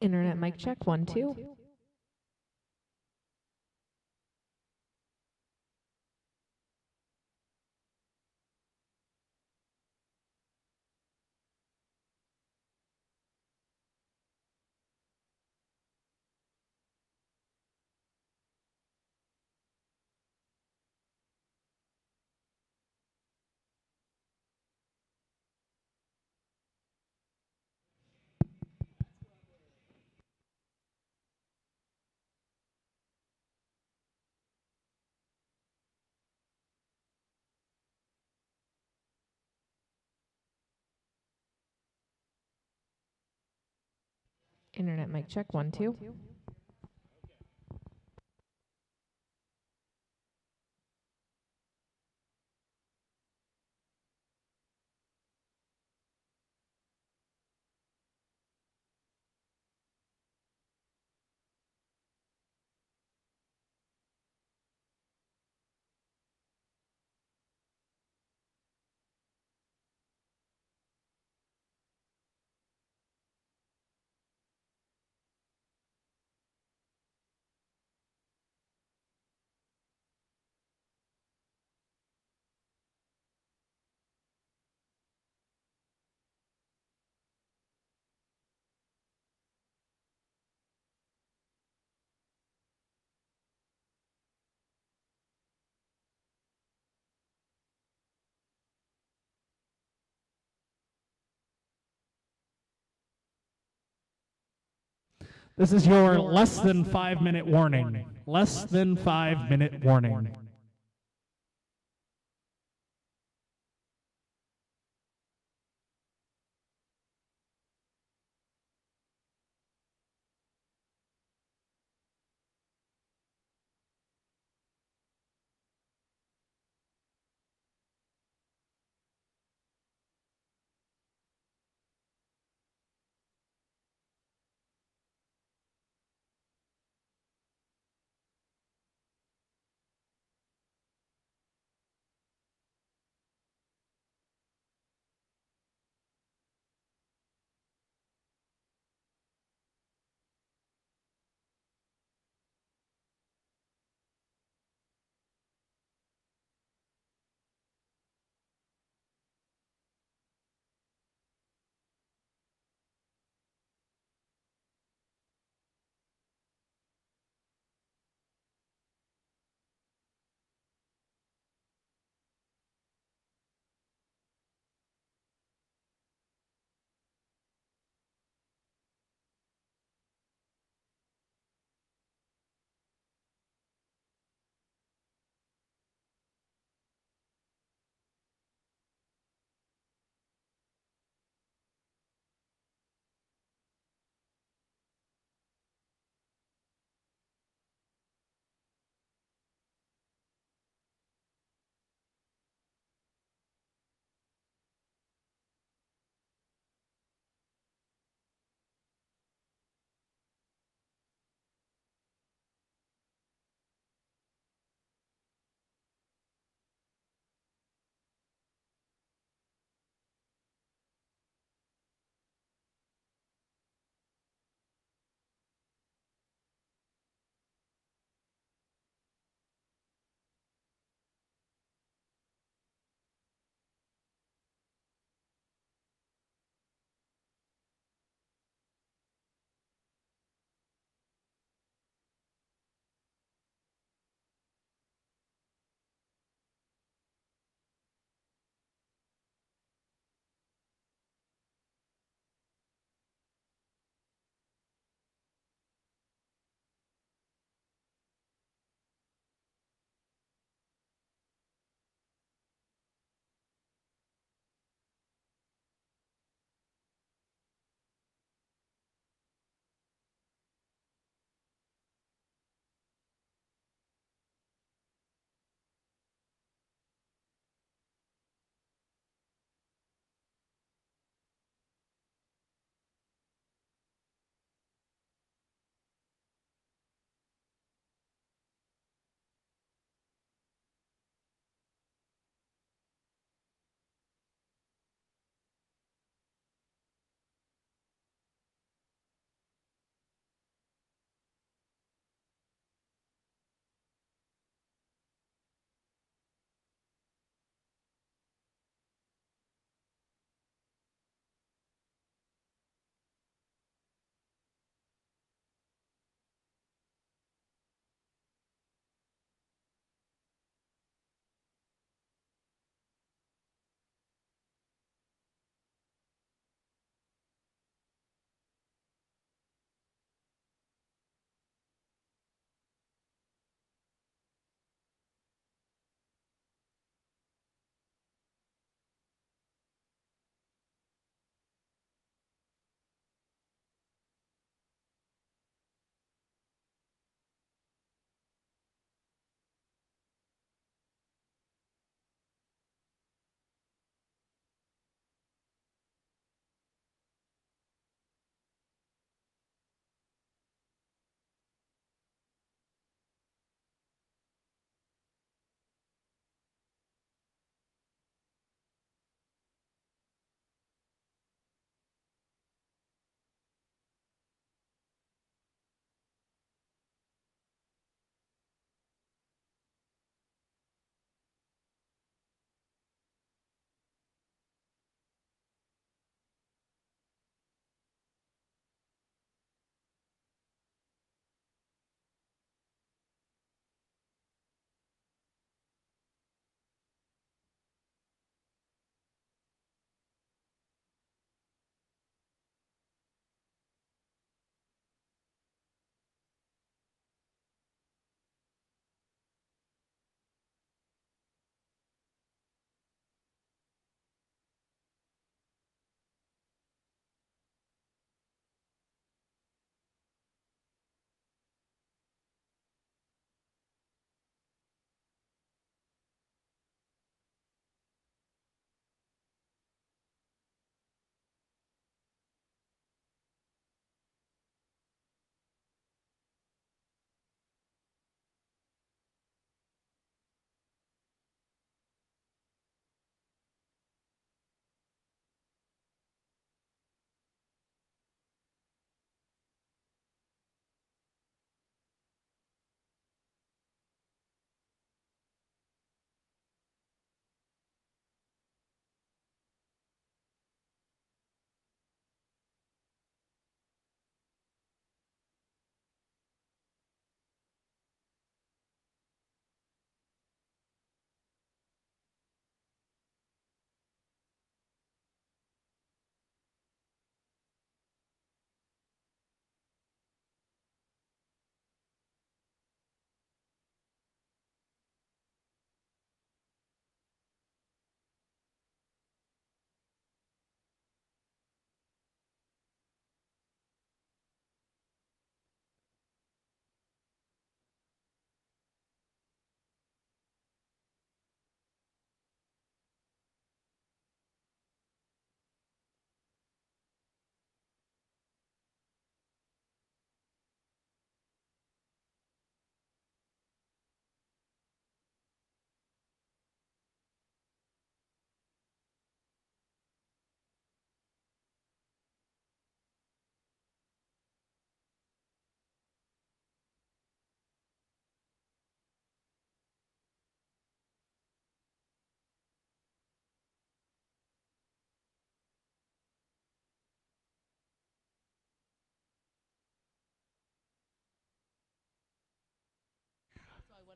Internet mic check 1 2. Internet mic check 1 2. This is your less than 5 minute warning. Less than 5 minute warning.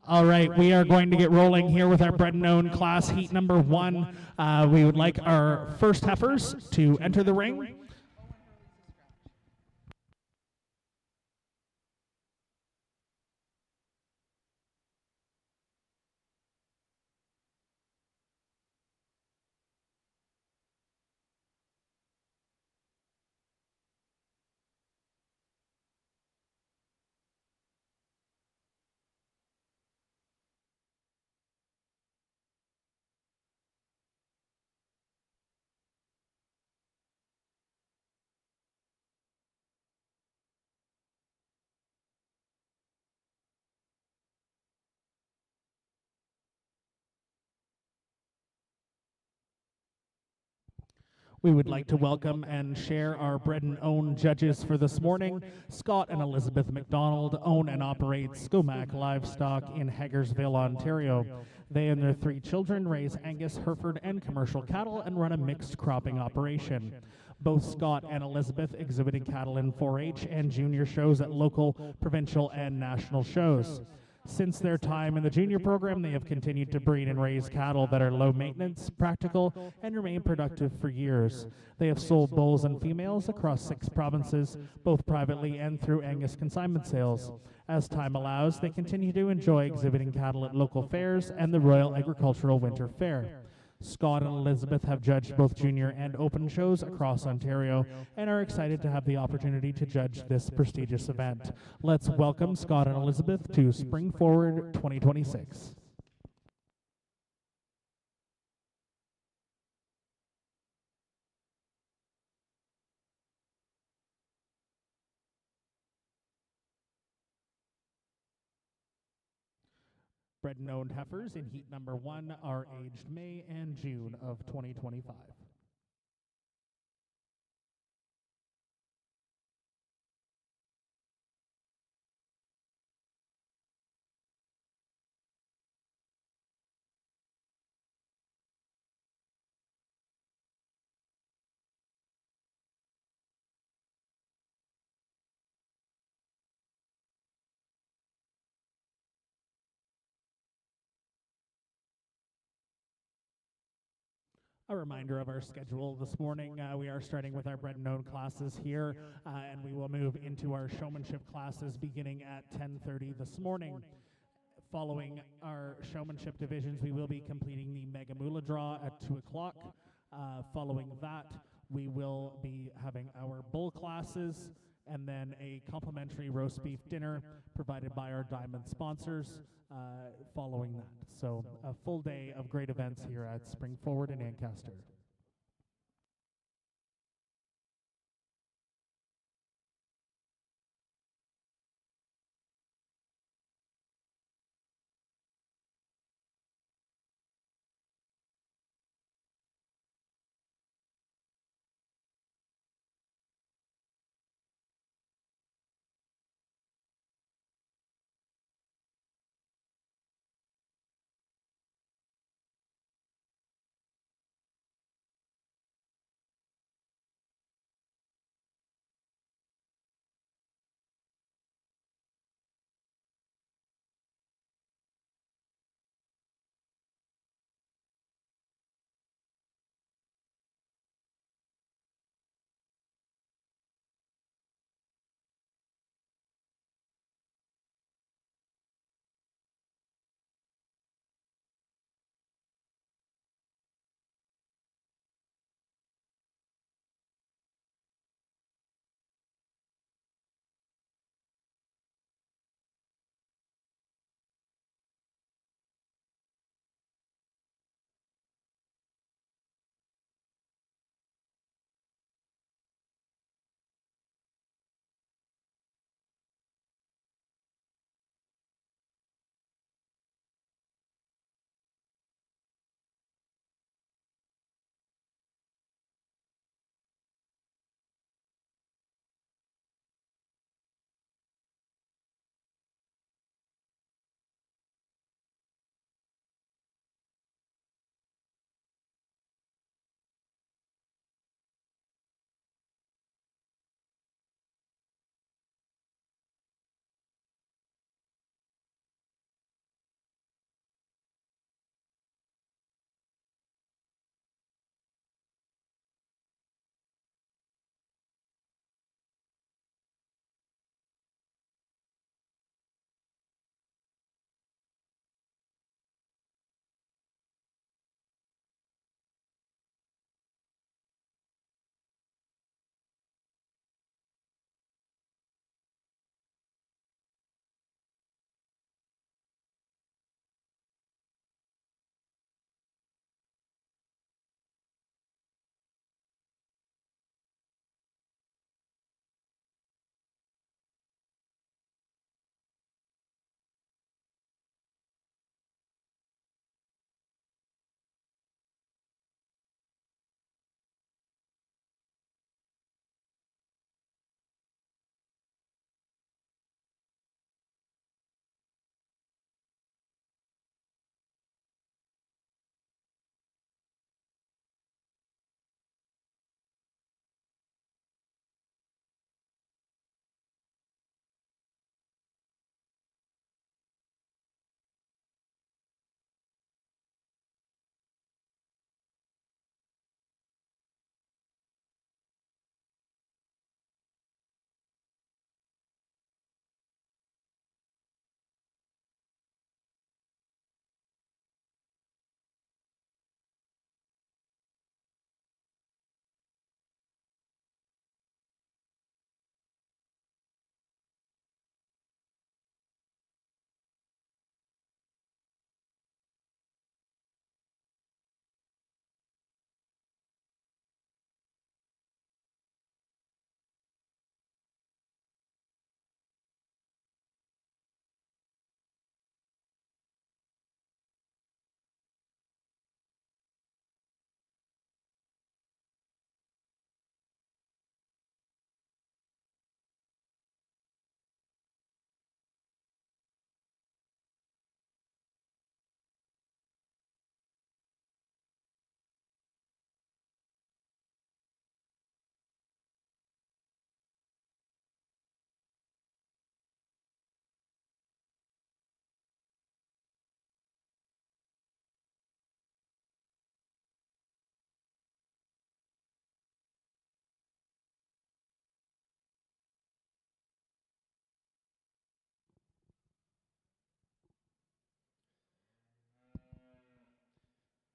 All right, we are going to get rolling here with our bred and owned class, heat number 1. We would like our first heifers to enter the ring. We would like to welcome and share our bred and owned judges for this morning. Scott and Elizabeth McDonald own and operate Skomac Livestock in Hagersville, Ontario. They and their 3 children raise Angus, Hereford, and commercial cattle and run a mixed cropping operation. Both Scott and Elizabeth exhibited cattle in 4-H and junior shows at local, provincial, and national shows. Since their time in the junior program, they have continued to breed and raise cattle that are low maintenance, practical, and remain productive for years. They have sold bulls and females across 6 provinces, both privately and through Angus consignment sales. As time allows, they continue to enjoy exhibiting cattle at local fairs and the Royal Agricultural Winter Fair. Scott and Elizabeth have judged both junior and open shows across Ontario and are excited to have the opportunity to judge this prestigious event. Let's welcome Scott and Elizabeth to Spring Forward 2026. Bred and owned heifers in heat number 1 are aged May and June of 2025. A reminder of our schedule this morning. We are starting with our bred and owned classes here, and we will move into our showmanship classes beginning at 10:30 this morning. Following our showmanship divisions, we will be completing the Mega Moola draw at 2 o'clock. Following that, we will be having our bull classes and then a complimentary roast beef dinner provided by our diamond sponsors following that. So a full day of great events here at Spring Forward in Ancaster.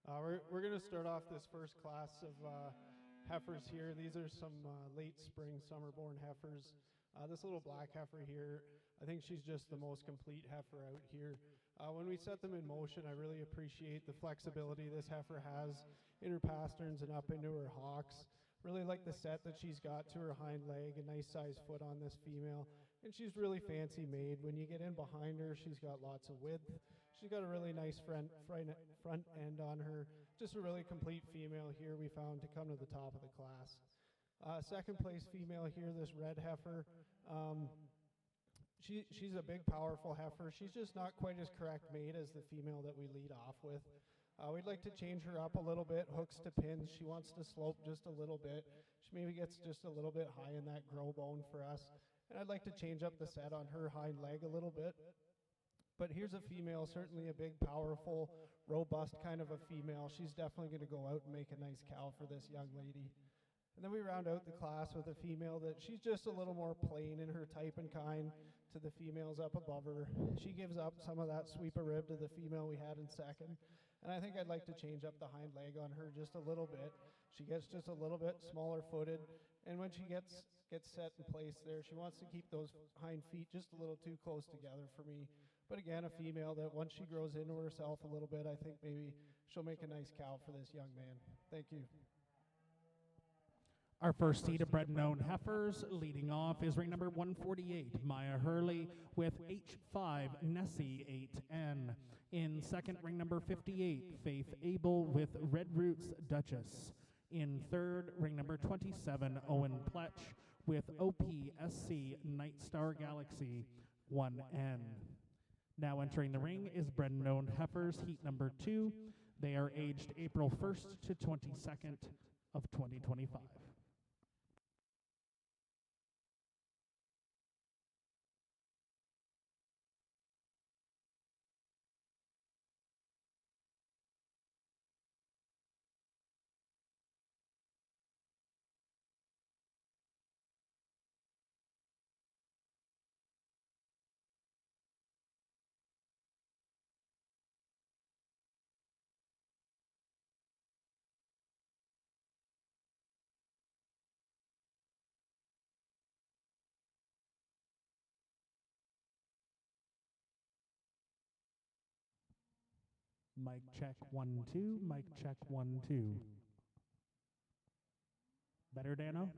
We're going to start off this first class of heifers here. These are some late spring summer-born heifers. This little black heifer here, I think she's just the most complete heifer out here. When we set them in motion, I really appreciate the flexibility this heifer has in her pasterns and up into her hocks. Really like the set that she's got to her hind leg, a nice size foot on this female, and she's really fancy made. When you get in behind her, she's got lots of width. She's got a really nice front end on her. Just a really complete female here we found to come to the top of the class. Second place female here, this red heifer. She's a big, powerful heifer. She's just not quite as correct made as the female that we lead off with. We'd like to change her up a little bit, hooks to pins. She wants to slope just a little bit. She maybe gets just a little bit high in that grow bone for us. And I'd like to change up the set on her hind leg a little bit. But here's a female, certainly a big, powerful, robust kind of a female. She's definitely going to go out and make a nice cow for this young lady. And then we round out the class with a female that she's just a little more plain in her type and kind to the females up above her. She gives up some of that sweep of rib to the female we had in second. And I think I'd like to change up the hind leg on her just a little bit. She gets just a little bit smaller footed. And when she gets set in place there, she wants to keep those hind feet just a little too close together for me. But again, a female that once she grows into herself a little bit, I think maybe she'll make a nice cow for this young man. Thank you. Our first seed of bred and owned heifers, leading off is ring number 148, Maya Hurley, with H5, Nessie 8N. In second, ring number 58, Faith Abel, with Red Roots Duchess. In third, ring number 27, Owen Pletch, with OPSC Night Star Galaxy 1N. Now entering the ring is bred and owned heifers, heat number 2. They are aged April 1st to 22nd of 2025. Mic check 1 2, mic check 1 2. Better, Dano?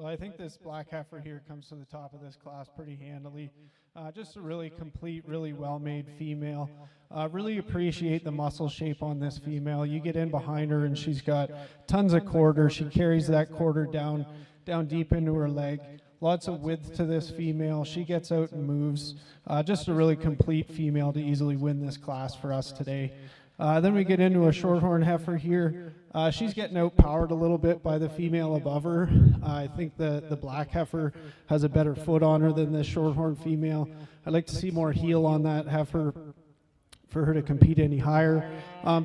Well, I think this black heifer here comes to the top of this class pretty handily. Just a really complete, really well-made female. Really appreciate the muscle shape on this female. You get in behind her and she's got tons of quarter. She carries that quarter down deep into her leg. Lots of width to this female. She gets out and moves. Just a really complete female to easily win this class for us today. Then we get into a shorthorn heifer here. She's getting outpowered a little bit by the female above her. I think the black heifer has a better foot on her than this shorthorn female. I'd like to see more heel on that heifer for her to compete any higher.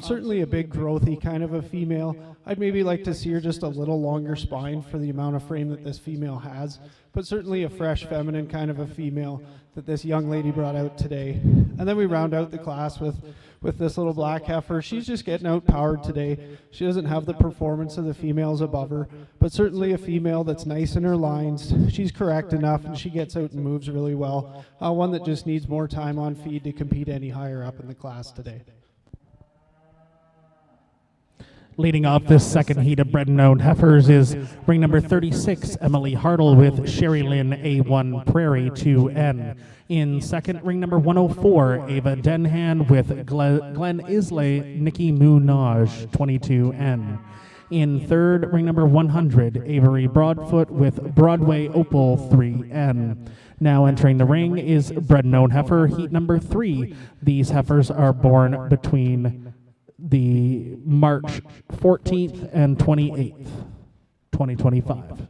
Certainly a big growthy kind of a female. I'd maybe like to see her just a little longer spine for the amount of frame that this female has, but certainly a fresh feminine kind of a female that this young lady brought out today. And then we round out the class with this little black heifer. She's just getting outpowered today. She doesn't have the performance of the females above her, but certainly a female that's nice in her lines. She's correct enough and she gets out and moves really well. One that just needs more time on feed to compete any higher up in the class today. Leading off this second heat of bred and owned heifers is ring number 36, Emily Hartle with Sherry Lynn A1 Prairie 2N. In second, ring number 104, Ava Denhan with Glen Islay Nikki Moonage 22N. In third, ring number 100, Avery Broadfoot with Broadway Opal 3N. Now entering the ring is bred and owned heifer heat number 3. These heifers are born between the March 14th and 28th, 2025.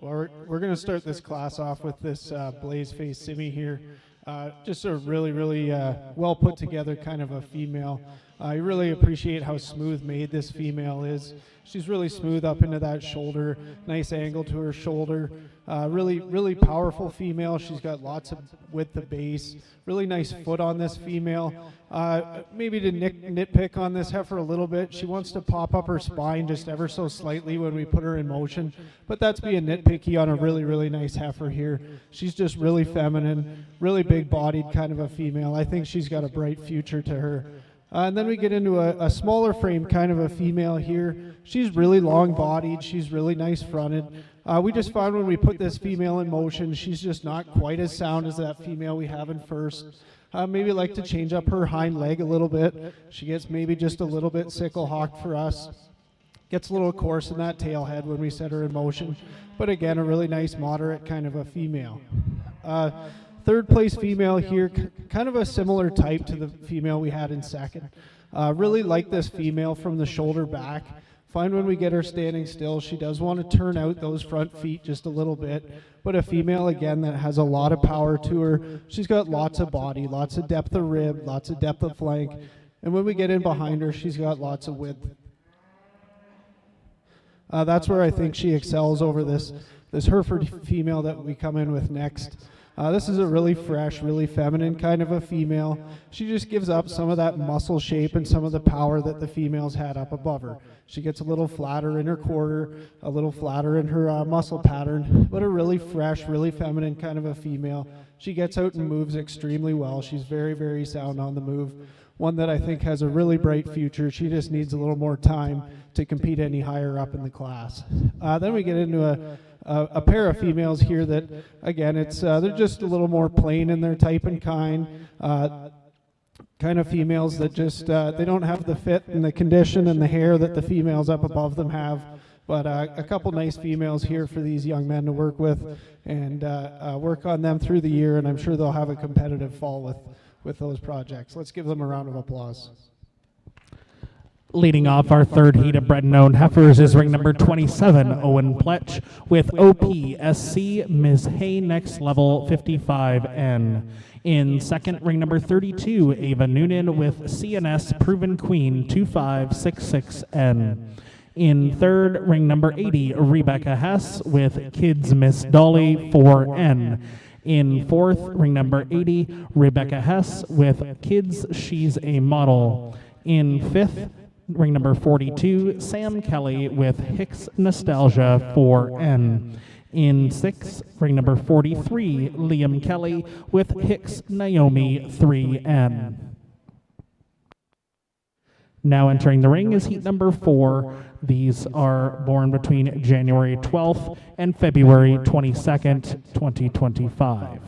Well, we're going to start this class off with this blaze face Simmy here. Just a really, really well put together kind of a female. I really appreciate how smooth made this female is. She's really smooth up into that shoulder, nice angle to her shoulder. Really, really powerful female. She's got lots of width of base. Really nice foot on this female. Maybe to nitpick on this heifer a little bit. She wants to pop up her spine just ever so slightly when we put her in motion, but that's being nitpicky on a really, really nice heifer here. She's just really feminine, really big-bodied kind of a female. I think she's got a bright future to her. And then we get into a smaller frame kind of a female here. She's really long-bodied. She's really nice fronted. We just found when we put this female in motion, she's just not quite as sound as that female we have in first. Maybe like to change up her hind leg a little bit. She gets maybe just a little bit sickle hawked for us. Gets a little coarse in that tail head when we set her in motion. But again, a really nice moderate kind of a female. Third place female here, kind of a similar type to the female we had in second. Really like this female from the shoulder back. Find when we get her standing still, she does want to turn out those front feet just a little bit. But a female, again, that has a lot of power to her. She's got lots of body, lots of depth of rib, lots of depth of flank. And when we get in behind her, she's got lots of width. That's where I think she excels over this Hereford female that we come in with next. This is a really fresh, really feminine kind of a female. She just gives up some of that muscle shape and some of the power that the females had up above her. She gets a little flatter in her quarter, a little flatter in her muscle pattern, but a really fresh, really feminine kind of a female. She gets out and moves extremely well. She's very, very sound on the move. One that I think has a really bright future. She just needs a little more time to compete any higher up in the class. Then we get into a pair of females here that, again, they're just a little more plain in their type and kind. Kind of females that just, they don't have the fit and the condition and the hair that the females up above them have. But a couple nice females here for these young men to work with and work on them through the year, and I'm sure they'll have a competitive fall with those projects. Let's give them a round of applause. Leading off our third heat of bred and owned heifers is ring number 27, Owen Pletch, with OPSC Ms. Hay Next Level 55N. In second, ring number 32, Ava Noonan with CNS Proven Queen 2566N. In third, ring number 80, Rebecca Hess with Kids Miss Dolly 4N. In fourth, ring number 80, Rebecca Hess with Kids She's a Model. In fifth, ring number 42, Sam Kelly with Hicks Nostalgia 4N. In sixth, ring number 43, Liam Kelly with Hicks Naomi 3N. Now entering the ring is heat number 4. These are born between January 12th and February 22nd, 2025.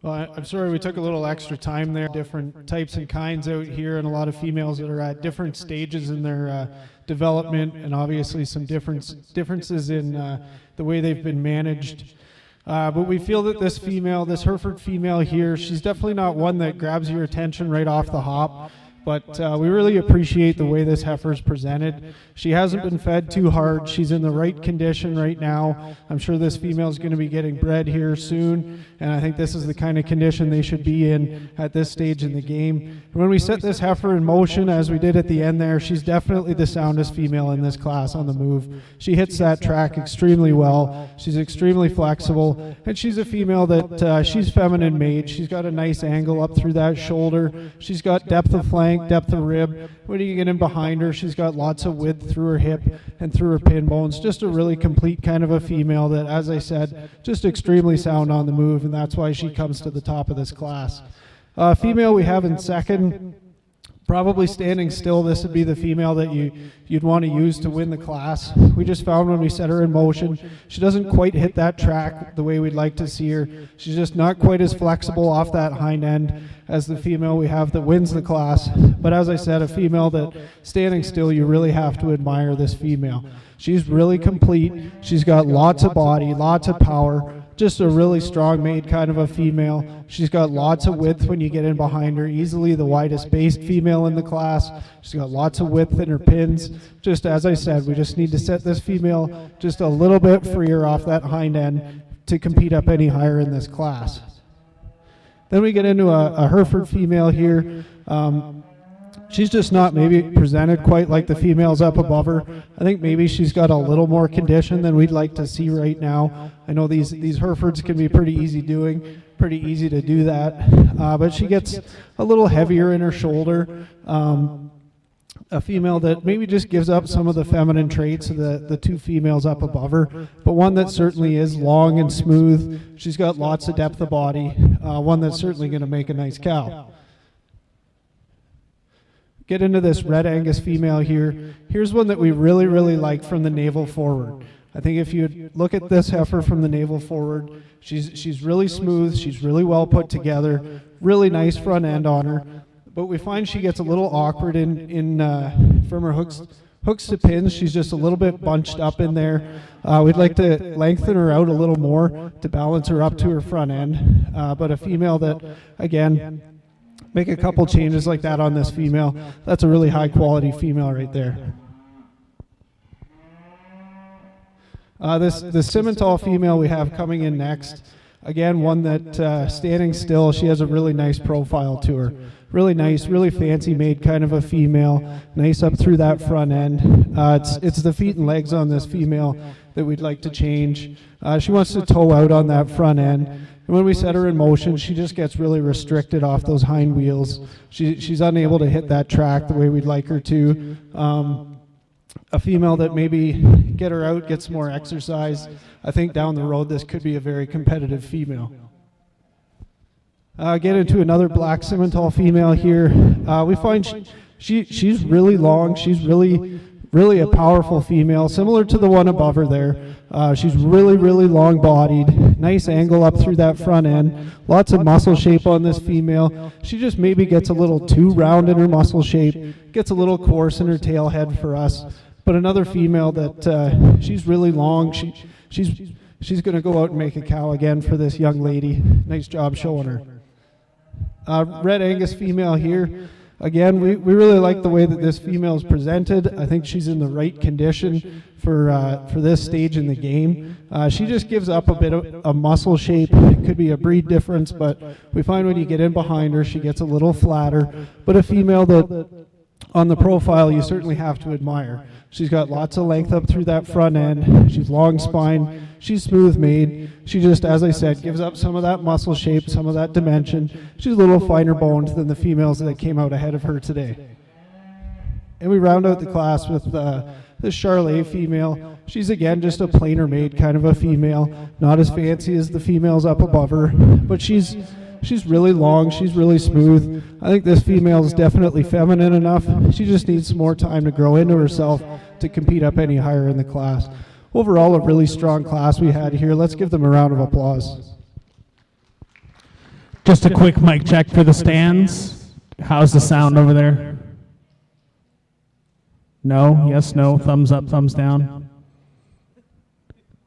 Well, I'm sorry we took a little extra time there. Different types and kinds out here, and a lot of females that are at different stages in their development, and obviously some differences in the way they've been managed. But we feel that this female, this Hereford female here, she's definitely not one that grabs your attention right off the hop. But we really appreciate the way this heifer's presented. She hasn't been fed too hard. She's in the right condition right now. I'm sure this female is going to be getting bred here soon, and I think this is the kind of condition they should be in at this stage in the game. And when we set this heifer in motion, as we did at the end there, she's definitely the soundest female in this class on the move. She hits that track extremely well. She's extremely flexible, and she's a female that she's feminine made. She's got a nice angle up through that shoulder. She's got depth of flank, depth of rib. When you get in behind her, she's got lots of width through her hip and through her pin bones. Just a really complete kind of a female that, as I said, just extremely sound on the move, and that's why she comes to the top of this class. Female we have in second, probably standing still, this would be the female that you'd want to use to win the class. We just found when we set her in motion, she doesn't quite hit that track the way we'd like to see her. She's just not quite as flexible off that hind end as the female we have that wins the class. But as I said, a female that standing still, you really have to admire this female. She's really complete. She's got lots of body, lots of power. Just a really strong made kind of a female. She's got lots of width when you get in behind her. Easily the widest based female in the class. She's got lots of width in her pins. Just as I said, we just need to set this female just a little bit freer off that hind end to compete up any higher in this class. Then we get into a Hereford female here. She's just not maybe presented quite like the females up above her. I think maybe she's got a little more condition than we'd like to see right now. I know these Herefords can be pretty easy to do that. But she gets a little heavier in her shoulder. A female that maybe just gives up some of the feminine traits of the two females up above her, but one that certainly is long and smooth. She's got lots of depth of body, one that's certainly going to make a nice cow. Get into this red Angus female here. Here's one that we really, really like from the navel forward. I think if you look at this heifer from the navel forward, she's really smooth, she's really well put together, really nice front end on her. But we find she gets a little awkward from her hooks to pins. She's just a little bit bunched up in there. We'd like to lengthen her out a little more to balance her up to her front end. But a female that, again, make a couple changes like that on this female. That's a really high quality female right there. This Simmental female we have coming in next. Again, one that standing still, she has a really nice profile to her. Really nice, really fancy made kind of a female. Nice up through that front end. It's the feet and legs on this female that we'd like to change. She wants to toe out on that front end. And when we set her in motion, she just gets really restricted off those hind wheels. She's unable to hit that track the way we'd like her to. A female that maybe get her out, get some more exercise. I think down the road this could be a very competitive female. Get into another black Simmental female here. We find she's really long. She's really a powerful female, similar to the one above her there. She's really, really long bodied, nice angle up through that front end, lots of muscle shape on this female. She just maybe gets a little too round in her muscle shape, gets a little coarse in her tail head for us. But another female that she's really long. She's going to go out and make a cow again for this young lady. Nice job showing her. Red Angus female here. Again, we really like the way that this female is presented. I think she's in the right condition for this stage in the game. She just gives up a bit of a muscle shape. It could be a breed difference, but we find when you get in behind her, she gets a little flatter. But a female that on the profile you certainly have to admire. She's got lots of length up through that front end. She's long spine. She's smooth made. She just, as I said, gives up some of that muscle shape, some of that dimension. She's a little finer boned than the females that came out ahead of her today. And we round out the class with this Charolais female. She's again just a plainer made kind of a female. Not as fancy as the females up above her, but she's really long, she's really smooth. I think this female is definitely feminine enough. She just needs some more time to grow into herself to compete up any higher in the class. Overall, a really strong class we had here. Let's give them a round of applause. Just a quick mic check for the stands. How's the sound over there? No? Yes, no? Thumbs up, thumbs down?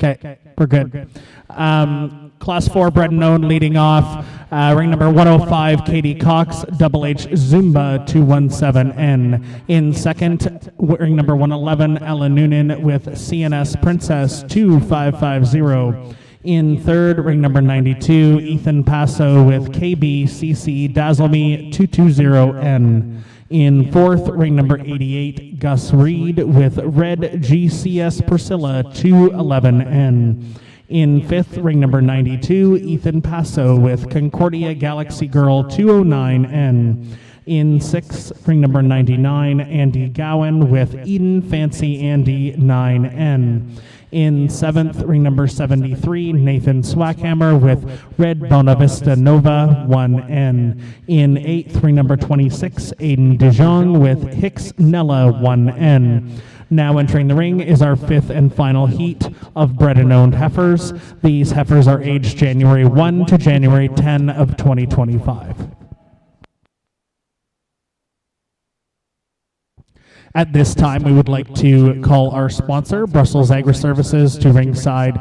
Okay, we're good. Class 4 bred and owned leading off. Ring number 105, Katie Cox, Double H Zumba 217N. In second, ring number 111, Ella Noonan with CNS Princess 2550. In third, ring number 92, Ethan Passo with KBCC Dazzle Me 220N. In fourth, ring number 88, Gus Reed with Red GCS Priscilla 211N. In fifth, ring number 92, Ethan Passo with Concordia Galaxy Girl 209N. In sixth, ring number 99, Andy Gowan with Eden Fancy Andy 9N. In seventh, ring number 73, Nathan Swackhammer with Red Bonavista Nova 1N. In eighth, ring number 26, Aiden DeJong with Hicks Nella 1N. Now entering the ring is our fifth and final heat of bred and owned heifers. These heifers are aged January 1 to January 10 of 2025. At this time, we would like to call our sponsor, Brussels Agri Services, to ringside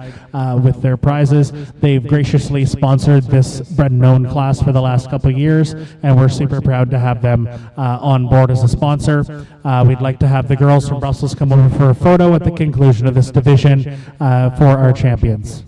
with their prizes. They've graciously sponsored this bred and owned class for the last couple of years, and we're super proud to have them on board as a sponsor. We'd like to have the girls from Brussels come over for a photo at the conclusion of this division for our champions.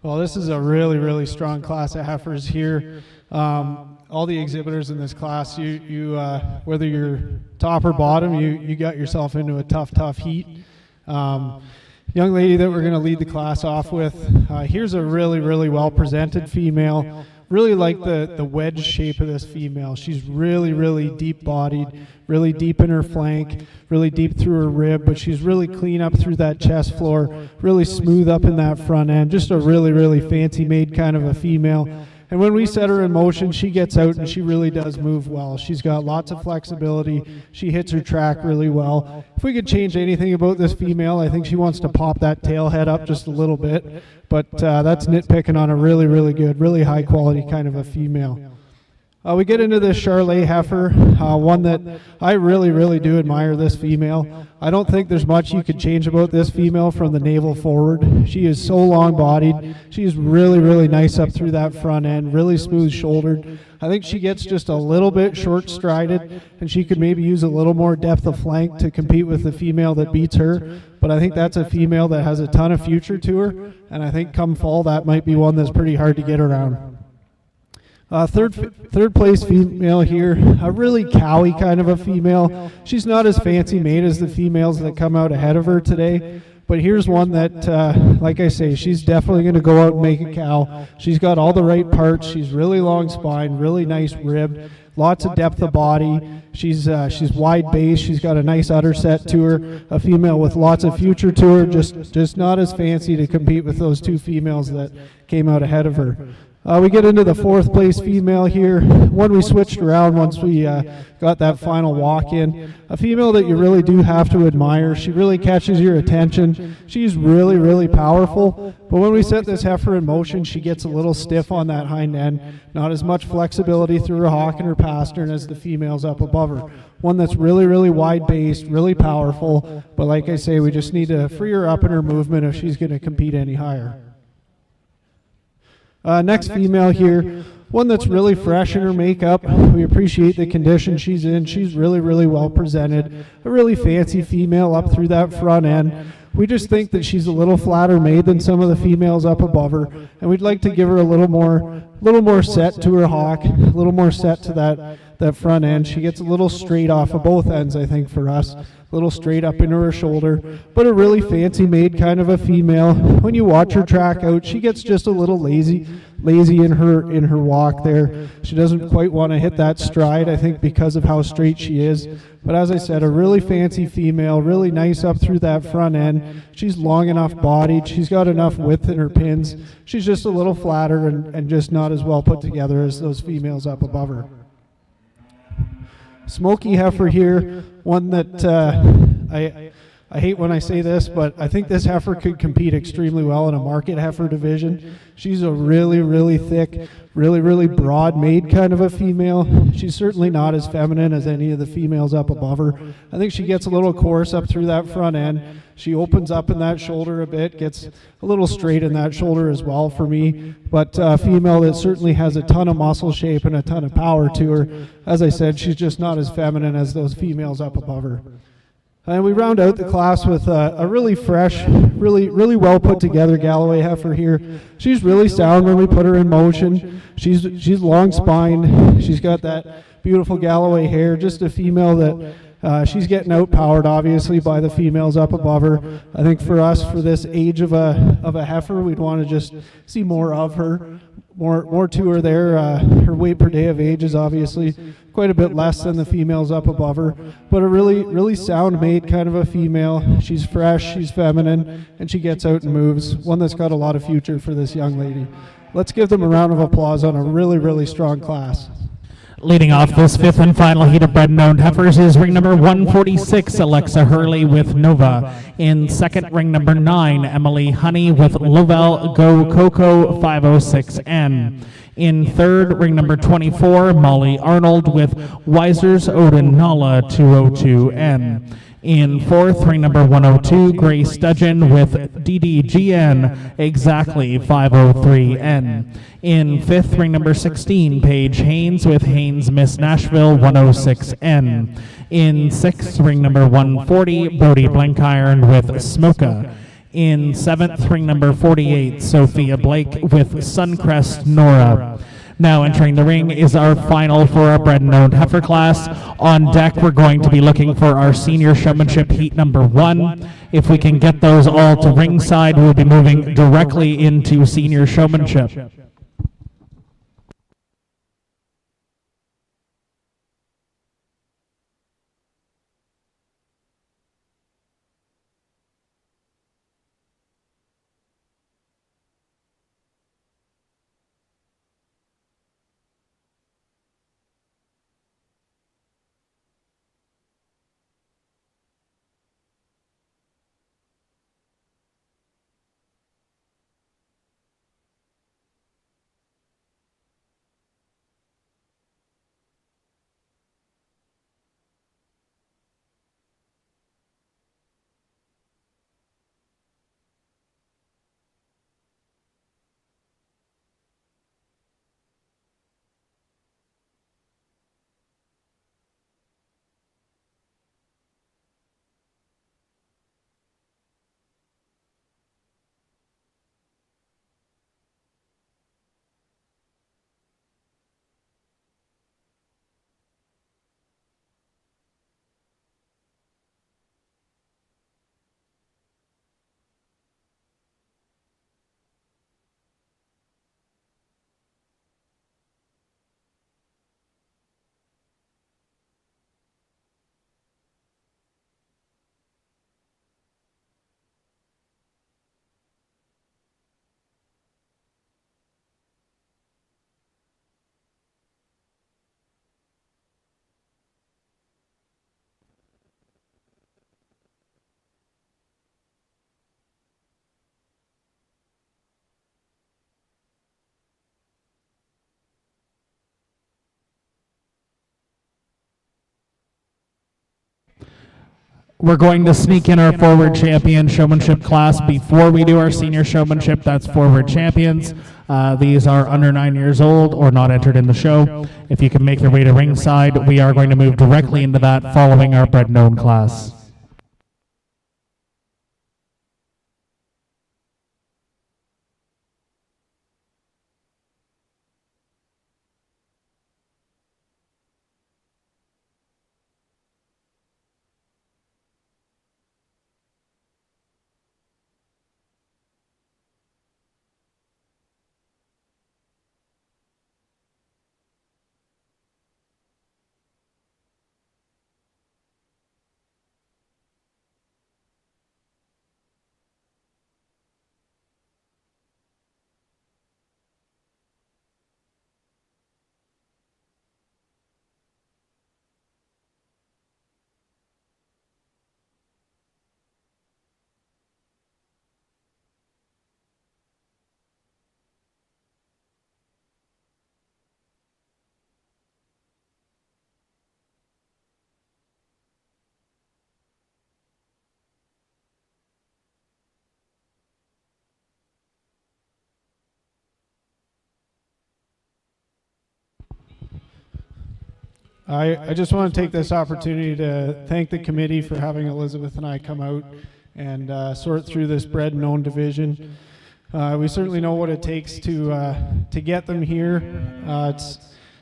Well, this is a really strong class of heifers here. All the exhibitors in this class, whether you're top or bottom, you got yourself into a tough heat. Young lady that we're going to lead the class off with, here's a really well presented female. Really like the wedge shape of this female. She's really deep bodied, really deep in her flank, really deep through her rib, but she's really clean up through that chest floor, really smooth up in that front end. Just a really fancy made kind of a female. And when we set her in motion, she gets out and she really does move well. She's got lots of flexibility. She hits her track really well. If we could change anything about this female, I think she wants to pop that tail head up just a little bit. But that's nitpicking on a really good, really high quality kind of a female. We get into this Charolais heifer, one that I really do admire this female. I don't think there's much you could change about this female from the navel forward. She is so long-bodied. She's really nice up through that front end, really smooth-shouldered. I think she gets just a little bit short-strided, and she could maybe use a little more depth of flank to compete with the female that beats her. But I think that's a female that has a ton of future to her, and I think come fall that might be one that's pretty hard to get around. Third place female here, a really cowy kind of a female. She's not as fancy made as the females that come out ahead of her today, but here's one that, like I say, she's definitely going to go out and make a cow. She's got all the right parts. She's really long spine, really nice rib, lots of depth of body. She's wide base. She's got a nice udder set to her. A female with lots of future to her, just not as fancy to compete with those two females that came out ahead of her. We get into the fourth place female here, one we switched around once we got that final walk in. A female that you really do have to admire. She really catches your attention. She's really powerful, but when we set this heifer in motion, she gets a little stiff on that hind end. Not as much flexibility through her hock and her pastern as the females up above her. One that's really wide based, really powerful, but like I say, we just need to free her up in her movement if she's going to compete any higher. Next female here, one that's really fresh in her makeup. We appreciate the condition she's in. She's really well presented. A really fancy female up through that front end. We just think that she's a little flatter made than some of the females up above her, and we'd like to give her a little more set to her hock, a little more set to that front end. She gets a little straight off of both ends, I think, for us. A little straight up into her shoulder, but a really fancy made kind of a female. When you watch her track out, she gets just a little lazy in her walk there. She doesn't quite want to hit that stride, I think, because of how straight she is. But as I said, a really fancy female, really nice up through that front end. She's long enough bodied. She's got enough width in her pins. She's just a little flatter and just not as well put together as those females up above her. Smoky heifer here, one that I hate when I say this, but I think this heifer could compete extremely well in a market heifer division. She's a really thick, really broad made kind of a female. She's certainly not as feminine as any of the females up above her. I think she gets a little coarse up through that front end. She opens up in that shoulder a bit, gets a little straight in that shoulder as well for me, but a female that certainly has a ton of muscle shape and a ton of power to her. As I said, she's just not as feminine as those females up above her. And we round out the class with a really fresh, really well put together Galloway heifer here. She's really sound when we put her in motion. She's long spined. She's got that beautiful Galloway hair. Just a female that she's getting outpowered, obviously, by the females up above her. I think for us, for this age of a heifer, we'd want to just see more of her, more to her there. Her weight per day of age is obviously quite a bit less than the females up above her, but a really sound made kind of a female. She's fresh, she's feminine, and she gets out and moves. One that's got a lot of future for this young lady. Let's give them a round of applause on a really strong class. Leading off this fifth and final heat of bred and owned heifers is ring number 146, Alexa Hurley with Nova. In second, ring number 9, Emily Honey with Lovell Go Coco 506N. In third, ring number 24, Molly Arnold with Weiser's Odin Nala 202N. In fourth, ring number 102, Gray Studgeon with DDGN exactly 503N. In fifth, ring number 16, Paige Haynes with Haynes Miss Nashville 106N. In sixth, ring number 140, Brody Blankiron with Smoka. In 7th, ring number 48, Sophia Blake with Suncrest Nora. Now entering the ring is our final for our bred and owned heifer class. On deck, we're going to be looking for our senior showmanship heat number 1. If we can get those all to ringside, we'll be moving directly into senior showmanship. We're going to sneak in our forward champion showmanship class before we do our senior showmanship. That's forward champions. These are under 9 years old or not entered in the show. If you can make your way to ringside, we are going to move directly into that following our bred known class. I just want to take this opportunity to thank the committee for having Elizabeth and I come out and sort through this bred and owned division. We certainly know what it takes to get them here. It's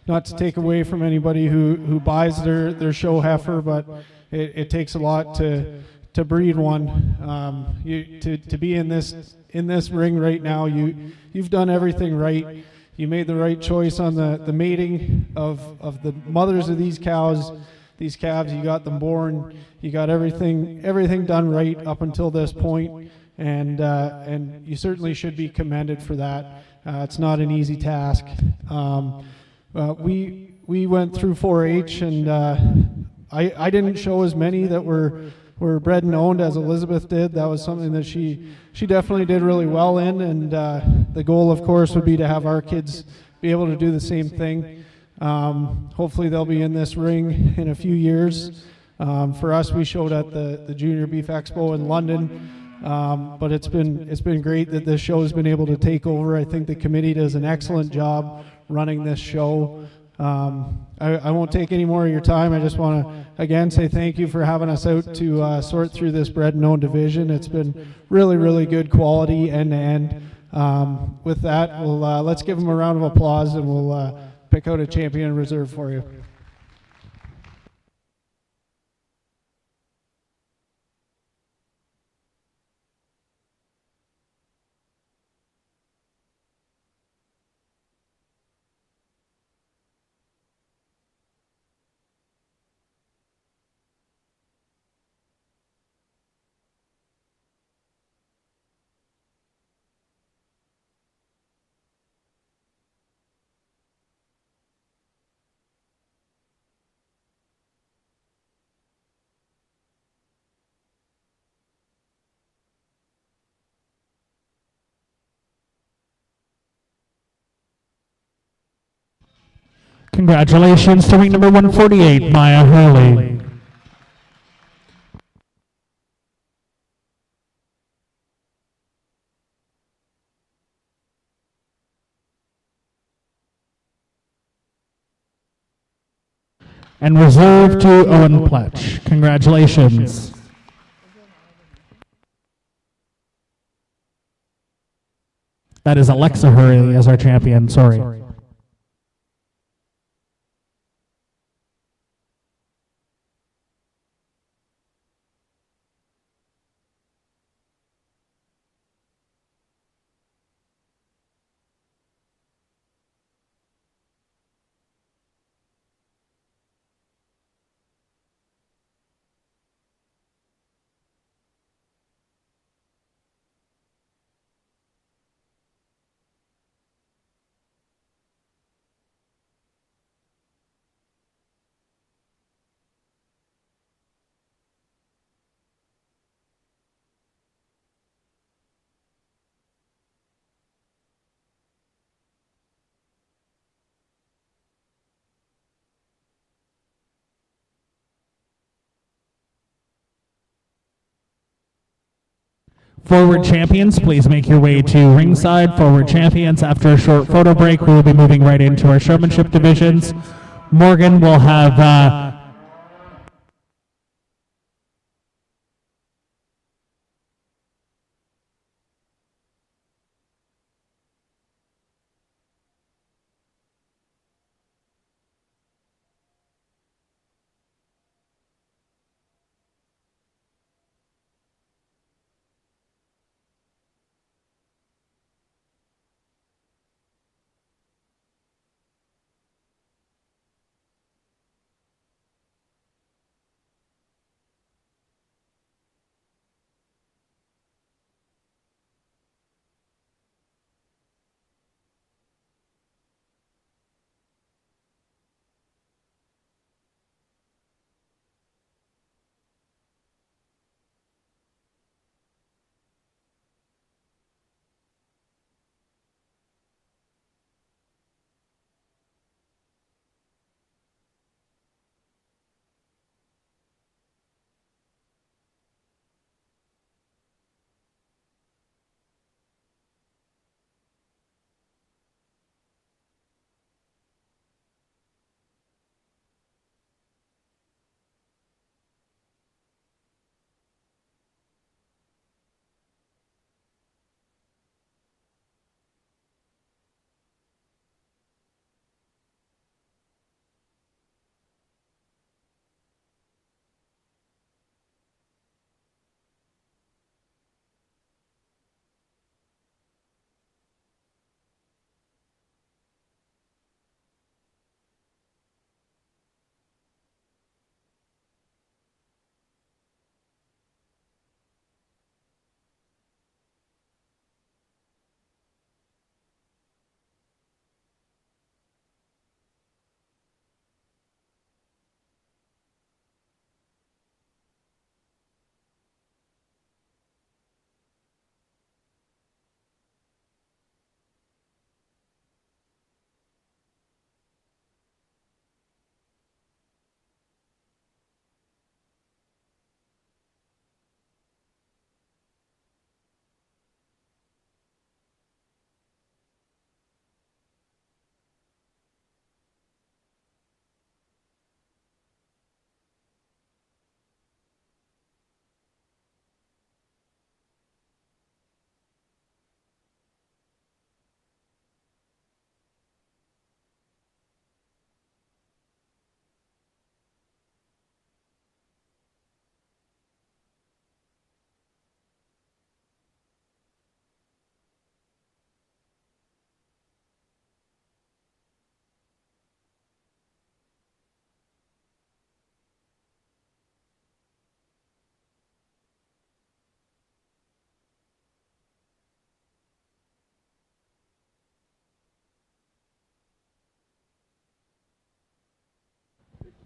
not to take away from anybody who buys their show heifer, but it takes a lot to breed one. To be in this ring right now, you've done everything right. You made the right choice on the mating of the mothers of these cows, these calves. You got them born. You got everything done right up until this point, and you certainly should be commended for that. It's not an easy task. We went through 4-H, and I didn't show as many that were bred and owned as Elizabeth did. That was something that she definitely did really well in, and the goal, of course, would be to have our kids be able to do the same thing. Hopefully they'll be in this ring in a few years. For us, we showed at the Junior Beef Expo in London, but it's been great that this show has been able to take over. I think the committee does an excellent job running this show. I won't take any more of your time. I just want to, again, say thank you for having us out to sort through this bred and owned division. It's been really, really good quality end to end. With that, let's give them a round of applause, and we'll pick out a champion in reserve for you. Congratulations to ring number 148, Maya Hurley. And reserve to Owen Pletch. Congratulations. That is Alexa Hurley as our champion, sorry. Forward champions, please make your way to ringside. Forward champions, after a short photo break, we will be moving right into our showmanship divisions. Morgan will have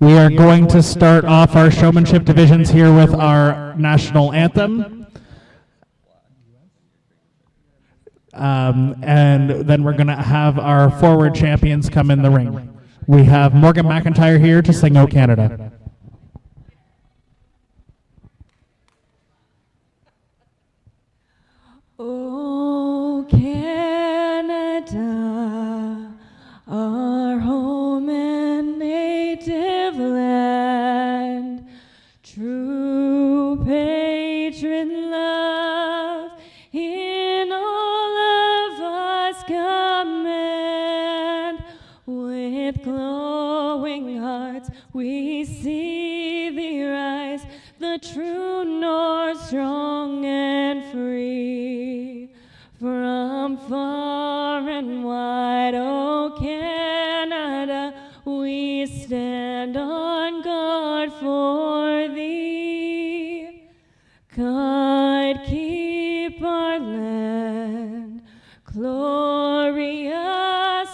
We are going to start off our showmanship divisions here with our national anthem. And then we're going to have our forward champions come in the ring. We have Morgan McIntyre here to sing "O Canada." O Canada, our home and native land, true patron love in all of us command. With glowing hearts we see thee rise, the true north, strong and free. From far and wide, O Canada, we stand on guard for thee. God keep our land glorious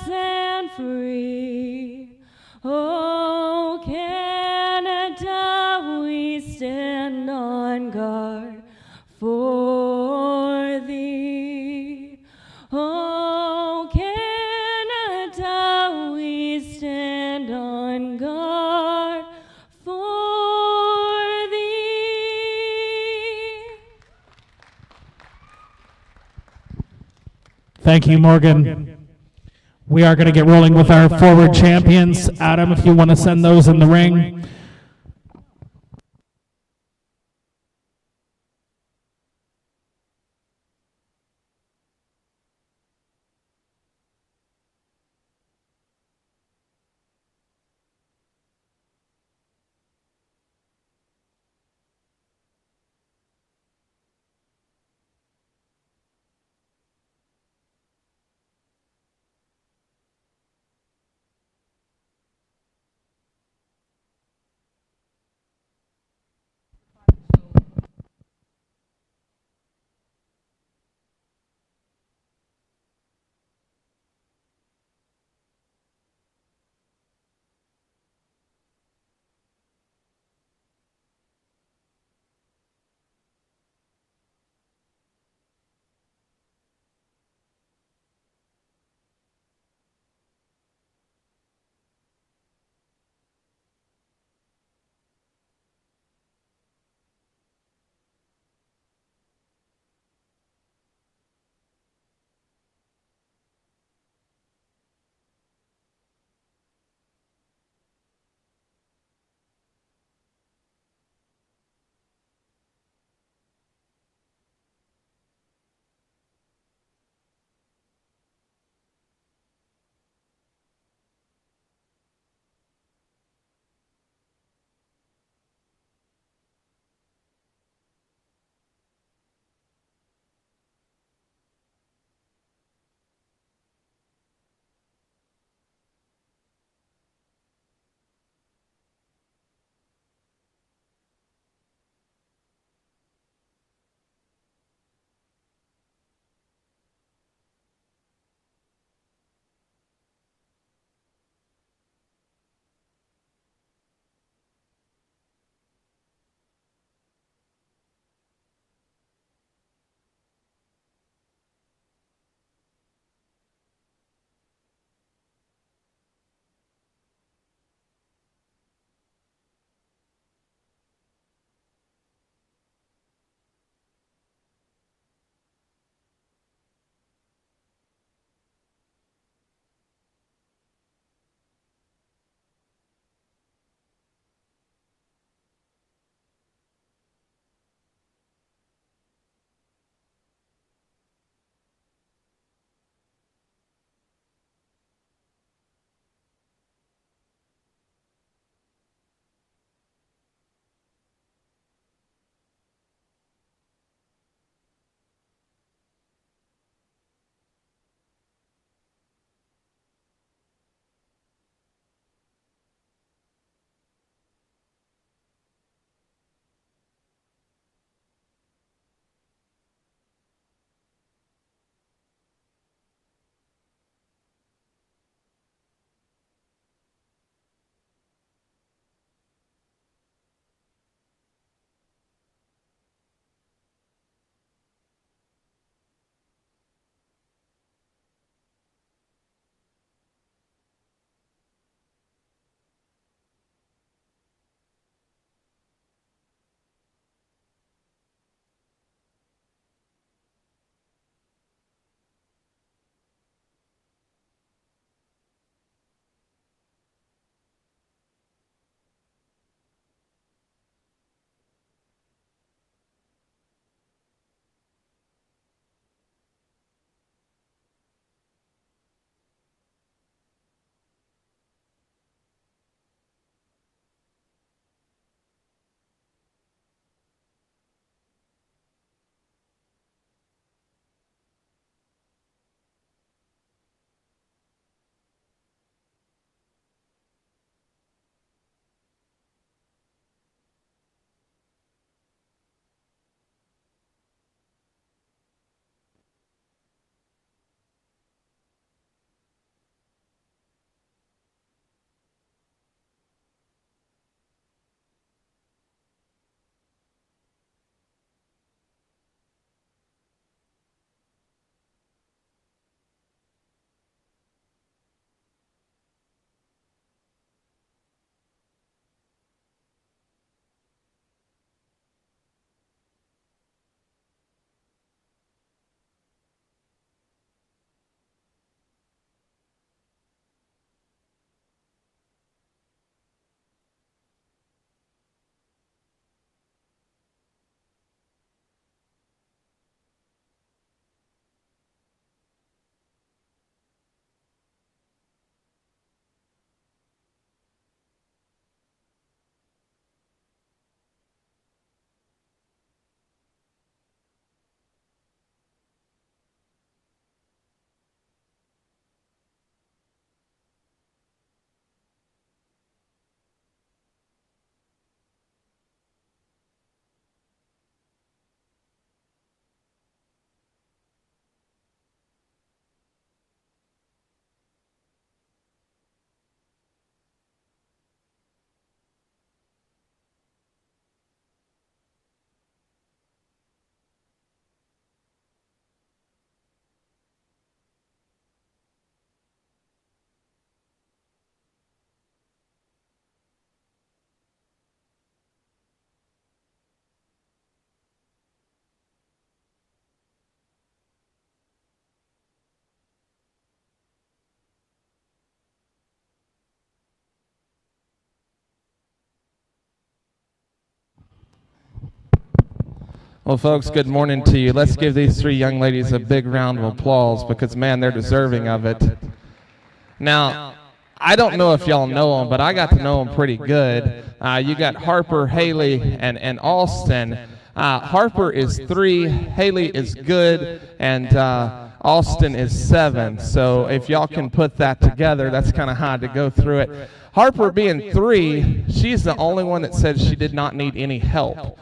and free. O Canada, we stand on guard for thee. O Canada, we stand on guard for thee. Thank you, Morgan. We are going to get rolling with our forward champions. Adam, if you want to send those in the ring. Well, folks, good morning to you. Let's give these three young ladies a big round of applause because, man, they're deserving of it. Now, I don't know if y'all know them, but I got to know them pretty good. You got Harper, Haley, and Alston. Harper is 3, Haley is good, and Alston is 7. So if y'all can put that together, that's kind of hard to go through it. Harper being 3, she's the only one that said she did not need any help.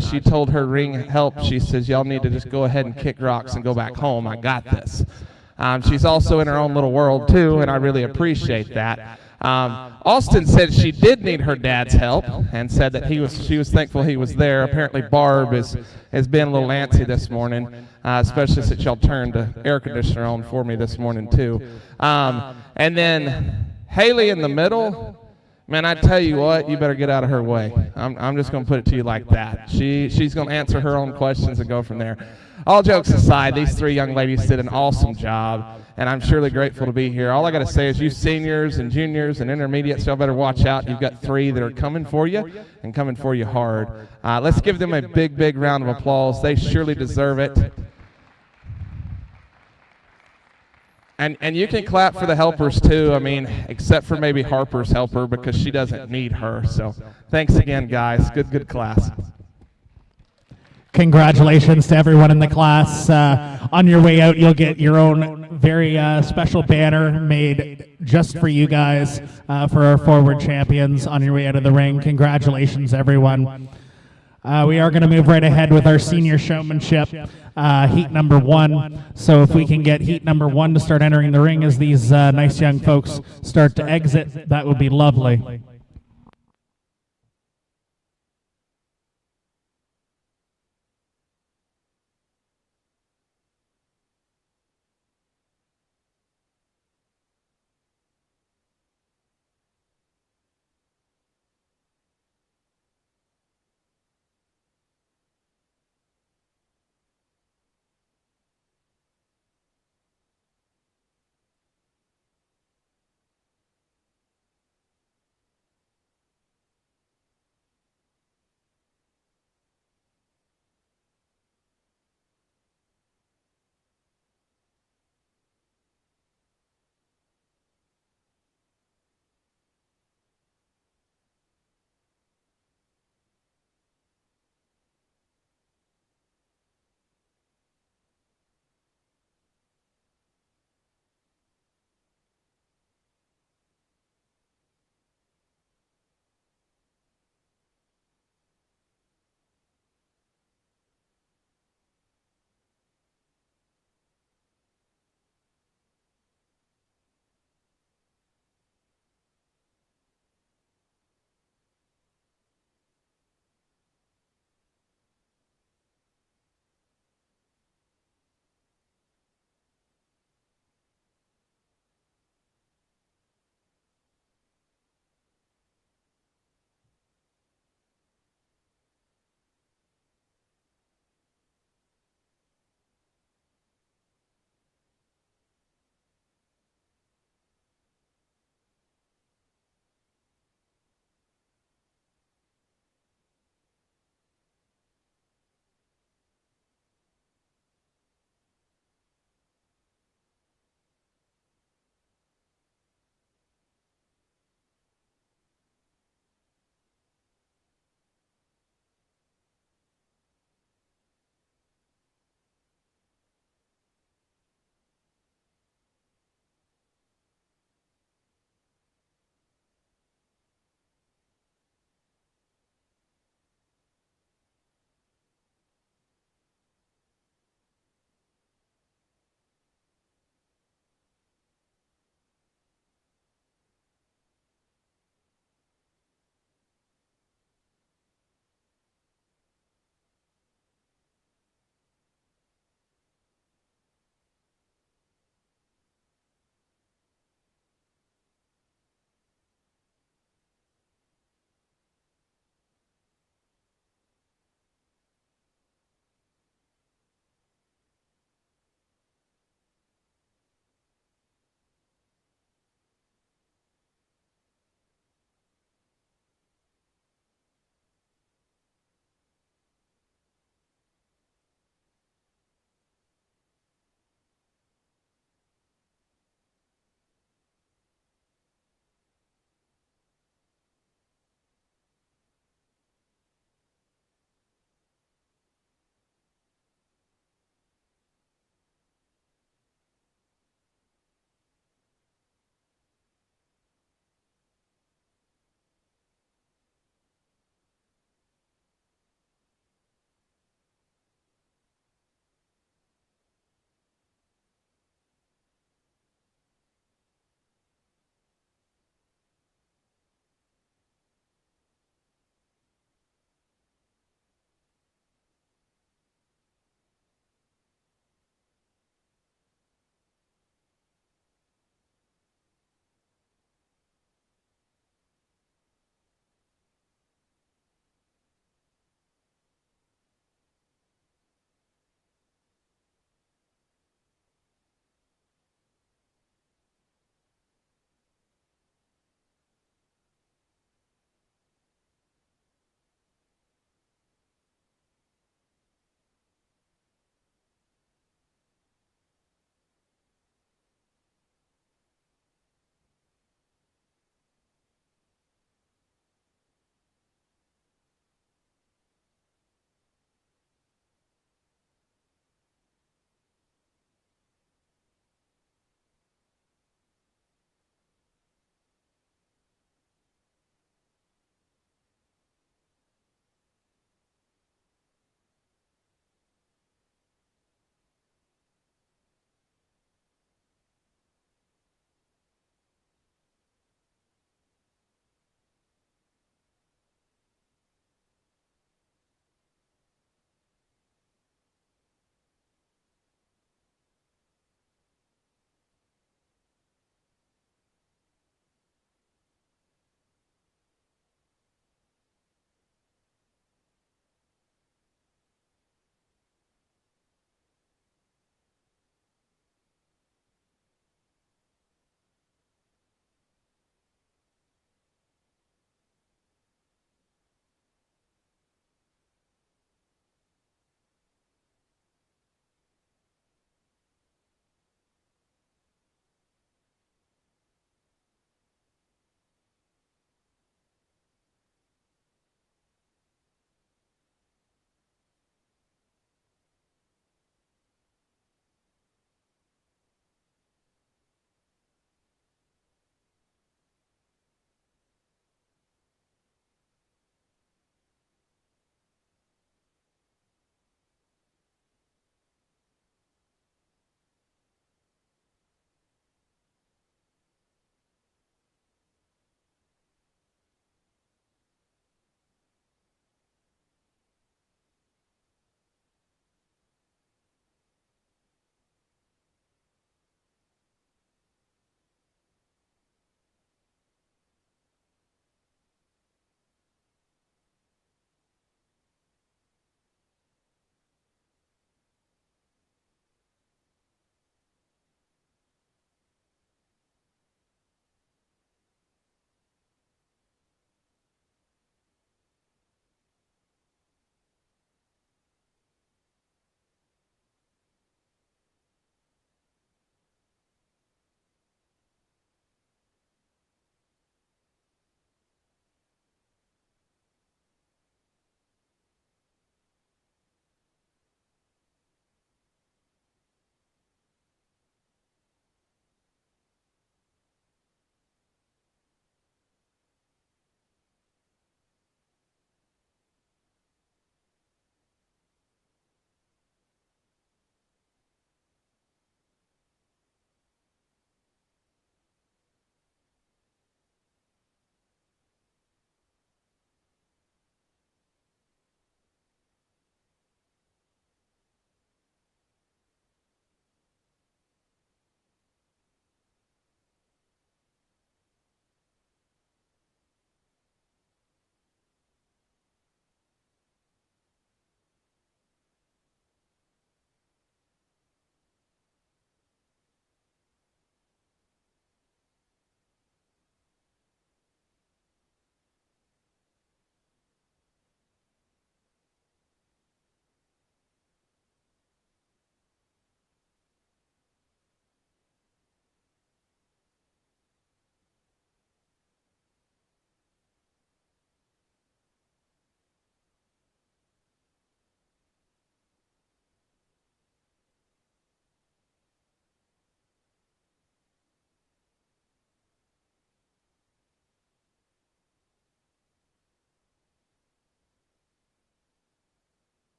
She told her ring help. She says, y'all need to just go ahead and kick rocks and go back home. I got this. She's also in her own little world, too, and I really appreciate that. Austin said she did need her dad's help and said that she was thankful he was there. Apparently, Barb has been a little antsy this morning, especially since y'all turned the air conditioner on for me this morning, too. And then Haley in the middle. Man, I tell you what, you better get out of her way. I'm just going to put it to you like that. She's going to answer her own questions and go from there. All jokes aside, these 3 young ladies did an awesome job, and I'm surely grateful to be here. All I got to say is you seniors and juniors and intermediates, y'all better watch out. You've got 3 that are coming for you and coming for you hard. Let's give them a big, big round of applause. They surely deserve it. And you can clap for the helpers, too, I mean, except for maybe Harper's helper because she doesn't need her. So thanks again, guys. Good class. Congratulations to everyone in the class. On your way out, you'll get your own very special banner made just for you guys for our forward champions on your way out of the ring. Congratulations, everyone. We are going to move right ahead with our senior showmanship, heat number 1. So if we can get heat number 1 to start entering the ring as these nice young folks start to exit, that would be lovely.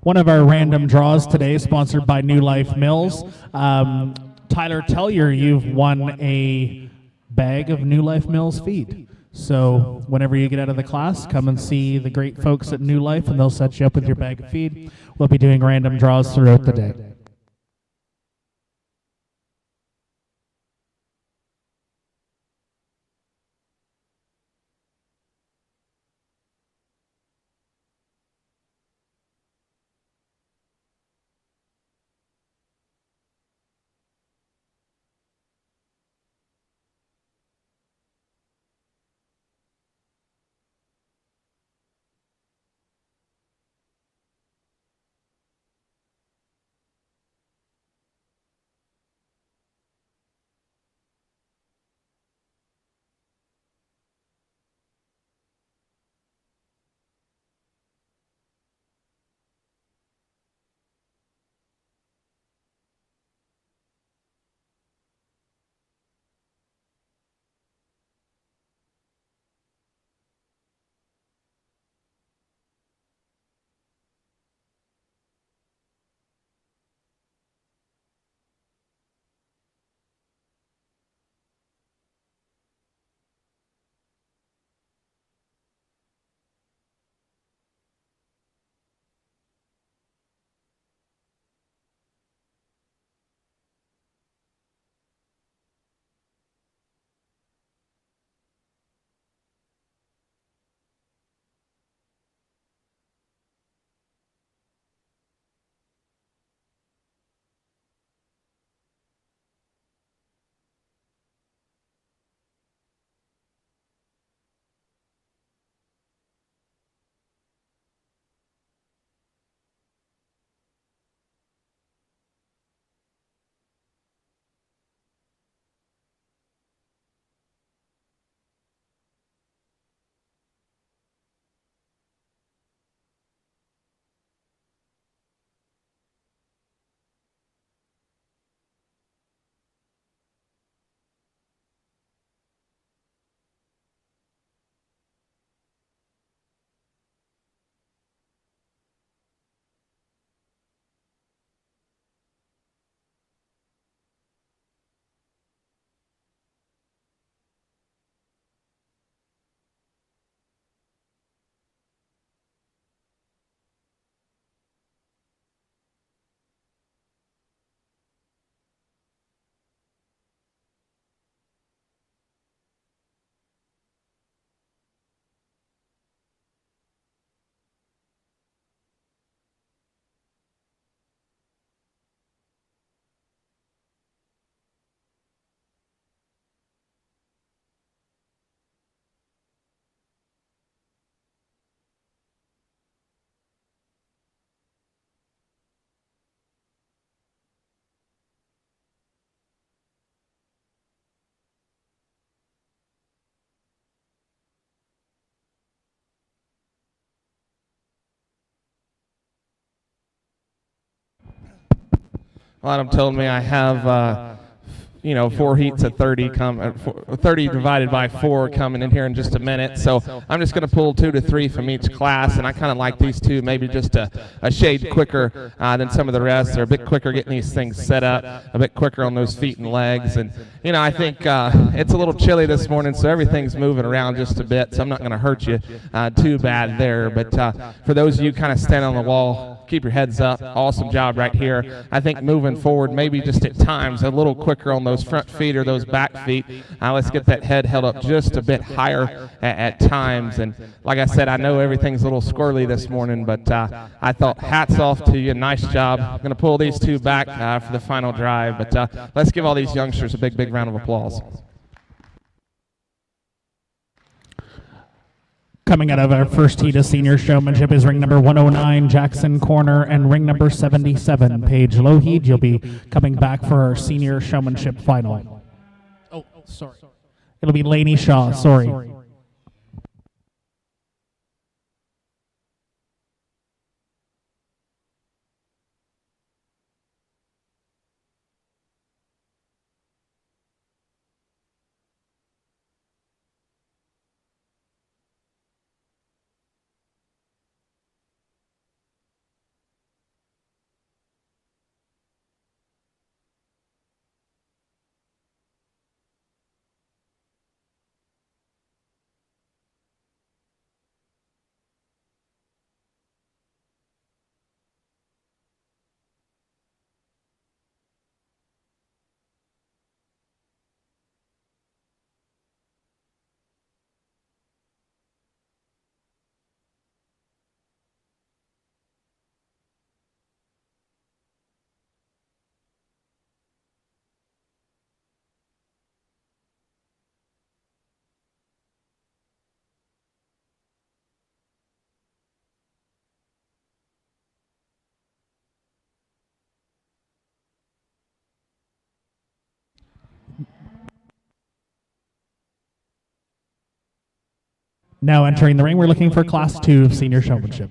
One of our random draws today, sponsored by New Life Mills. Tyler Tellier, you've won a bag of New Life Mills feed. So whenever you get out of the class, come and see the great folks at New Life, and they'll set you up with your bag of feed. We'll be doing random draws throughout the day. Adam told me I have, 4 heats of 30 30 divided by 4 coming in here in just a minute. So I'm just going to pull 2 to 3 from each class, and I kind of like these two maybe just a shade quicker than some of the rest. They're a bit quicker getting these things set up, a bit quicker on those feet and legs. And, I think it's a little chilly this morning, so everything's moving around just a bit, so I'm not going to hurt you too bad there. But for those of you kind of standing on the wall, keep your heads up. Awesome job right here. I think moving forward, maybe just at times a little quicker on those front feet or those back feet. Let's get that head held up just a bit higher at times. And like I said, I know everything's a little squirrely this morning, but I thought hats off to you. Nice job. I'm going to pull these two back for the final drive. But let's give all these youngsters a big, big round of applause. Coming out of our first heat of senior showmanship is ring number 109, Jackson Corner, and ring number 77, Paige Lougheed. You'll be coming back for our senior showmanship final. Oh, sorry. It'll be Lainey Shaw, sorry. Now entering the ring, we're looking for Class 2 Senior Showmanship.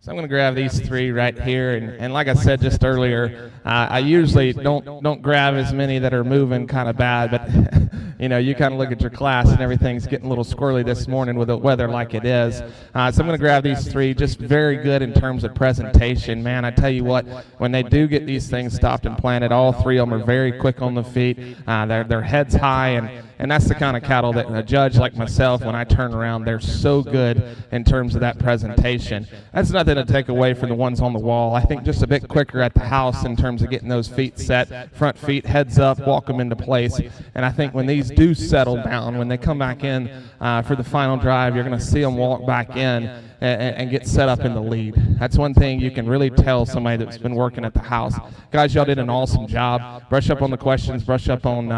So I'm going to grab these three right here, and like I said just earlier, I usually don't grab as many that are moving kind of bad, but you know, you kind of look at your class and everything's getting a little squirrely this morning with the weather like it is. So I'm going to grab these three, just very good in terms of presentation. Man, I tell you what, when they do get these things stopped and planted, all three of them are very quick on the feet. Their heads high, and that's the kind of cattle that a judge like myself, when I turn around, they're so good in terms of that presentation. That's nothing to take away from the ones on the wall. I think just a bit quicker at the house in terms of getting those feet set, front feet, heads up, walk them into place. And I think when these do settle down, when they come back in for the final drive, you're going to see them walk back in and get set up in the lead. That's one thing you can really tell somebody that's been working at the house. Guys, y'all did an awesome job. Brush up on the questions, brush up on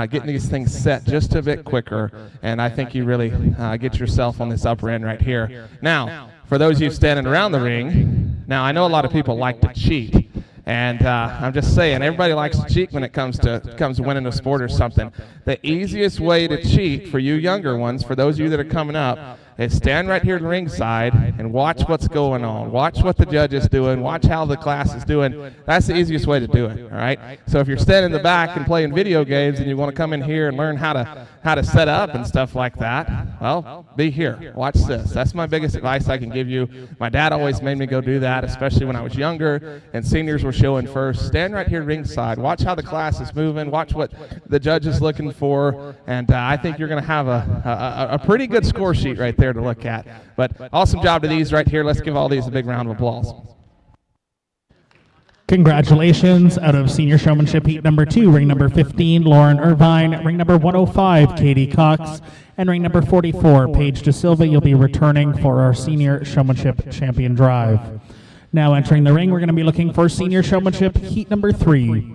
getting these things set just a bit quicker, and I think you really get yourself on this upper end right here. Now, for those of you standing around the ring, now I know a lot of people like to cheat, and I'm just saying, everybody likes to cheat when it comes to winning a sport or something. The easiest way to cheat for you younger ones, for those of you that are coming up, is stand right here at the ringside and watch what's going on. Watch what the judge is doing. Watch how the class is doing. That's the easiest way to do it, all right? So if you're standing in the back and playing video games and you want to come in here and learn how to set up and stuff like that, well, be here. Watch this. That's my biggest advice I can give you. My dad always made me go do that, especially when I was younger and seniors were showing first. Stand right here ringside. Watch how the class is moving. Watch what the judge is looking for, and I think you're going to have a pretty good score sheet right there to look at. But awesome job to these right here. Let's give all these a big round of applause. Congratulations. Out of senior showmanship heat number 2, ring number 15, Lauren Irvine, ring number 105, Katie Cox, and ring number 44, Paige DeSilva. You'll be returning for our senior showmanship champion drive. Now entering the ring, we're going to be looking for senior showmanship heat number 3.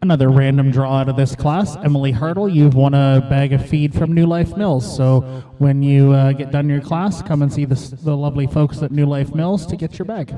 Another random draw out of this class, Emily Hartle, you've won a bag of feed from New Life Mills. So when you get done your class, come and see the lovely folks at New Life Mills to get your bag.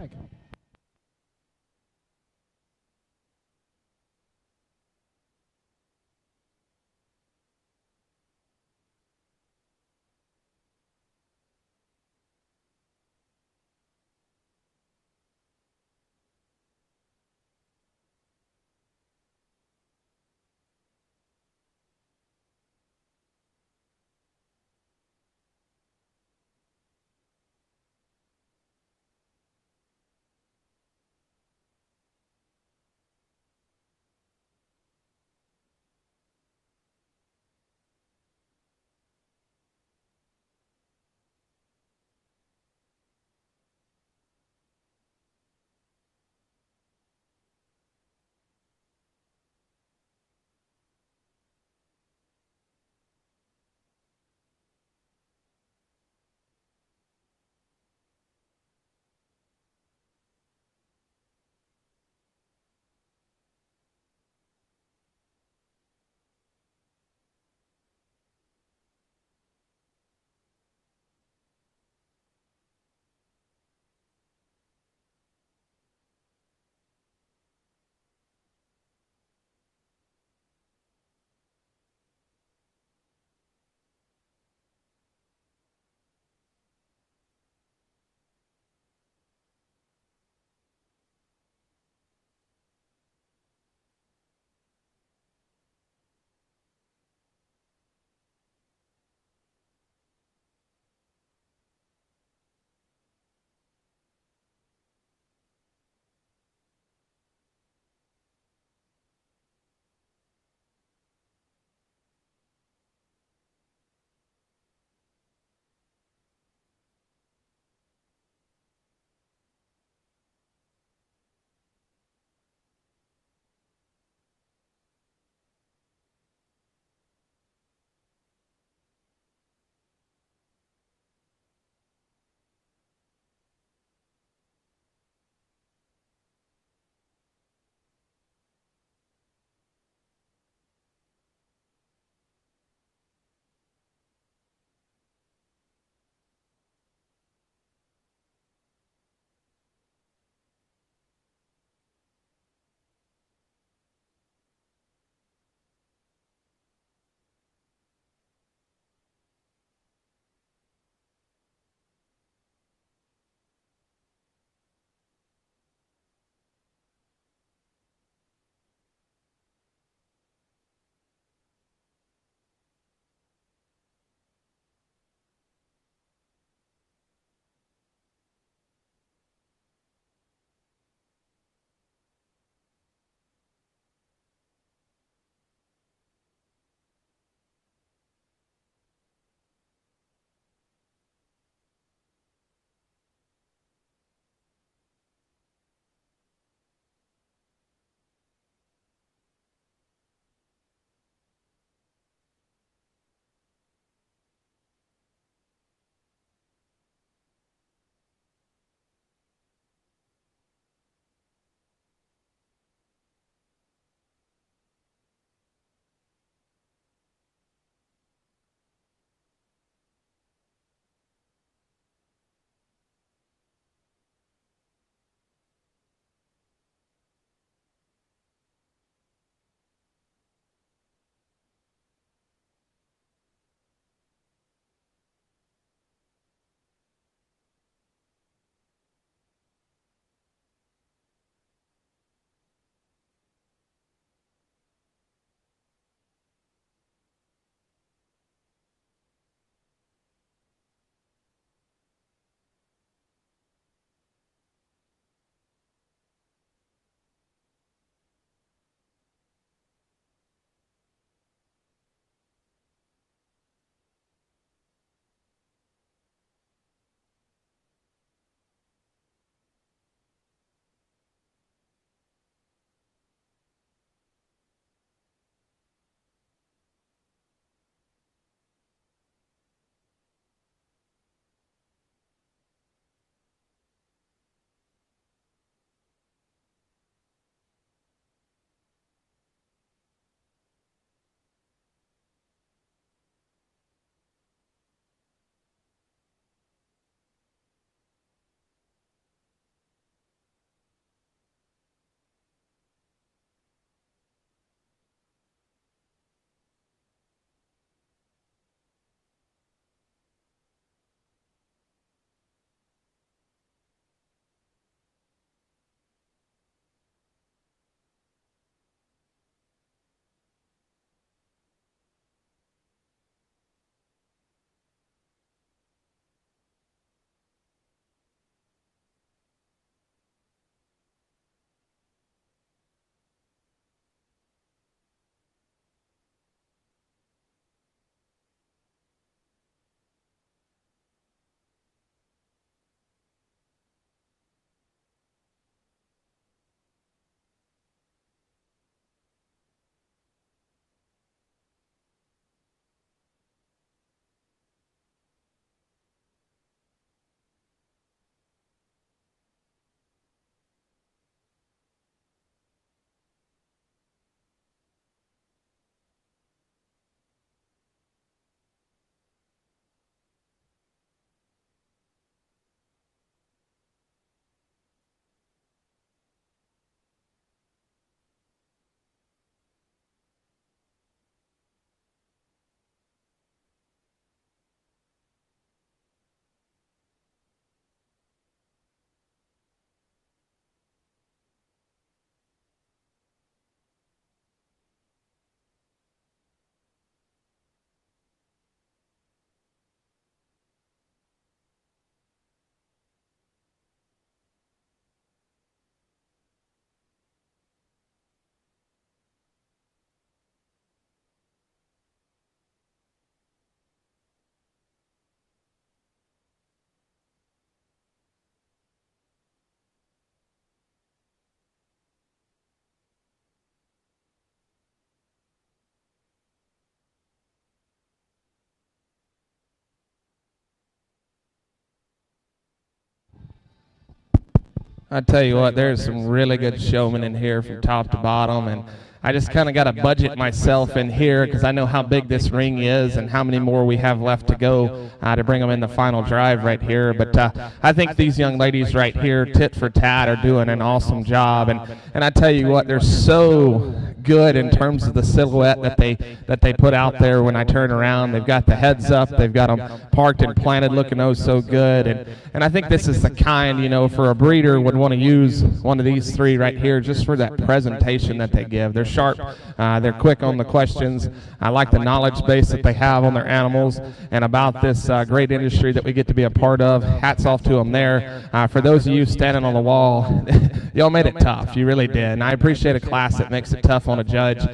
I tell you what, there's some really good showmen in here from top to bottom, and I just kind of got to budget myself in here because I know how big this ring is and how many more we have left to go to bring them in the final drive right here. But I think these young ladies right here, tit for tat, are doing an awesome job. And I tell you what, they're so good in terms of the silhouette that they put out there when I turn around. They've got the heads up, they've got them parked and planted looking oh so good. And I think this is the kind, you know, for a breeder would want to use one of these three right here just for that presentation that they give. They're sharp, they're quick on the questions. I like the knowledge base that they have on their animals and about this great industry that we get to be a part of. Hats off to them there. For those of you standing on the wall, y'all made it tough. You really did. And I appreciate a class that makes it tough on a judge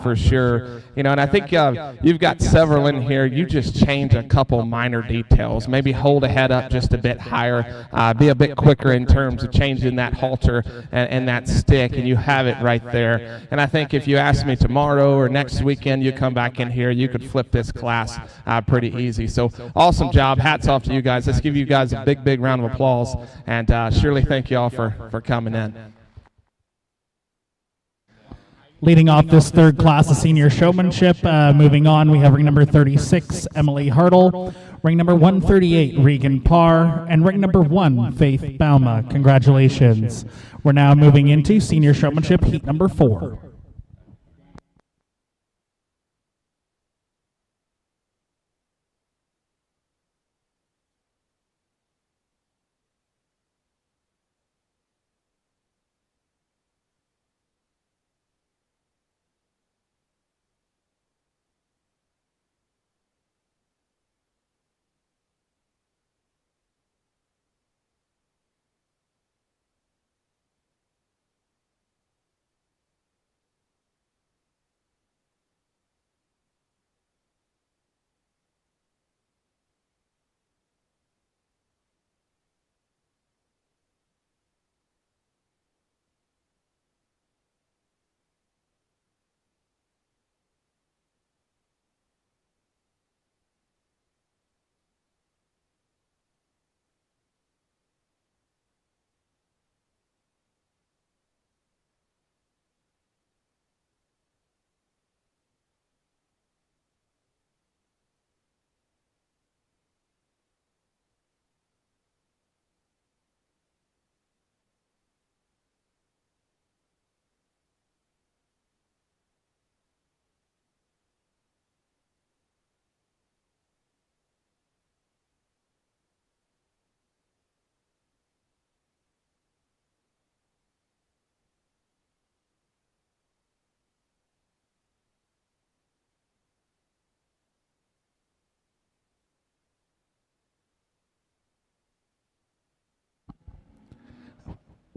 for sure. You know, and I think you've got several in here. You just change a couple minor details. Maybe hold a head up just a bit higher. Be a bit quicker in terms of changing that halter and that stick, and you have it right there. And I think if you ask me tomorrow or next weekend, you come back in here, you could flip this class pretty easy. So awesome job. Hats off to you guys. Let's give you guys a big, big round of applause. And surely thank you all for coming in. Leading off this third class of senior showmanship, moving on, we have ring number 36, Emily Hartle, ring number 138, Regan Parr, and ring number 1, Faith Bauma. Congratulations. We're now moving into senior showmanship heat number 4.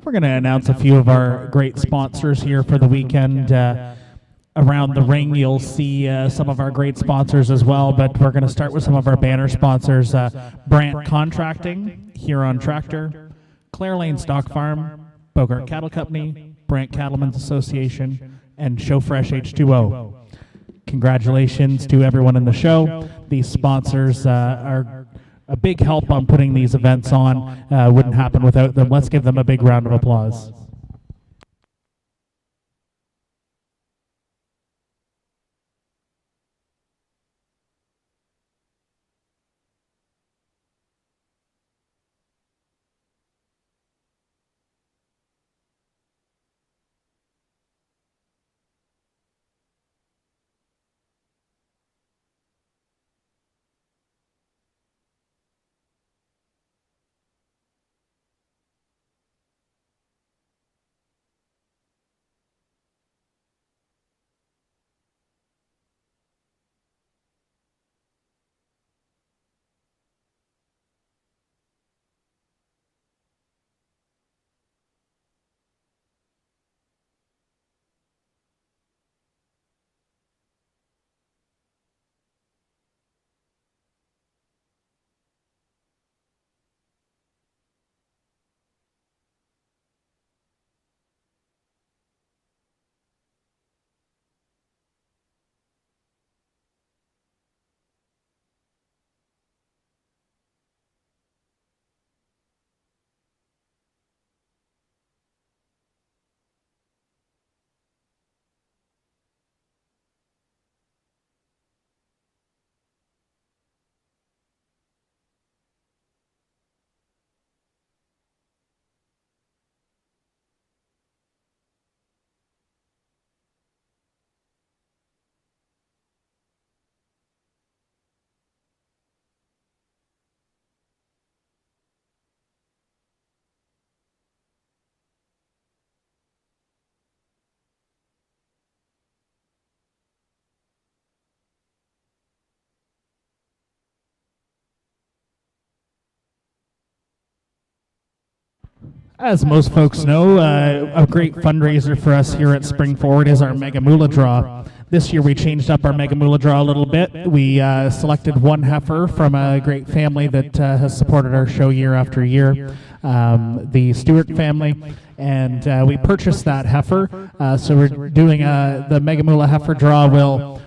We're going to announce a few of our great sponsors here for the weekend. Around the ring, you'll see some of our great sponsors as well, but we're going to start with some of our banner sponsors. Brant Contracting, Huron Tractor, Clare Lane Stock Farm, Bogart Cattle Company, Brant Cattlemen's Association, and Show Fresh H2O. Congratulations to everyone in the show. These sponsors are a big help on putting these events on. Wouldn't happen without them. Let's give them a big round of applause. As most folks know, a great fundraiser for us here at Spring Forward is our Mega Moola Draw. This year we changed up our Mega Moola Draw a little bit. We selected one heifer from a great family that has supported our show year after year, the Stewart family, and we purchased that heifer. So we're doing the Mega Moola heifer draw will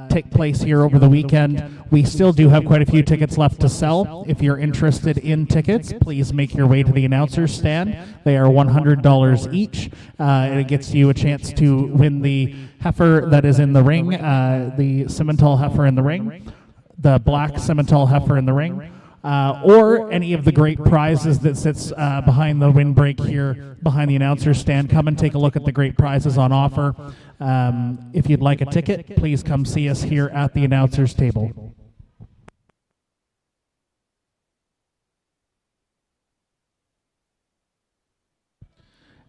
take place here over the weekend. We still do have quite a few tickets left to sell. If you're interested in tickets, please make your way to the announcer's stand. They are $100 each. It gets you a chance to win the heifer that is in the ring, the Simmental heifer in the ring, the black Simmental heifer in the ring, or any of the great prizes that sits behind the windbreak here, behind the announcer's stand. Come and take a look at the great prizes on offer. If you'd like a ticket, please come see us here at the announcer's table.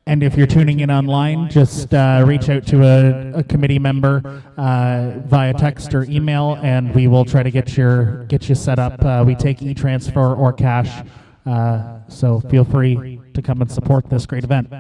And if you're tuning in online, just reach out to a committee member via text or email, and we will try to get you set up. We take e-transfer or cash, so feel free to come and support this great event.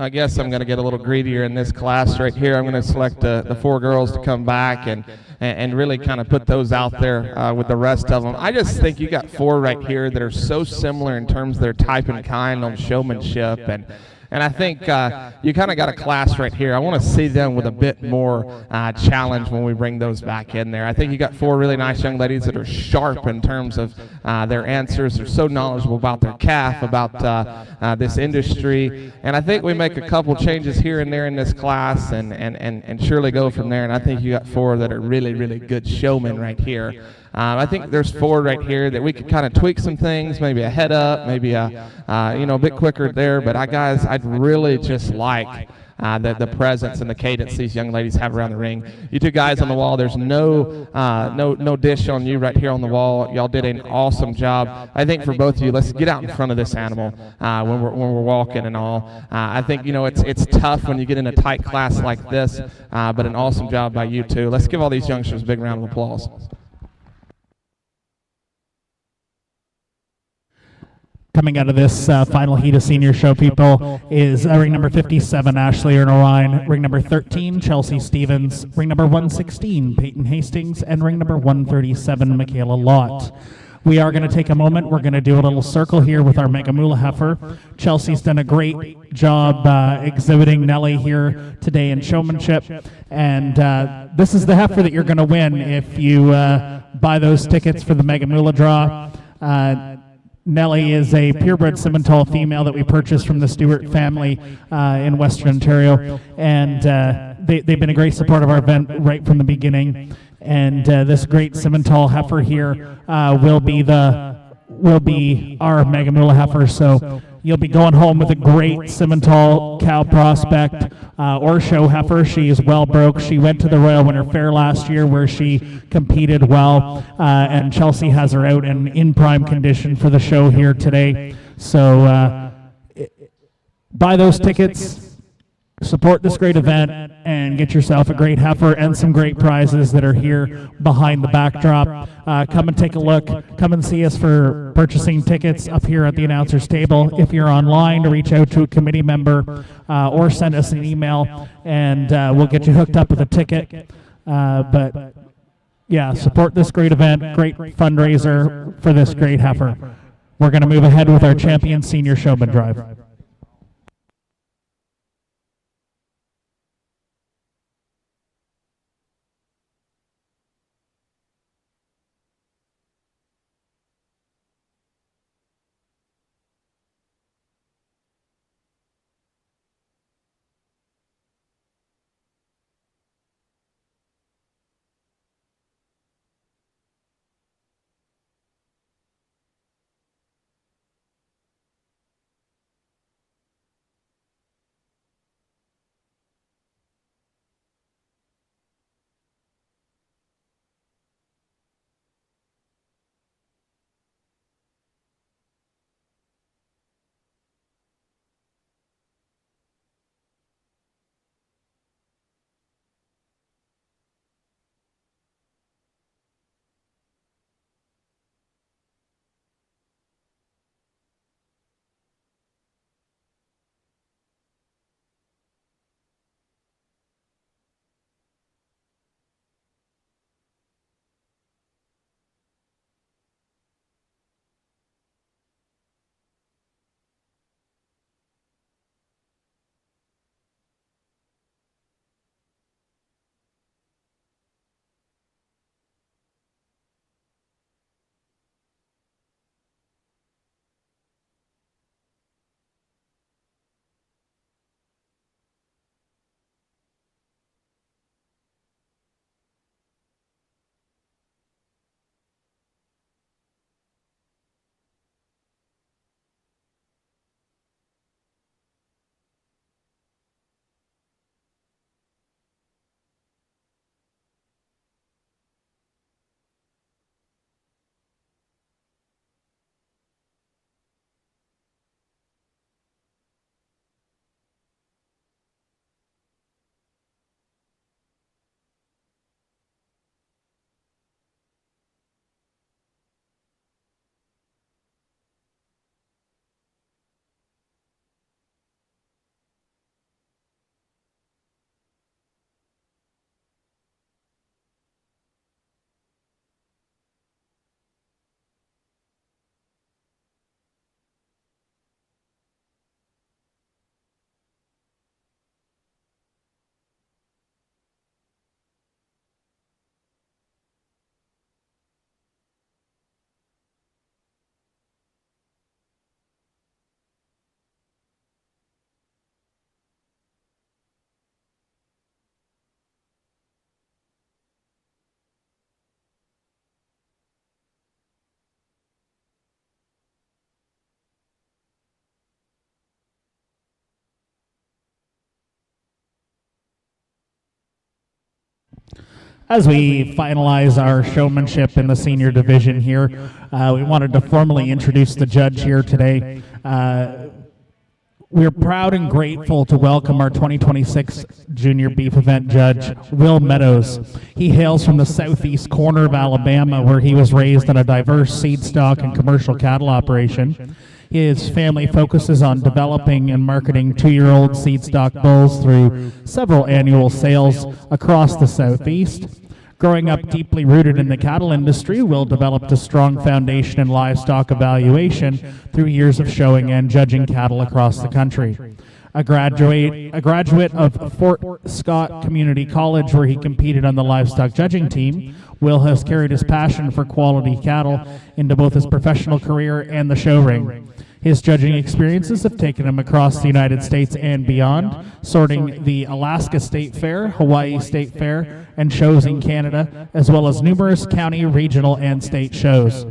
I guess I'm going to get a little greedier in this class right here. I'm going to select the 4 girls to come back and really kind of put those out there with the rest of them. I just think you got 4 right here that are so similar in terms of their type and kind on showmanship, and I think you kind of got a class right here. I want to see them with a bit more challenge when we bring those back in there. I think you got 4 really nice young ladies that are sharp in terms of their answers. They're so knowledgeable about their calf, about this industry. And I think we make a couple changes here and there in this class and surely go from there. And I think you got 4 that are really, really good showmen right here. I think there's 4 right here that we could kind of tweak some things, maybe a head up, maybe a bit quicker there. But guys, I'd really just like the presence and the cadence these young ladies have around the ring. You 2 guys on the wall, there's no dish on you right here on the wall. Y'all did an awesome job. I think for both of you, let's get out in front of this animal when we're walking and all. I think it's tough when you get in a tight class like this, but an awesome job by you 2. Let's give all these youngsters a big round of applause. Coming out of this final heat of senior show, people, is ring number 57, Ashley O'Ryan, ring number 13, Chelsea Stevens, ring number 116, Peyton Hastings, and ring number 137, Michaela Lott. We are going to take a moment. We're going to do a little circle here with our Mega Moola heifer. Chelsea's done a great job exhibiting Nellie here today in showmanship, and this is the heifer that you're going to win if you buy those tickets for the Mega Moola draw. Nellie is a purebred Simmental female that we purchased from the Stewart family in Western Ontario, and they've been a great support of our event right from the beginning. And this great Simmental heifer here will be our Mega Moola heifer. So you'll be going home with a great Simmental cow prospect or show heifer. She is well broke. She went to the Royal Winter Fair last year where she competed well, and Chelsea has her out and in prime condition for the show here today. So buy those tickets, support this great event, and get yourself a great heifer and some great prizes that are here behind the backdrop. Come and take a look. Come and see us for purchasing tickets up here at the announcer's table. If you're online, reach out to a committee member or send us an email, and we'll get you hooked up with a ticket. But yeah, support this great event, great fundraiser for this great heifer. We're going to move ahead with our champion senior showman drive. As we finalize our showmanship in the senior division here, we wanted to formally introduce the judge here today. We're proud and grateful to welcome our 2026 Junior Beef Event judge, Will Meadows. He hails from the southeast corner of Alabama, where he was raised on a diverse seed stock and commercial cattle operation. His family focuses on developing and marketing 2-year-old seed stock bulls through several annual sales across the southeast. Growing up deeply rooted in the cattle industry, Will developed a strong foundation in livestock evaluation through years of showing and judging cattle across the country. A graduate of Fort Scott Community College, where he competed on the livestock judging team, Will has carried his passion for quality cattle into both his professional career and the show ring. His judging experiences have taken him across the United States and beyond, sorting the Alaska State Fair, Hawaii State Fair, and shows in Canada, as well as numerous county, regional, and state shows.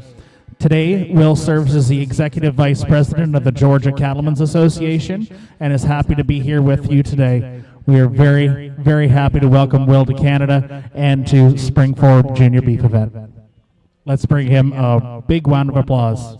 Today, Will serves as the Executive Vice President of the Georgia Cattlemen's Association and is happy to be here with you today. We are very, very happy to welcome Will to Canada and to Spring Forward Junior Beef Event. Let's bring him a big round of applause.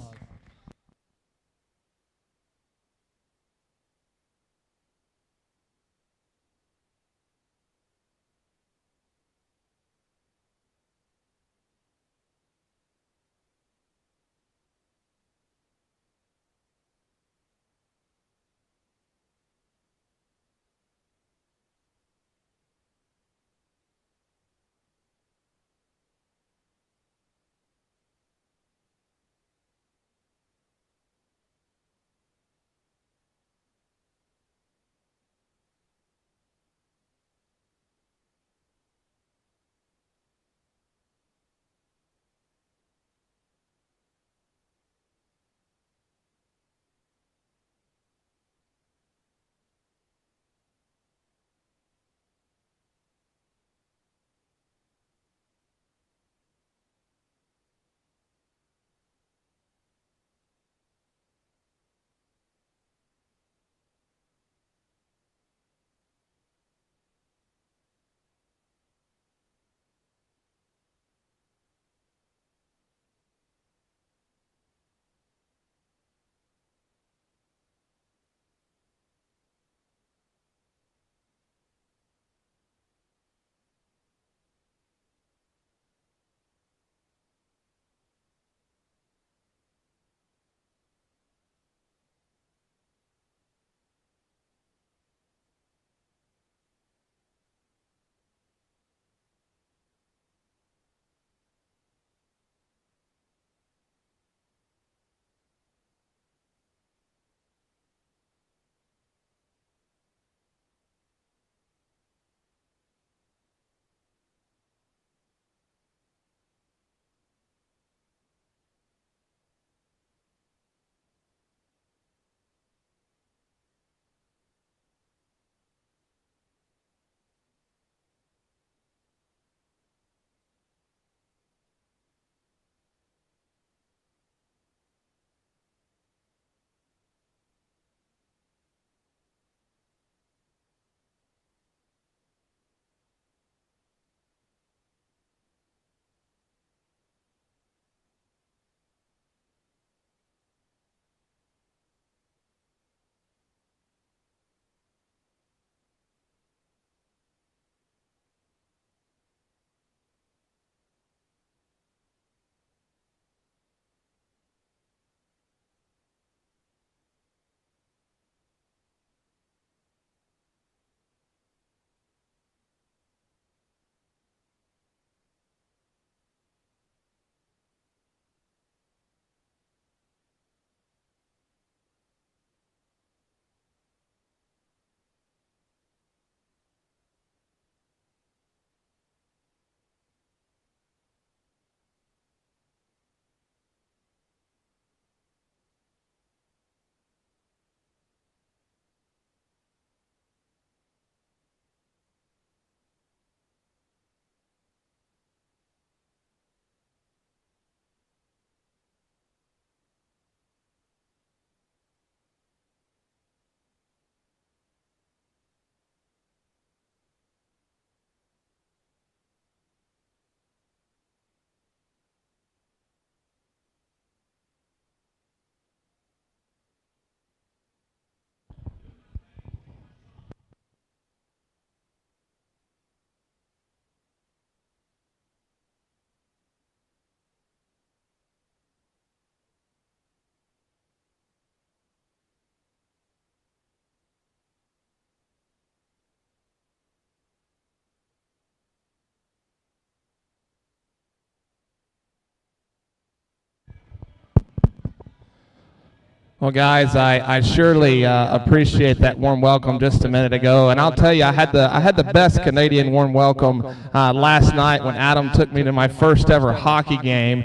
Well, guys, I surely appreciate that warm welcome just a minute ago, and I'll tell you, I had the best Canadian warm welcome last night when Adam took me to my first ever hockey game.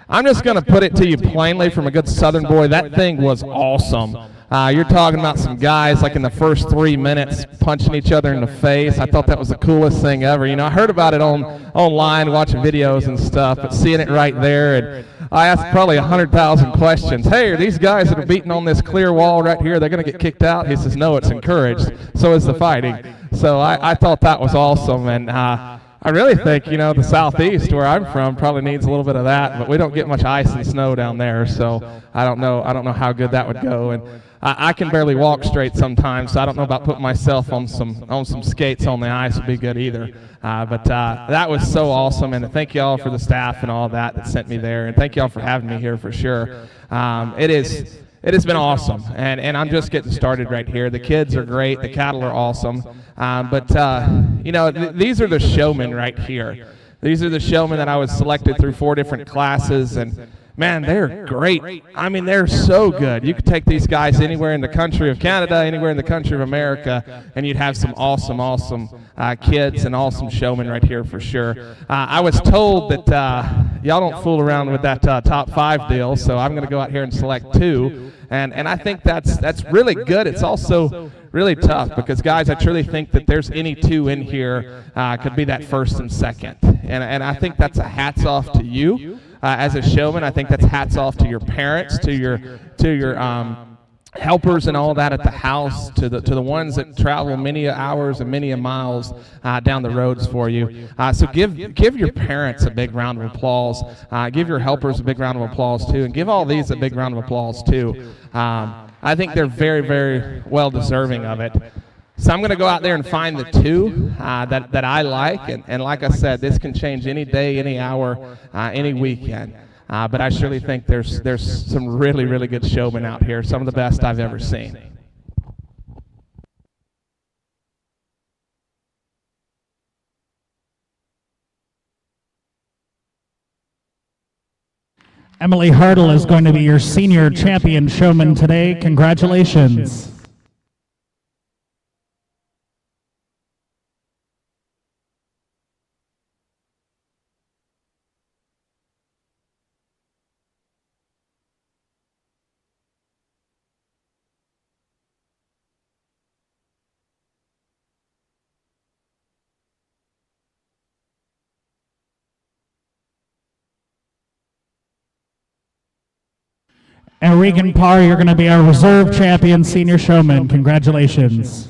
I'm just going to put it to you plainly from a good Southern boy, that thing was awesome. You're talking about some guys like in the first 3 minutes punching each other in the face. I thought that was the coolest thing ever. You know, I heard about it online, watching videos and stuff, but seeing it right there, and I asked probably 100,000 questions. Hey, are these guys that are beating on this clear wall right here, they're going to get kicked out? He says, no, it's encouraged. So is the fighting. So I thought that was awesome, and I really think, you know, the southeast where I'm from probably needs a little bit of that, but we don't get much ice and snow down there, so I don't know how good that would go. And I can barely walk straight sometimes, so I don't know about putting myself on some skates on the ice would be good either. But that was so awesome, and thank you all for the staff and all that sent me there, and thank you all for having me here for sure. It has been awesome, and I'm just getting started right here. The kids are great, the cattle are awesome, but you know, these are the showmen right here. These are the showmen that I was selected through 4 different classes, and man, they're great. I mean, they're so good. You could take these guys anywhere in the country of Canada, anywhere in the country of America, and you'd have some awesome kids and awesome showmen right here for sure. I was told that y'all don't fool around with that top 5 deal, so I'm going to go out here and select 2, and I think that's really good. It's also really tough because, guys, I truly think that there's any 2 in here could be that first and second, and I think that's a hats off to you. As a showman, I think that's hats off to your parents, to your helpers and all that at the house, to the ones that travel many hours and many miles down the roads for you. So give your parents a big round of applause. Give your helpers a big round of applause too, and give all these a big round of applause too. I think they're very, very well deserving of it. So I'm going to go out there and find the 2 that I like, and like I said, this can change any day, any hour, any weekend. But I surely think there's some really, really good showmen out here, some of the best I've ever seen. Emily Hartle is going to be your senior champion showman today. Congratulations. And Regan Parr, you're going to be our reserve champion senior showman. Congratulations.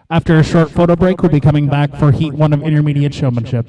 After a short photo break, we'll be coming back for Heat 1 of Intermediate Showmanship.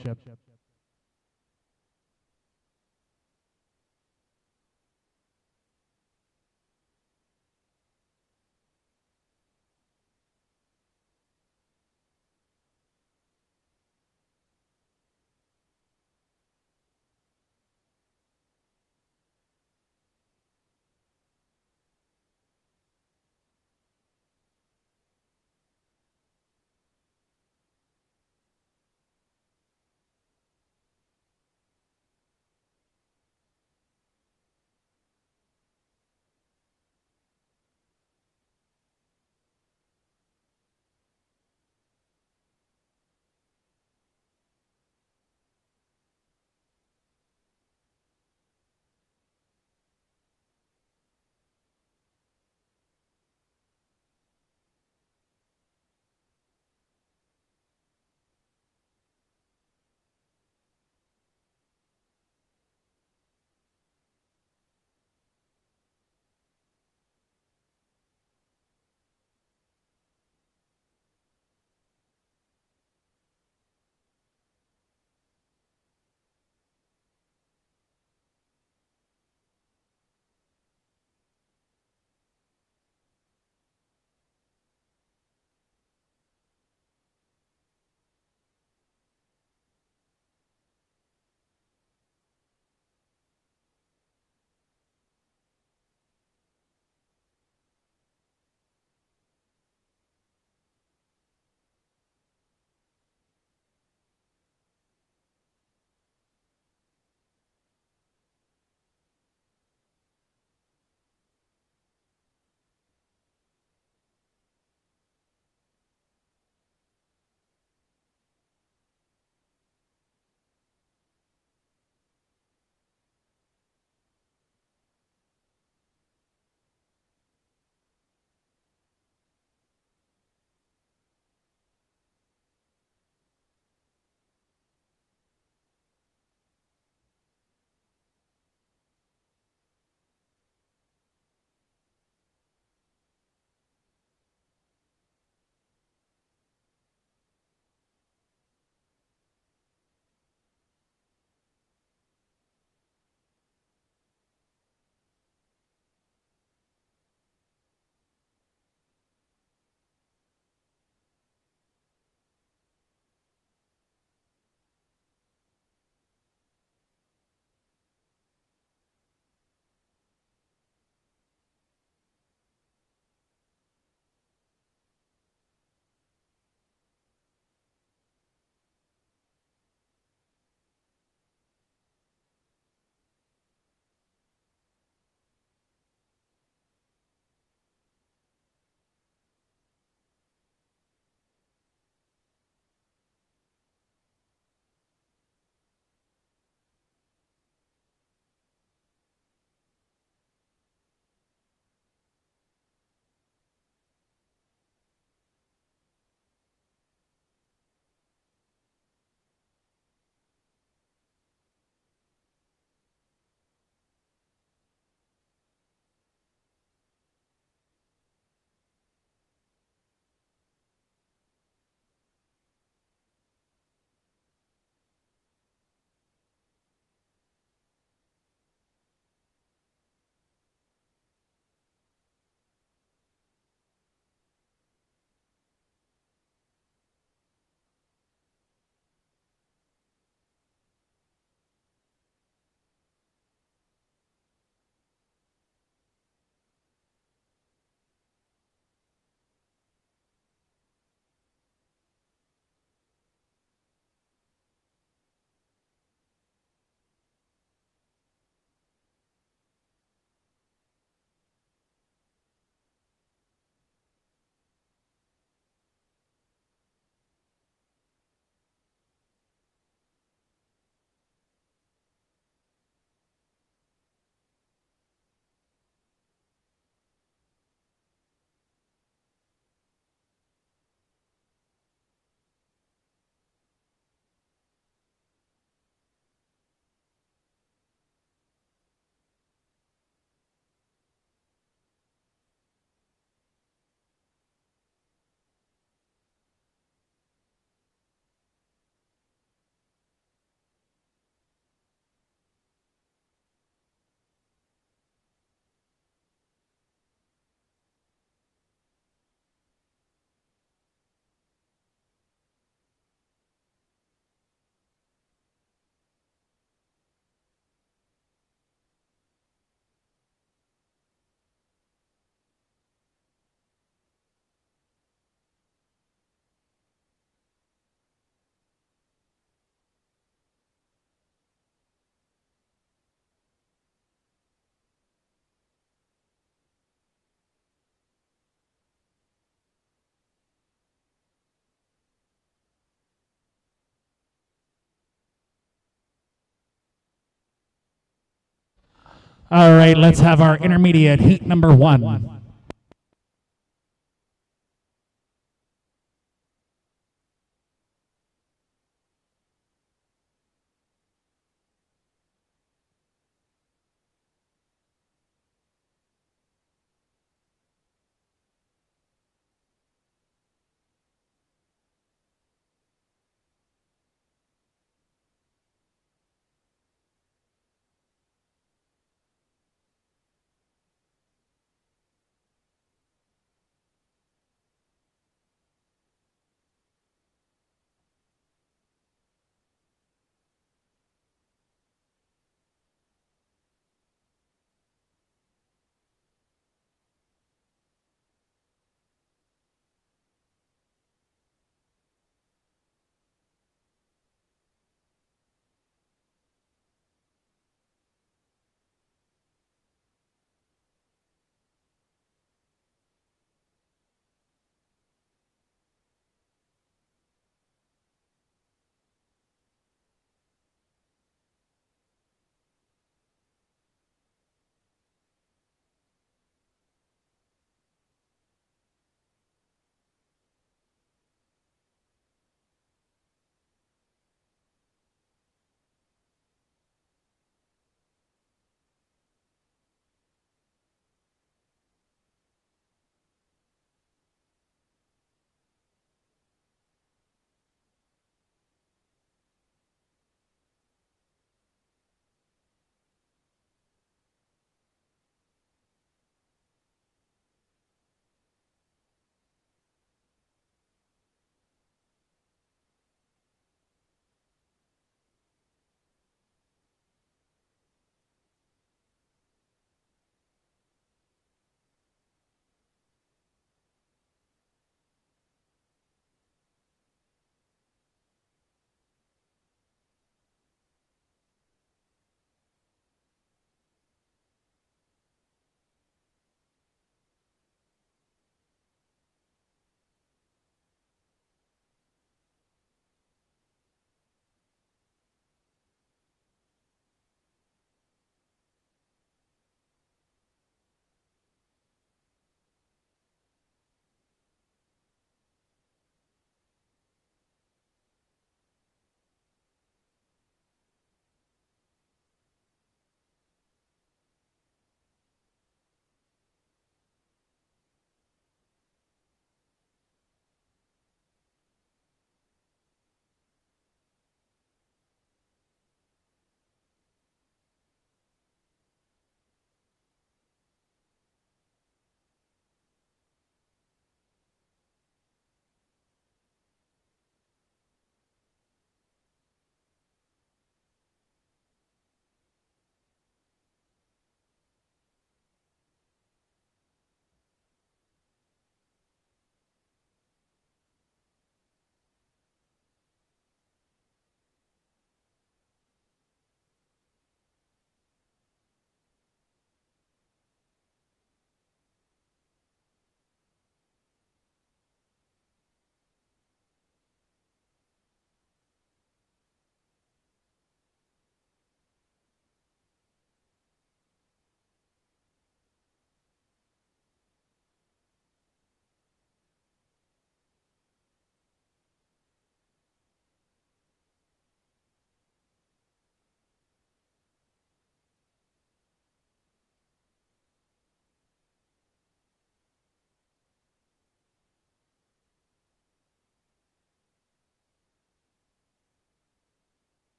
All right, let's have our intermediate heat number 1.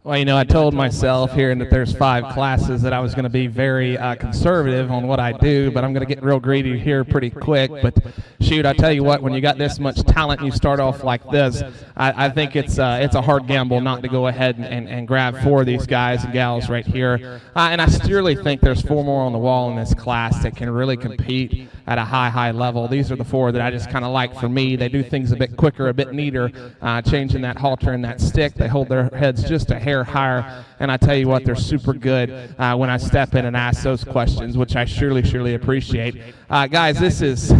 Well, you know, I told myself here that there's 5 classes that I was going to be very conservative on what I do, but I'm going to get real greedy here pretty quick. But shoot, I tell you what, when you got this much talent and you start off like this, I think it's a hard gamble not to go ahead and grab 4 of these guys and gals right here. And I surely think there's 4 more on the wall in this class that can really compete at a high level. These are the 4 that I just kind of like for me. They do things a bit quicker, a bit neater, changing that halter and that stick. They hold their heads just a hair higher, and I tell you what, they're super good when I step in and ask those questions, which I surely appreciate. Guys, this is,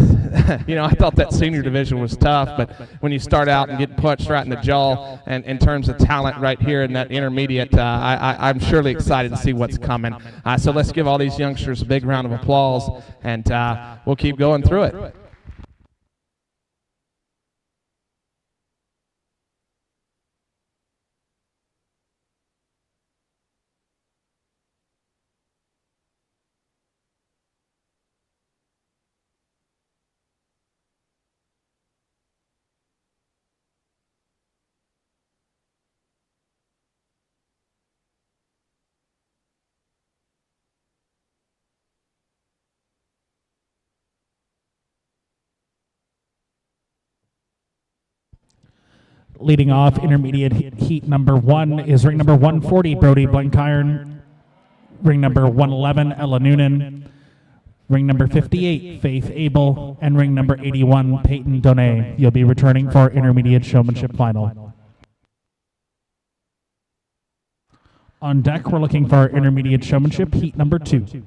you know, I thought that senior division was tough, but when you start out and get punched right in the jaw, and in terms of talent right here in that intermediate, I'm surely excited to see what's coming. So let's give all these youngsters a big round of applause, and we'll keep going through it. Leading off intermediate heat number 1 is ring number 140, Brody Blenkiron. Ring number 111, Ella Noonan. Ring number 58, Faith Abel. And ring number 81, Peyton Donay. You'll be returning for our intermediate showmanship final. On deck, we're looking for our intermediate showmanship heat number 2.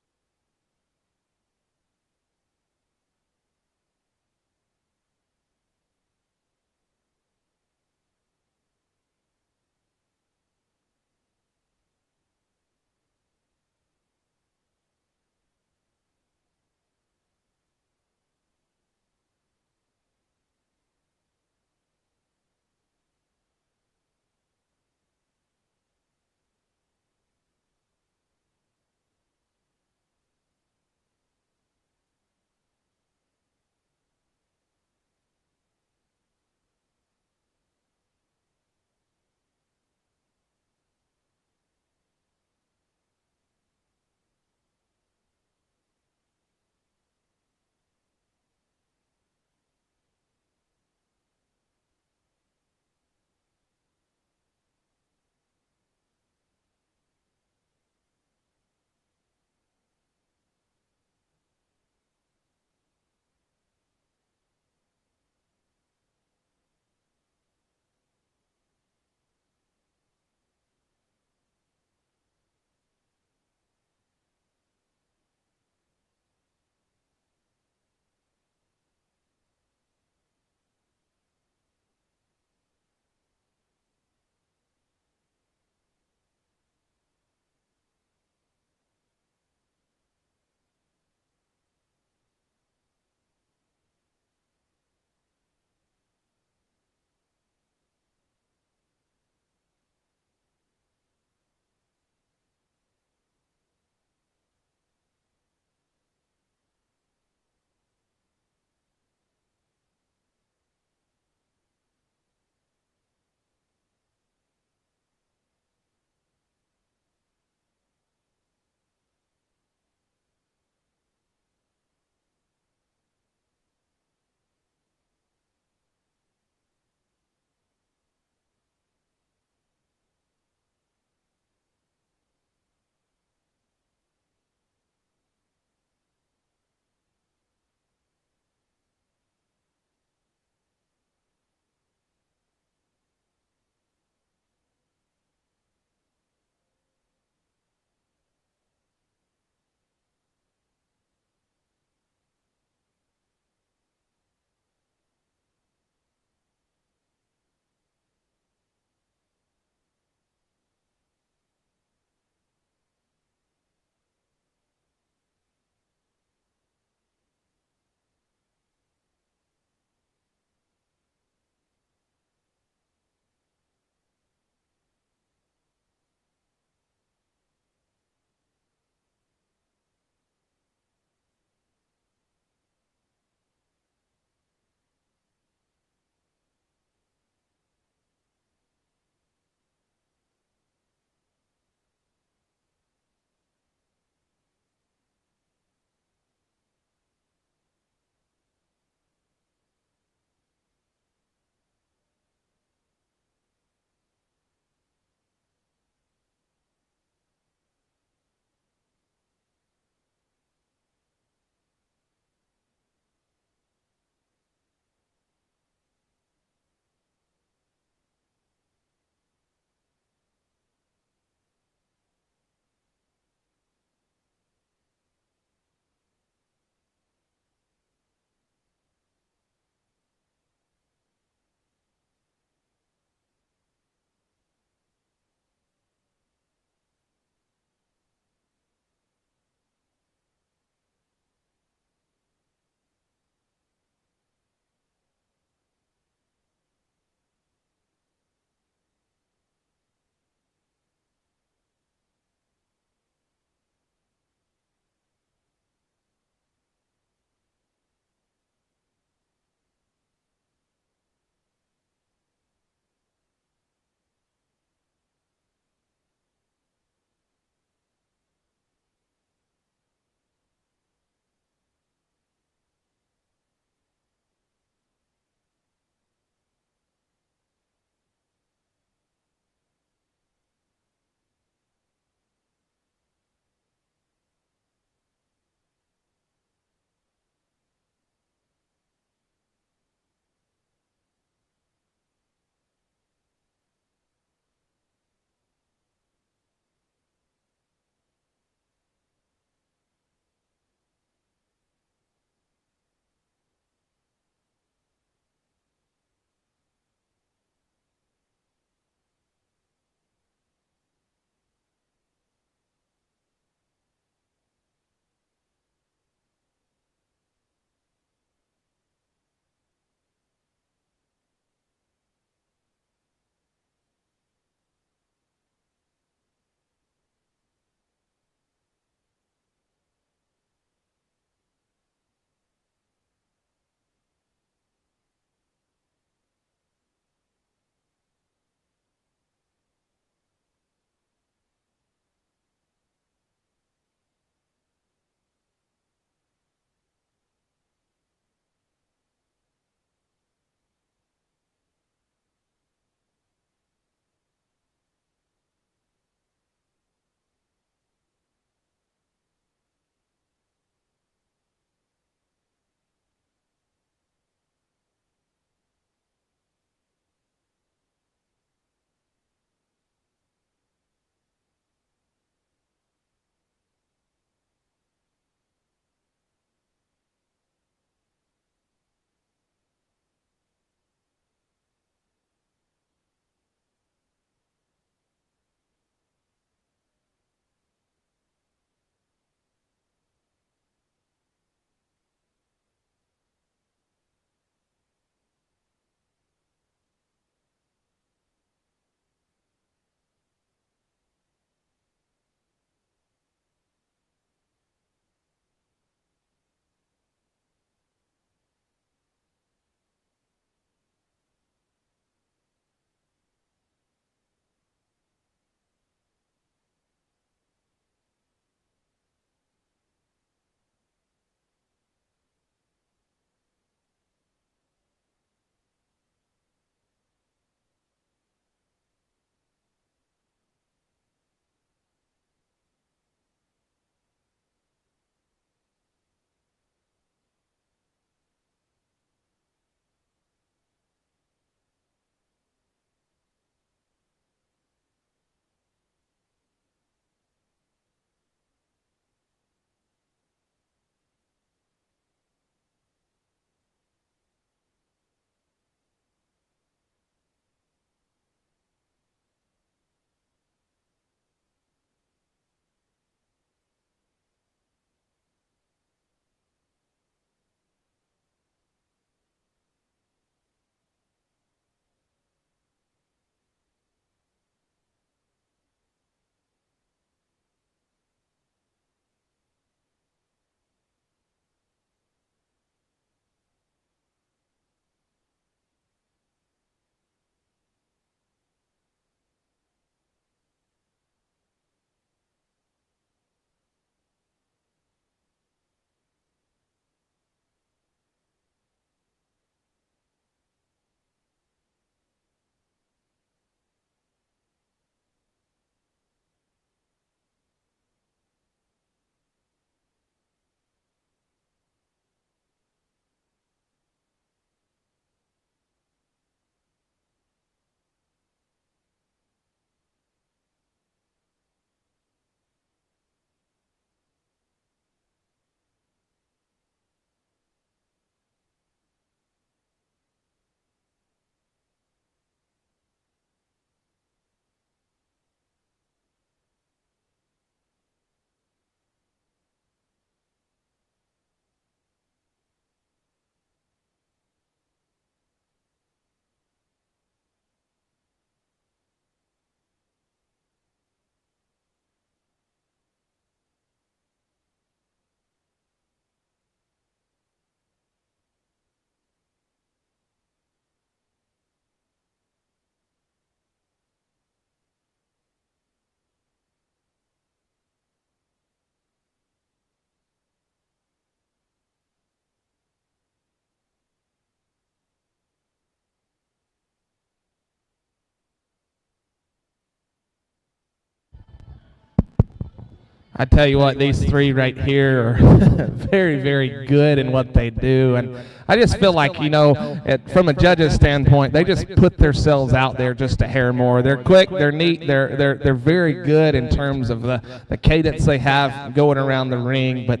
I tell you what, these three right here are very, very good in what they do. And I just feel like, you know, from a judge's standpoint, they just put themselves out there just a hair more. They're quick, they're neat, they're very good in terms of the cadence they have going around the ring. But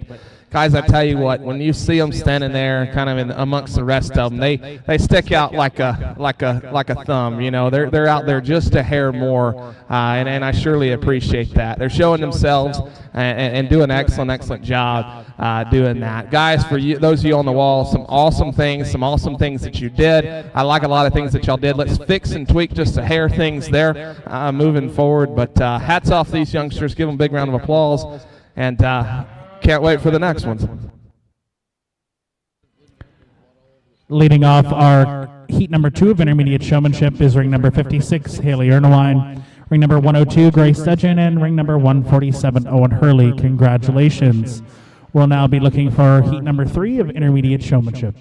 guys, I tell you what, when you see them standing there, kind of in amongst the rest of them, they stick out like a thumb. You know, they're out there just a hair more, and I surely appreciate that. They're showing themselves and doing an excellent job doing that. Guys, for you, those of you on the wall, some awesome things that you did. I like a lot of things that y'all did. Let's fix and tweak just a hair things there moving forward. But hats off to these youngsters. Give them a big round of applause. And can't wait for the next ones. Leading off our heat number 2 of intermediate showmanship is ring number 56, Haley Ernewine, ring number 102, Grace Dudgeon, and ring number 147, Owen Hurley. Congratulations. We'll now be looking for heat number 3 of intermediate showmanship.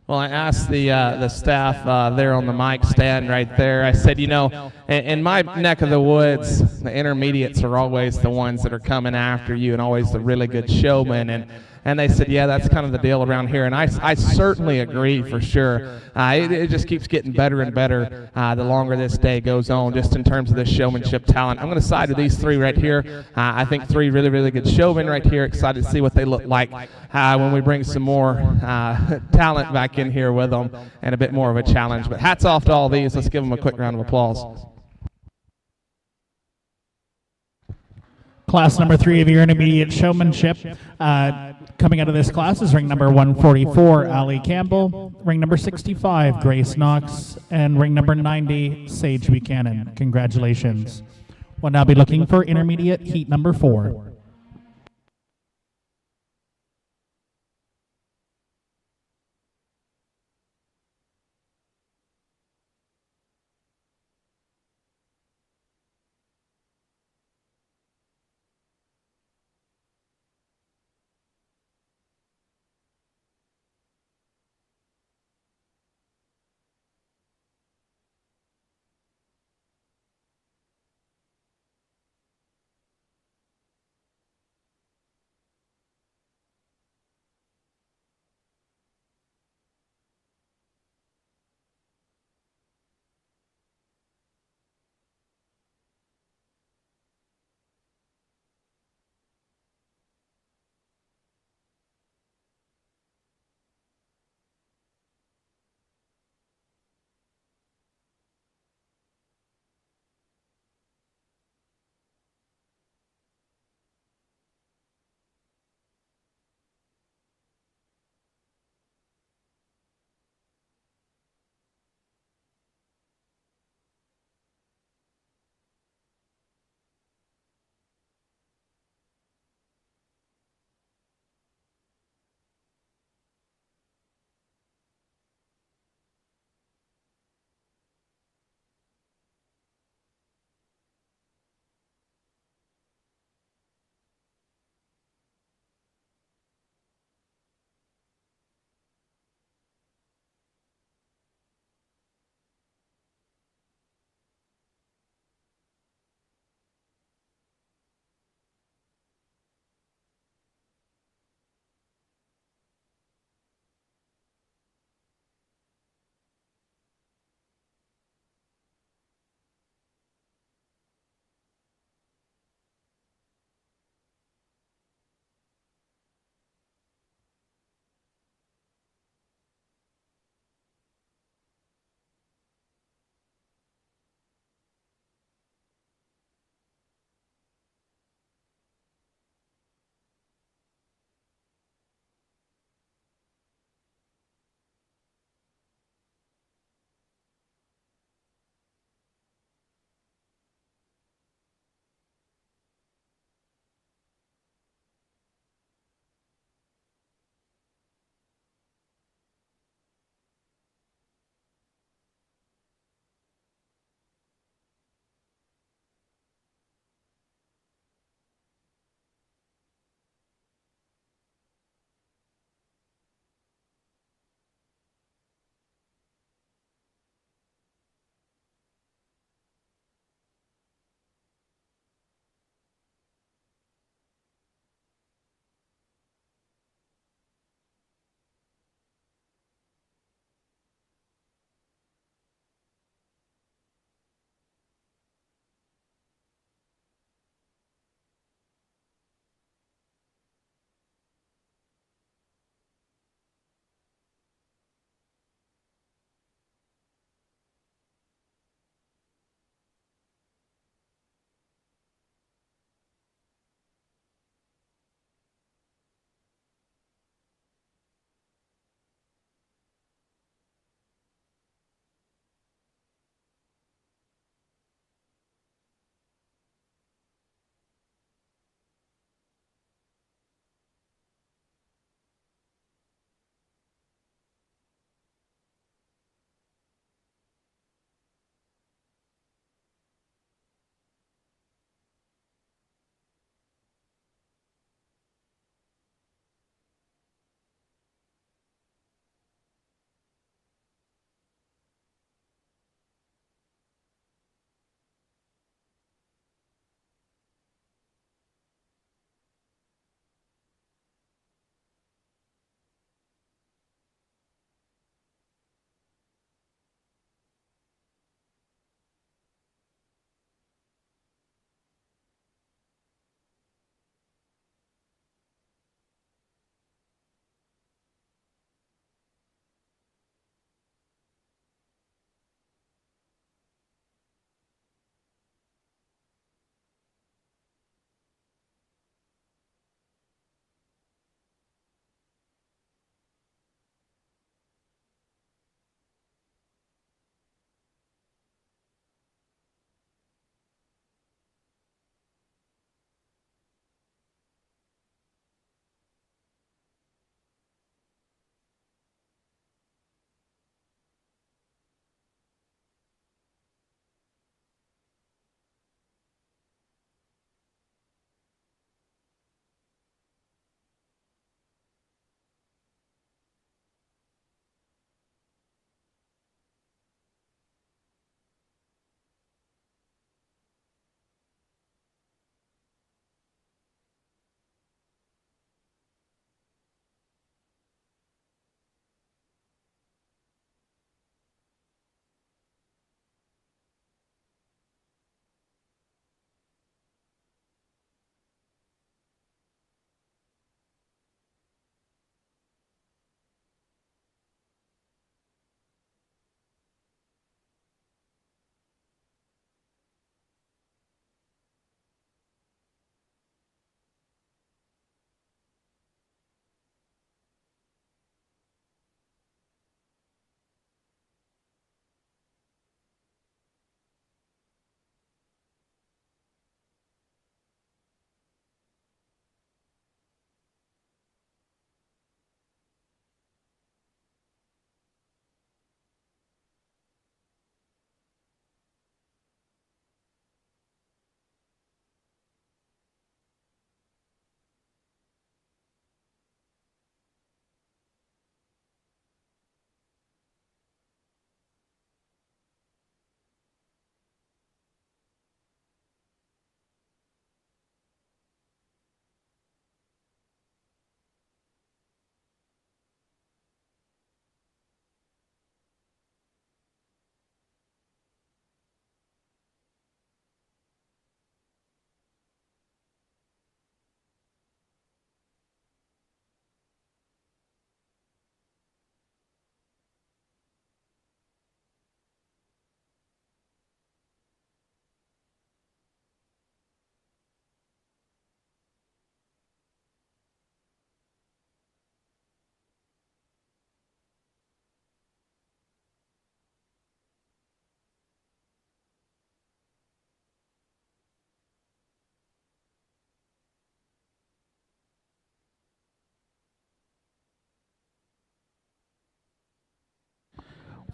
Well, I asked the staff there on the mic stand right there. I said, in my neck of the woods, the intermediates are always the ones that are coming after you, and always the really good showmen. And they said, yeah, that's kind of the deal around here. And I certainly agree for sure. It just keeps getting better and better the longer this day goes on, just in terms of the showmanship talent. I'm going to side with these three right here. I think three really, really good showmen right here. Excited to see what they look like when we bring some more talent back in here with them and a bit more of a challenge. But hats off to all these. Let's give them a quick round of applause. Class number 3 of your intermediate showmanship. Coming out of this class is ring number 144, Allie Campbell, ring number 65, Grace Knox, and ring number 90, Sage Buchanan. Congratulations. We'll now be looking for intermediate heat number 4.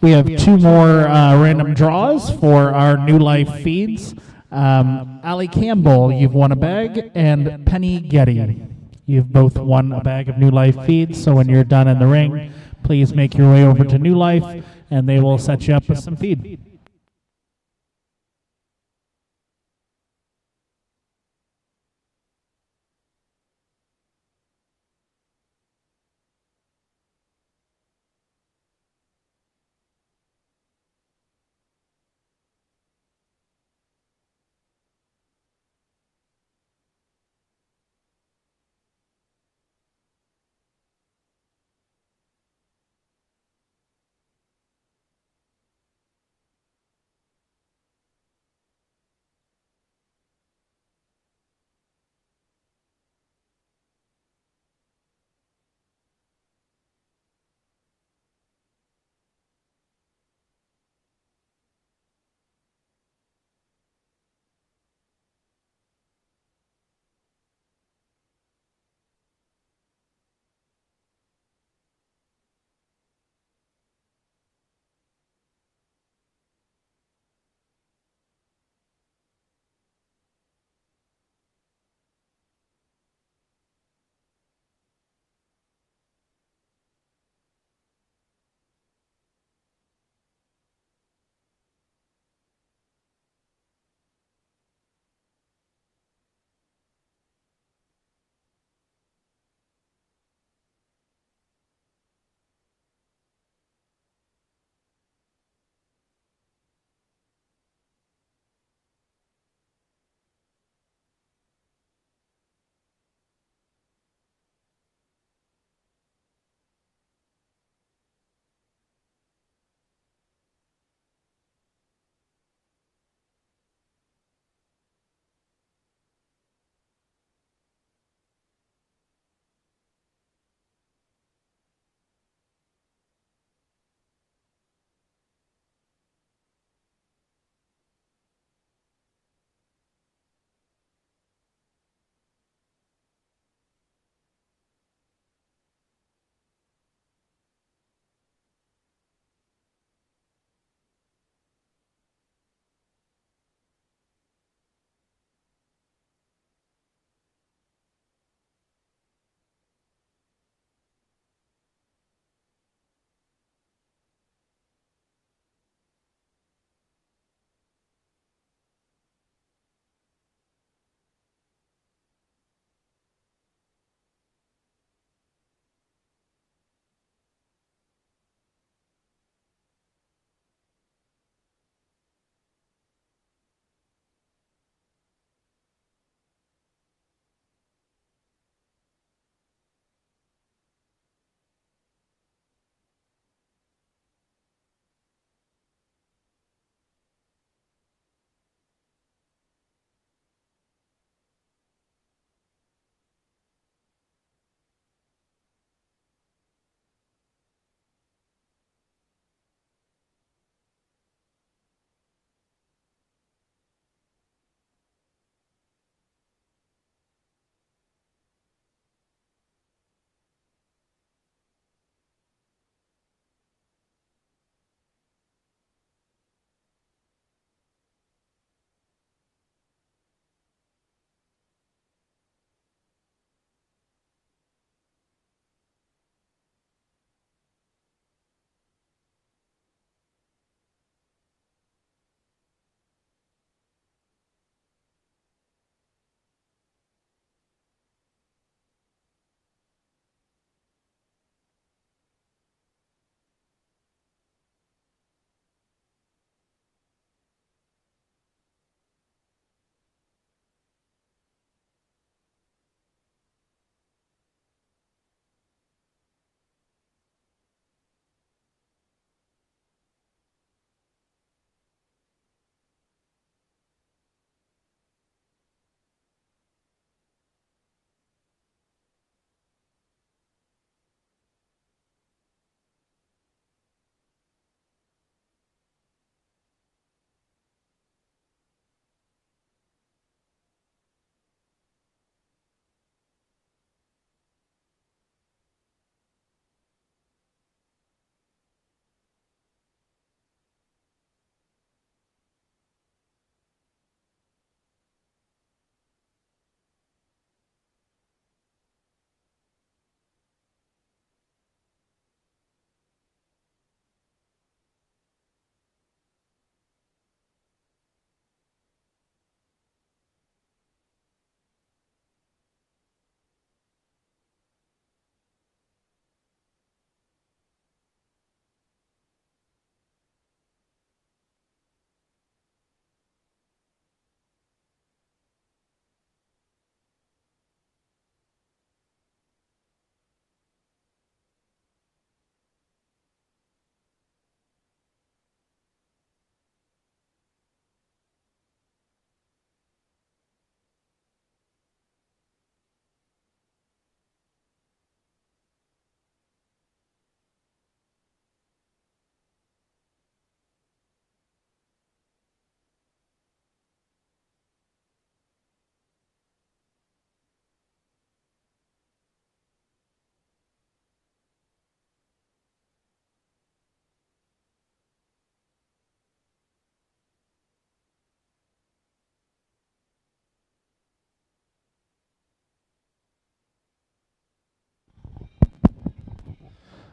We have two more random draws for our New Life feeds. Allie Campbell, you've won a bag, and Penny Getty. You've both won a bag of New Life feeds, so when you're done in the ring, please make your way over to New Life, and they will set you up with some feed.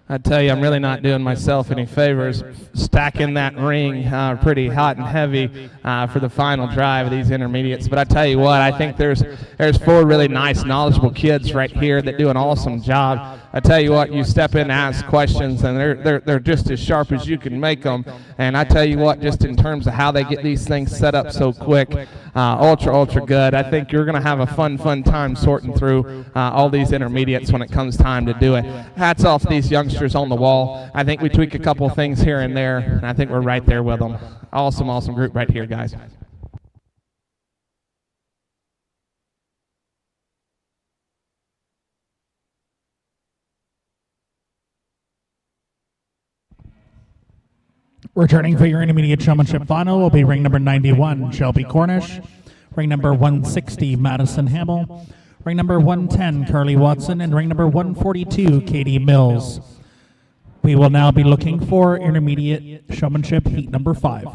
I tell you, I'm really not doing myself any favors stacking that ring pretty hot and heavy for the final drive of these intermediates. But I tell you what, I think there's 4 really nice, knowledgeable kids right here that do an awesome job. I tell you what, you step in and ask questions, and they're just as sharp as you can make them. And I tell you what, just in terms of how they get these things set up so quick, ultra good. I think you're going to have a fun time sorting through all these intermediates when it comes time to do it. Hats off to these youngsters on the wall. I think we tweak a couple things here and there, and I think we're right there with them. Awesome group right here, guys. Returning for your intermediate showmanship final will be ring number 91, Shelby Cornish. Ring number 160, Madison Hamill. Ring number 110, Carly Watson. And ring number 142, Katie Mills. We will now be looking for intermediate showmanship heat number 5.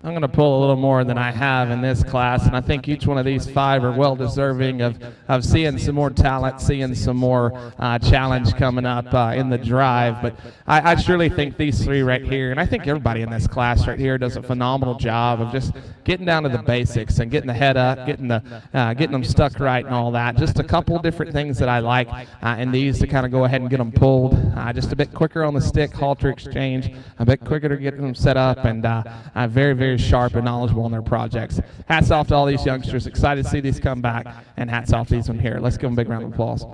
I'm going to pull a little more than I have in this class, and I think each one of these 5 are well deserving of seeing some more talent, seeing some more challenge coming up in the drive. But I surely think these 3 right here, and I think everybody in this class right here does a phenomenal job of just getting down to the basics and getting the head up, getting them stuck right and all that. Just a couple different things that I like in these to kind of go ahead and get them pulled. Just a bit quicker on the stick, halter exchange, a bit quicker to get them set up, and very, very sharp and knowledgeable in their projects. Hats off to all these youngsters. Excited to see these come back, and hats off to these one here. Let's give them a big round of applause.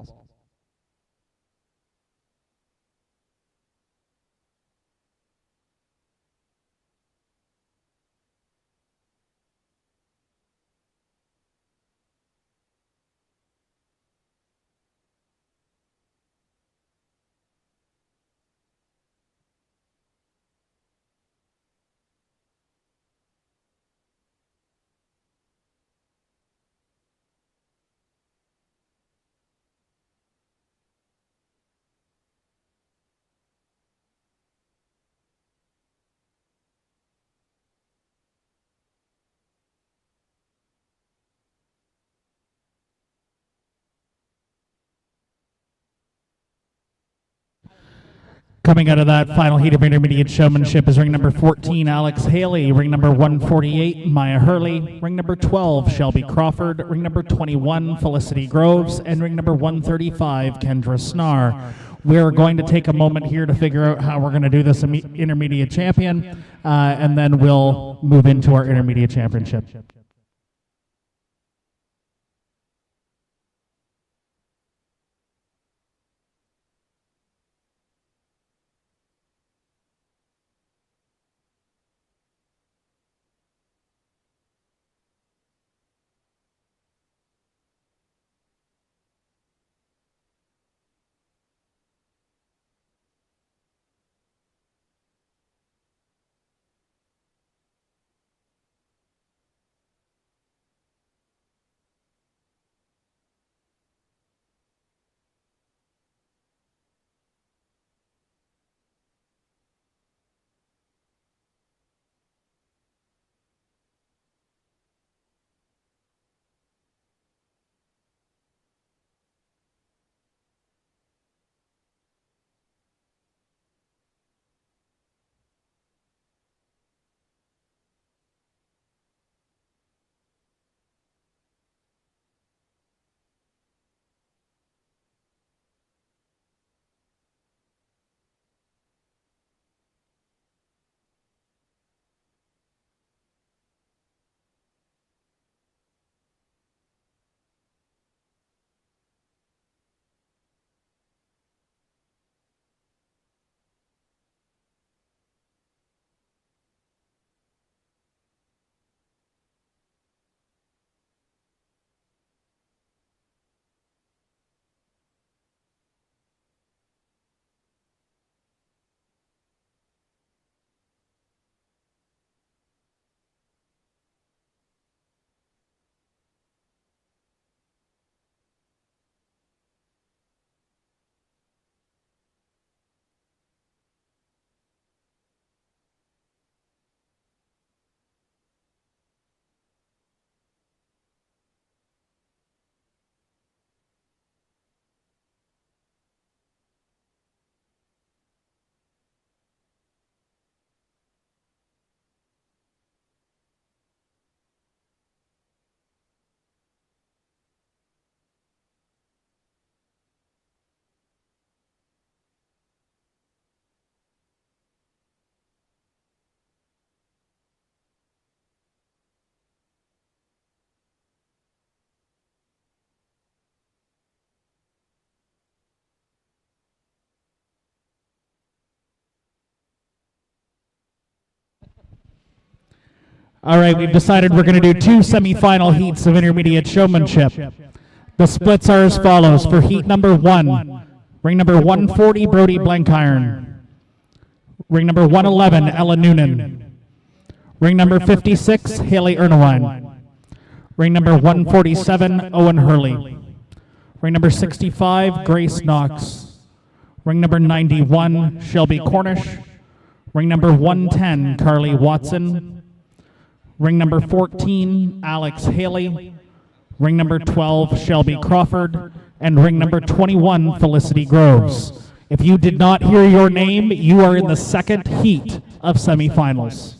Coming out of that final heat of intermediate showmanship is ring number 14, Alex Haley. Ring number 148, Maya Hurley. Ring number 12, Shelby Crawford. Ring number 21, Felicity Groves. And ring number 135, Kendra Snar. We're going to take a moment here to figure out how we're going to do this intermediate champion, and then we'll move into our intermediate championship. All right, we've decided we're going to do 2 semifinal heats of intermediate showmanship. The splits are as follows. For heat number 1, ring number 140, Brody Blankiron. Ring number 111, Ella Noonan. Ring number 56, Haley Ernewine. Ring number 147, Owen Hurley. Ring number 65, Grace Knox. Ring number 91, Shelby Cornish. Ring number 110, Carly Watson. Ring number 14, Alex Haley. Ring number 12, Shelby Crawford. And ring number 21, Felicity Groves. If you did not hear your name, you are in the second heat of semifinals.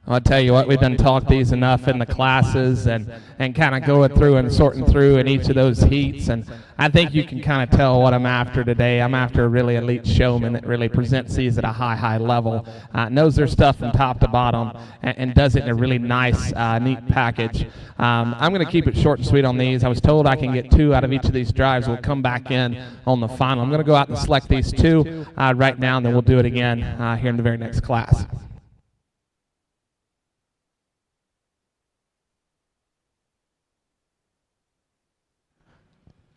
I'll tell you what, we've done talked these enough in the classes and kind of going through and sorting through in each of those heats, and I think you can kind of tell what I'm after today. I'm after a really elite showman that really presents these at a high level, knows their stuff from top to bottom, and does it in a really nice, neat package. I'm going to keep it short and sweet on these. I was told I can get 2 out of each of these drives. We'll come back in on the final. I'm going to go out and select these 2 right now, and then we'll do it again here in the very next class.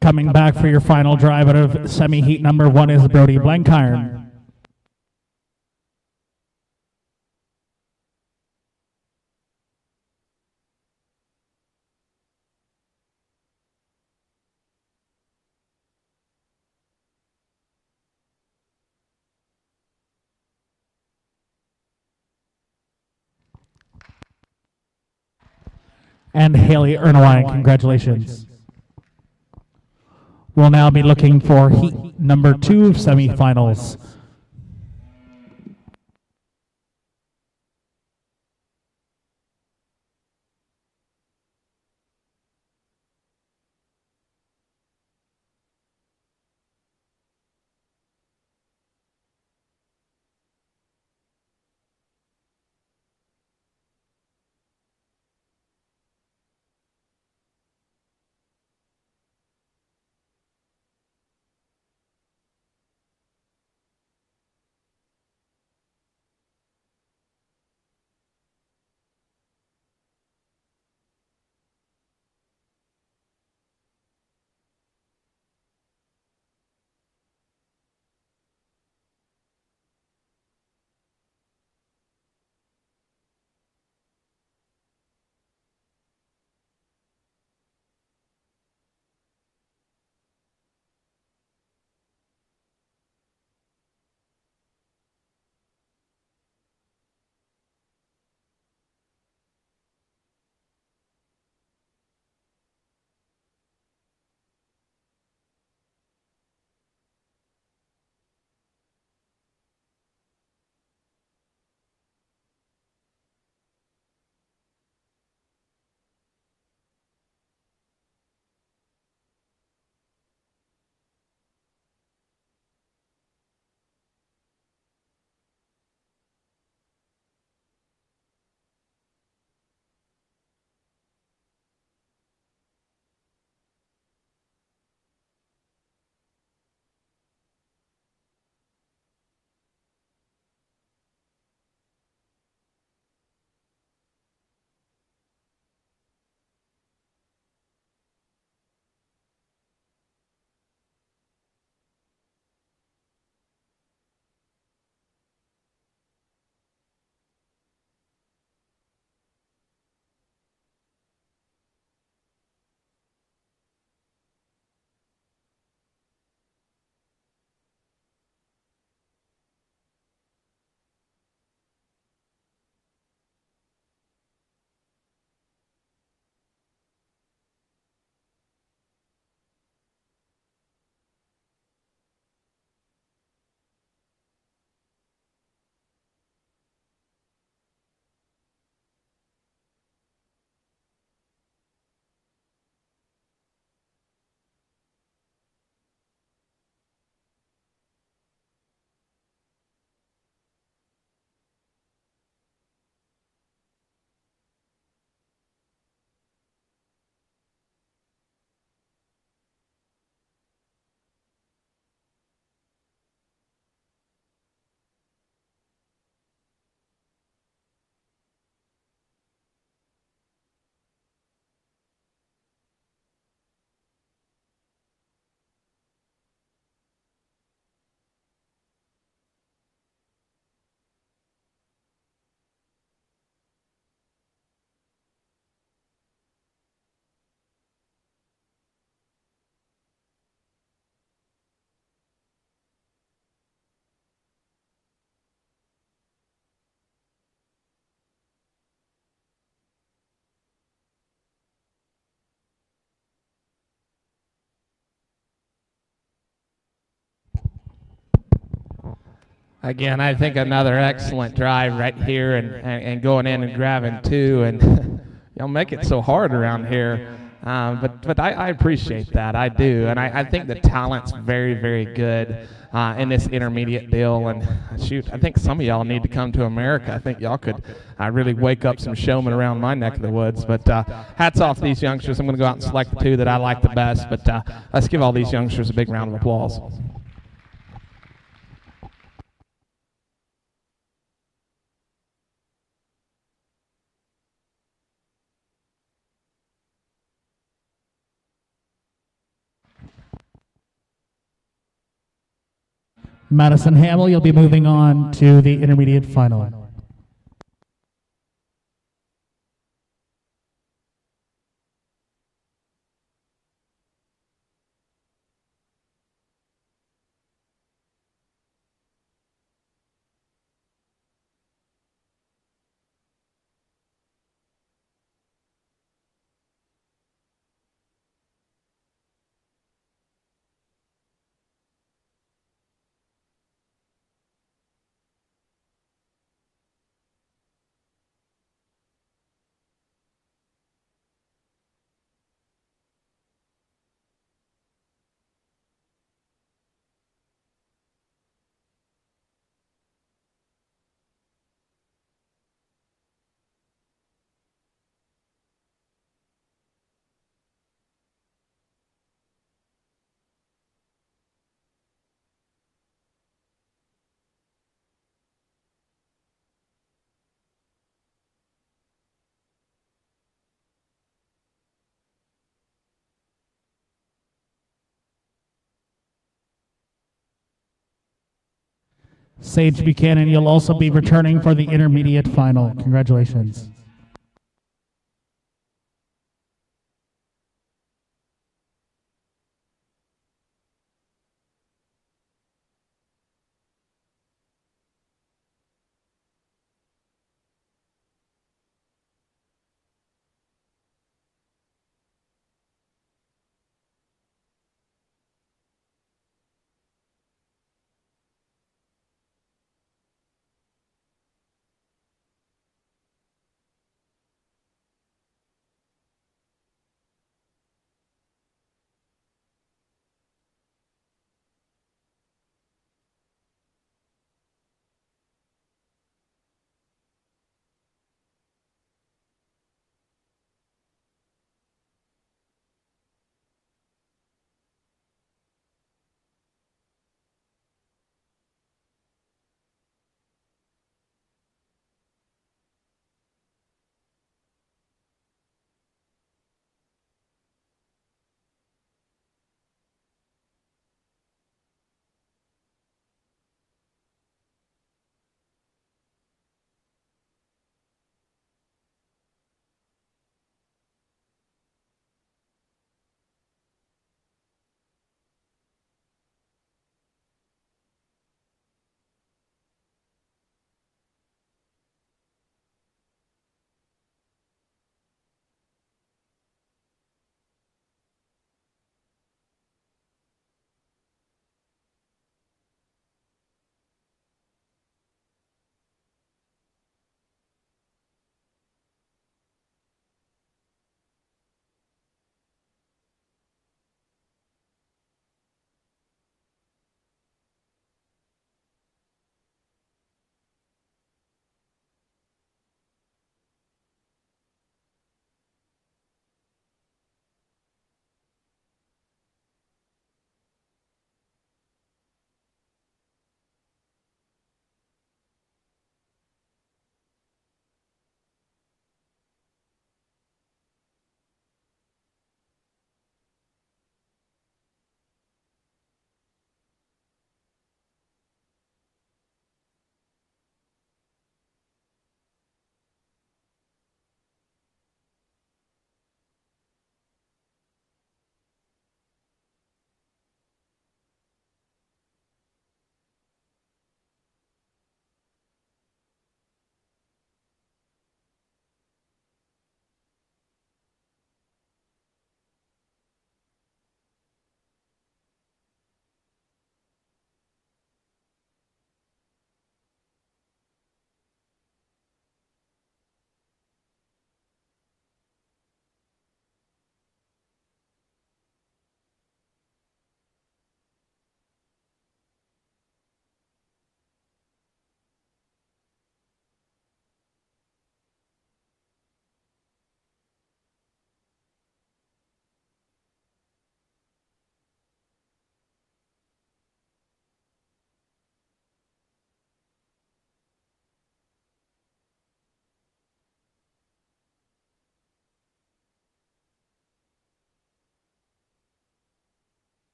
Coming back for your final drive out of semi-heat number 1 is Brody Blankiron. And Haley Ernawine, congratulations. We'll now be looking for heat number 2 of semifinals. Again, I think another excellent drive right here and going in and grabbing two, and y'all make it so hard around here. But I appreciate that. I do. And I think the talent's very, very good in this intermediate deal. And shoot, I think some of y'all need to come to America. I think y'all could really wake up some showmen around my neck of the woods. But hats off to these youngsters. I'm going to go out and select the two that I like the best. But let's give all these youngsters a big round of applause. Madison Hamill, you'll be moving on to the intermediate final. Sage Buchanan, you'll also be returning for the intermediate final. Congratulations.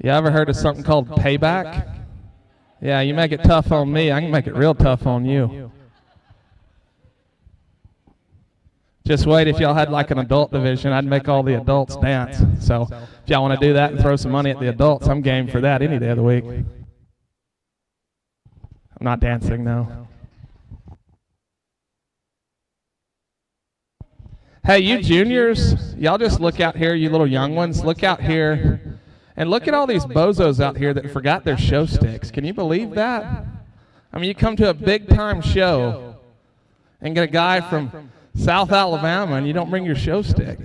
You ever heard of something called payback? Yeah, you make it tough on me, I can make it real tough on you. Just wait, if y'all had like an adult division, I'd make all the adults dance. So if y'all want to do that and throw some money at the adults, I'm game for that any day of the week. I'm not dancing, no. Hey, you juniors, y'all just look out here, you little young ones, look out here, and look at all these bozos out here that forgot their show sticks. Can you believe that? I mean, you come to a big-time show and get a guy from South Alabama and you don't bring your show stick.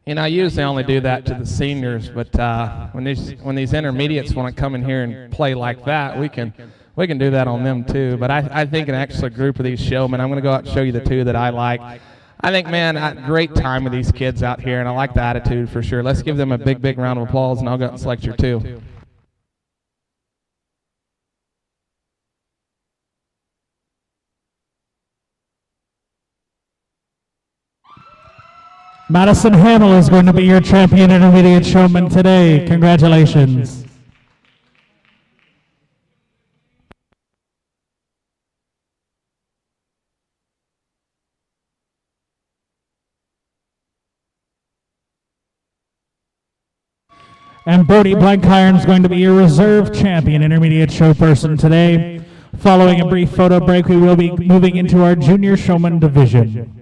You know, I usually only do that to the seniors, but when these intermediates want to come in here and play like that, we can do that on them too. But I think an extra group of these showmen, I'm going to go out and show you the two that I like. I think, man, I had a great time with these kids out here, and I like the attitude for sure. Let's give them a big, big round of applause, and I'll go out and select your two. Madison Hamill is going to be your champion intermediate showman today. Congratulations. And Brody Blankiron is going to be your reserve champion intermediate show person today. Following a brief photo break, we will be moving into our junior showman division.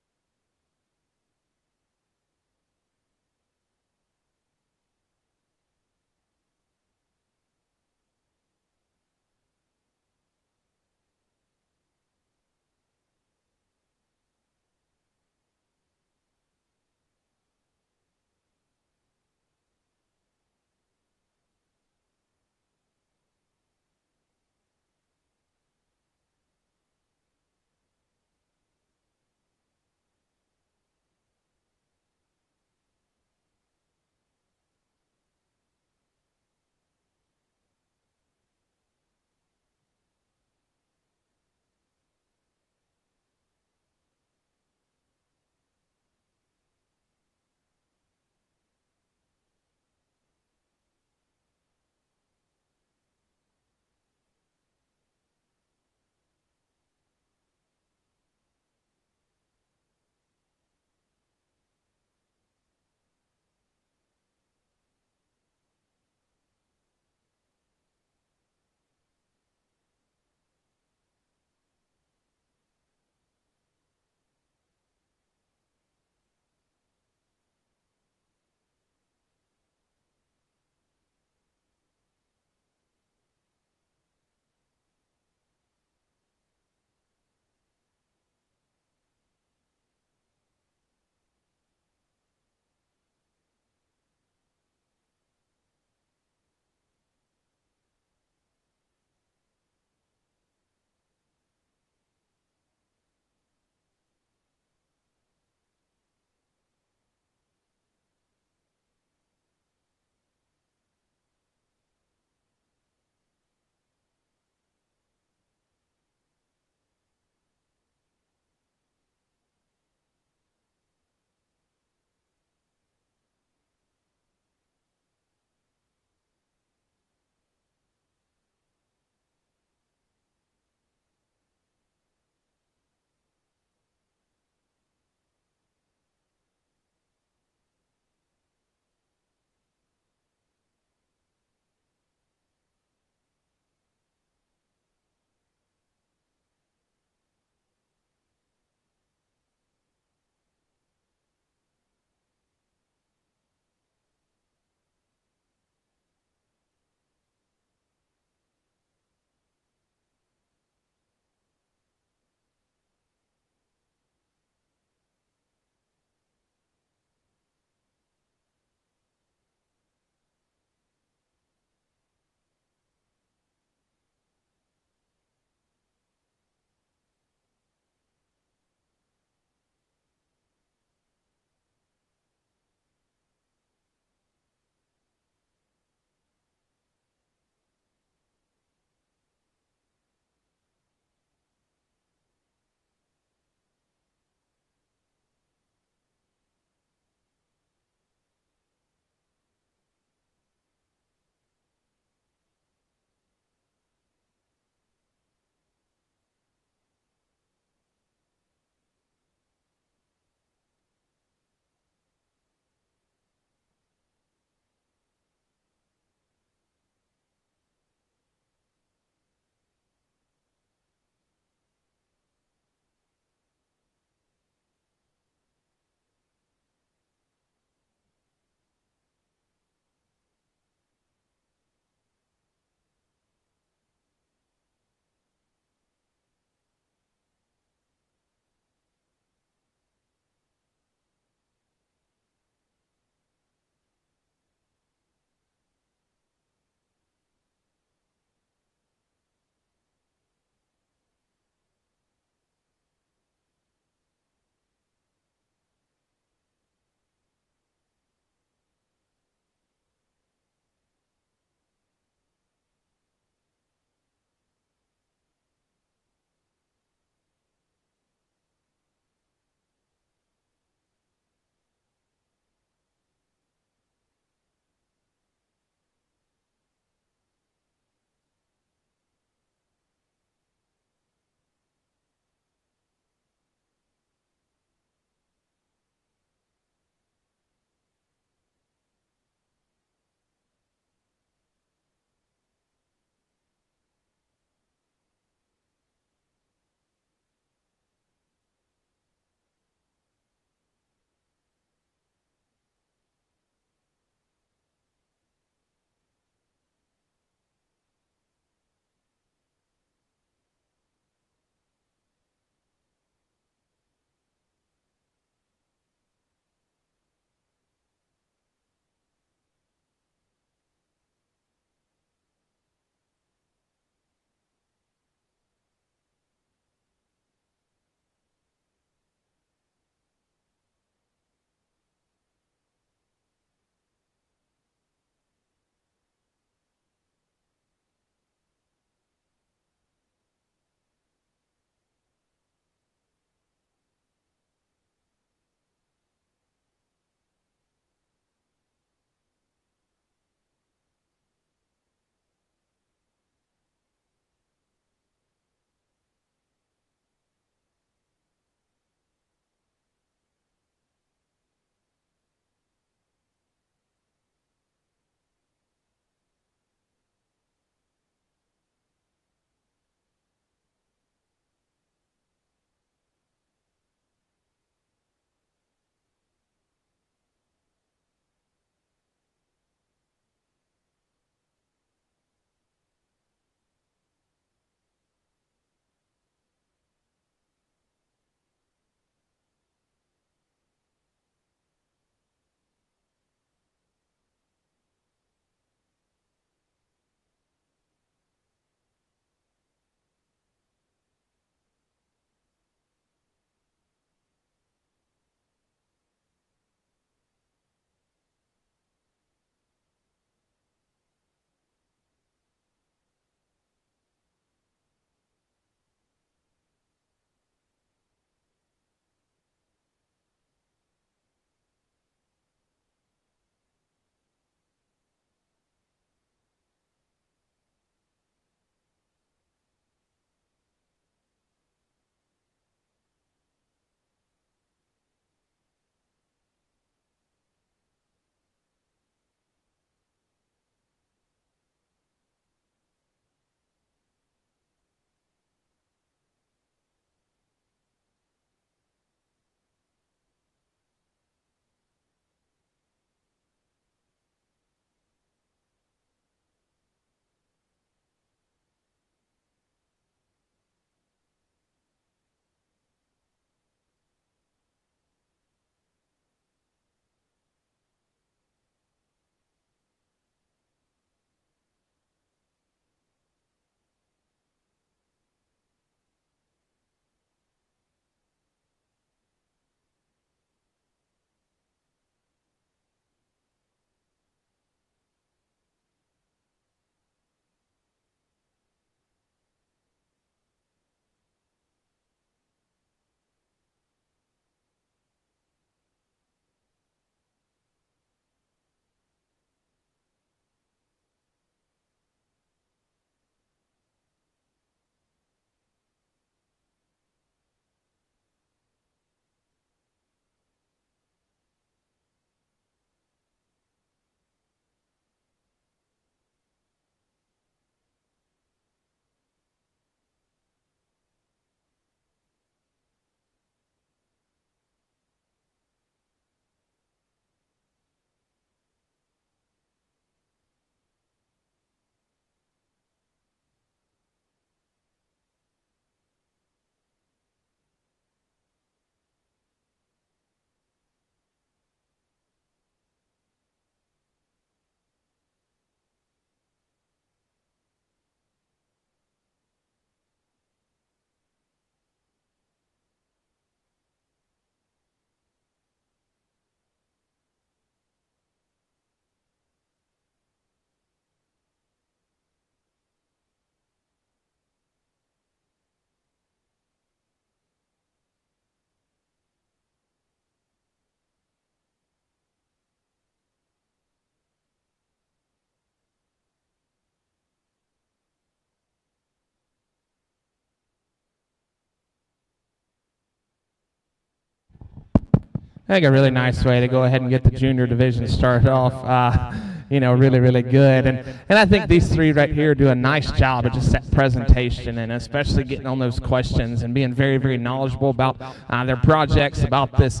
I think a really nice way to go ahead and get the junior division started off, really, really good. And I think these three right here do a nice job of just that presentation, and especially getting on those questions and being very, very knowledgeable about their projects, about this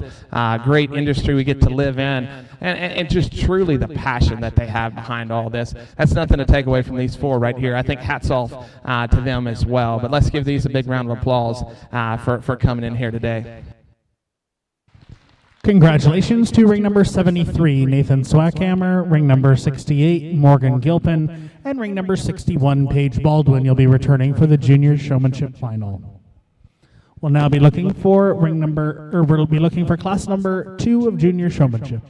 great industry we get to live in, and just truly the passion that they have behind all this. That's nothing to take away from these four right here. I think hats off to them as well. But let's give these a big round of applause for coming in here today. Congratulations to ring number 73, Nathan Swackhammer, ring number 68, Morgan Gilpin, and ring number 61, Paige Baldwin. You'll be returning for the junior showmanship final. We'll now be looking for we'll be looking for class number 2 of junior showmanship.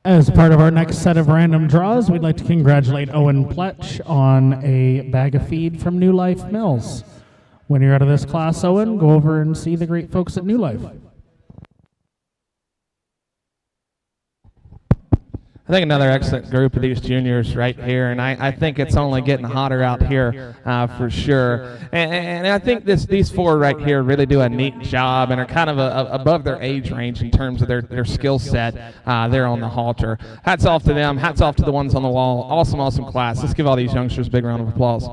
As part of our next set of random draws, we'd like to congratulate Owen Pletch on a bag of feed from New Life Mills. When you're out of this class, Owen, go over and see the great folks at New Life. I think another excellent group of these juniors right here, and I think it's only getting hotter out here for sure. And I think these four right here really do a neat job and are kind of above their age range in terms of their skill set there on the halter. Hats off to them. Hats off to the ones on the wall. Awesome, awesome class. Let's give all these youngsters a big round of applause.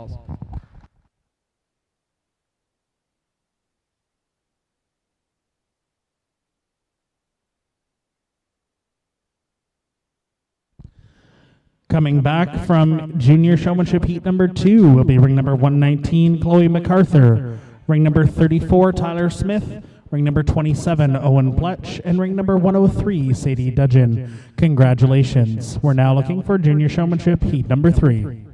Coming back from Junior Showmanship Heat number 2 will be ring number 119, Chloe MacArthur, ring number 34, Tyler Smith, ring number 27, Owen Pletch, and ring number 103, Sadie Dudgeon. Congratulations. We're now looking for Junior Showmanship Heat number 3.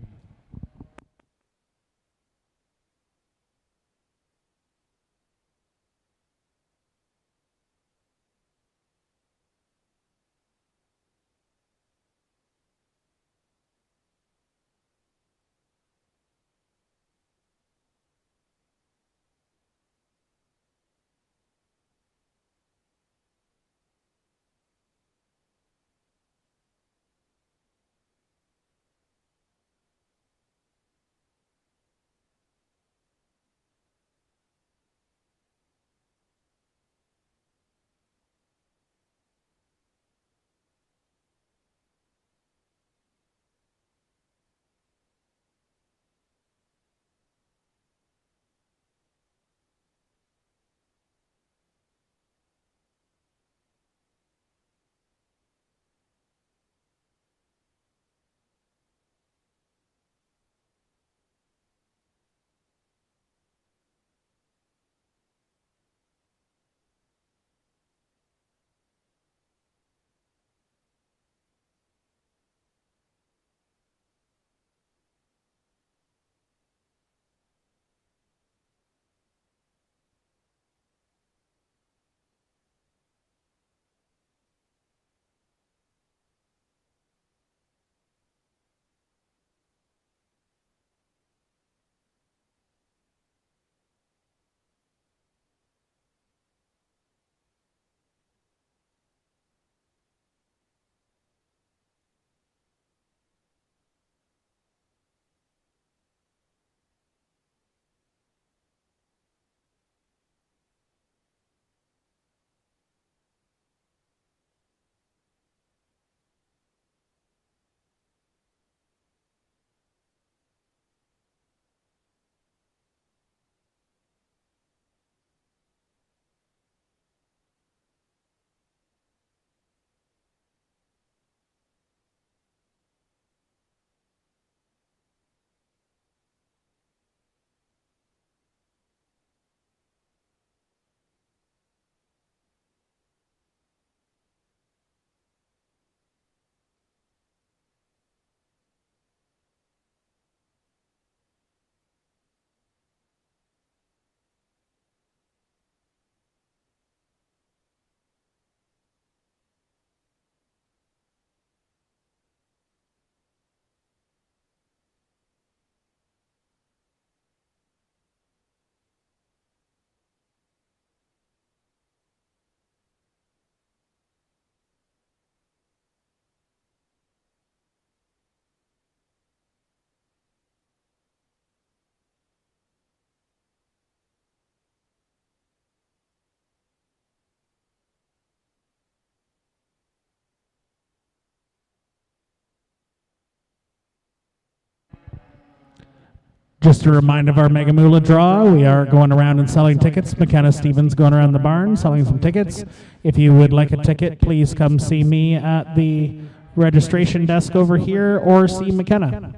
Just a reminder of our Mega Moola draw. We are going around and selling tickets. McKenna Stevens going around the barn selling some tickets. If you would like a ticket, please come see me at the registration desk over here or see McKenna.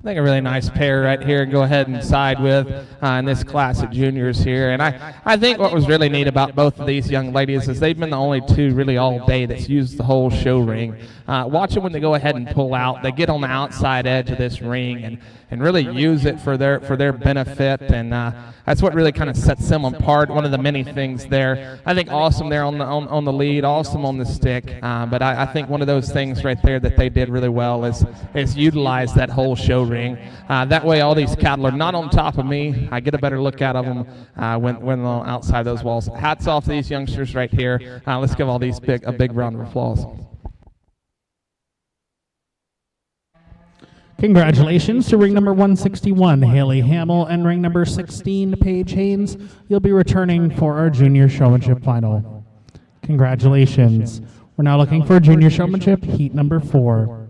I think a really nice pair right here. Go ahead and side with in this class of juniors here. And I think what was really neat about both of these young ladies is they've been the only two really all day that's used the whole show ring. Watch them when they go ahead and pull out. They get on the outside edge of this ring and really use it for their benefit. And that's what really kind of sets them apart. One of the many things there. I think awesome there on the lead, awesome on the stick. But I think one of those things right there that they did really well is utilize that whole show ring. That way all these cattle are not on top of me. I get a better look out of them when they're outside those walls. Hats off to these youngsters right here. Let's give all these a big round of applause. Congratulations to ring number 161, Haley Hamill, and ring number 16, Paige Haynes. You'll be returning for our junior showmanship final. Congratulations. We're now looking for junior showmanship, heat number 4.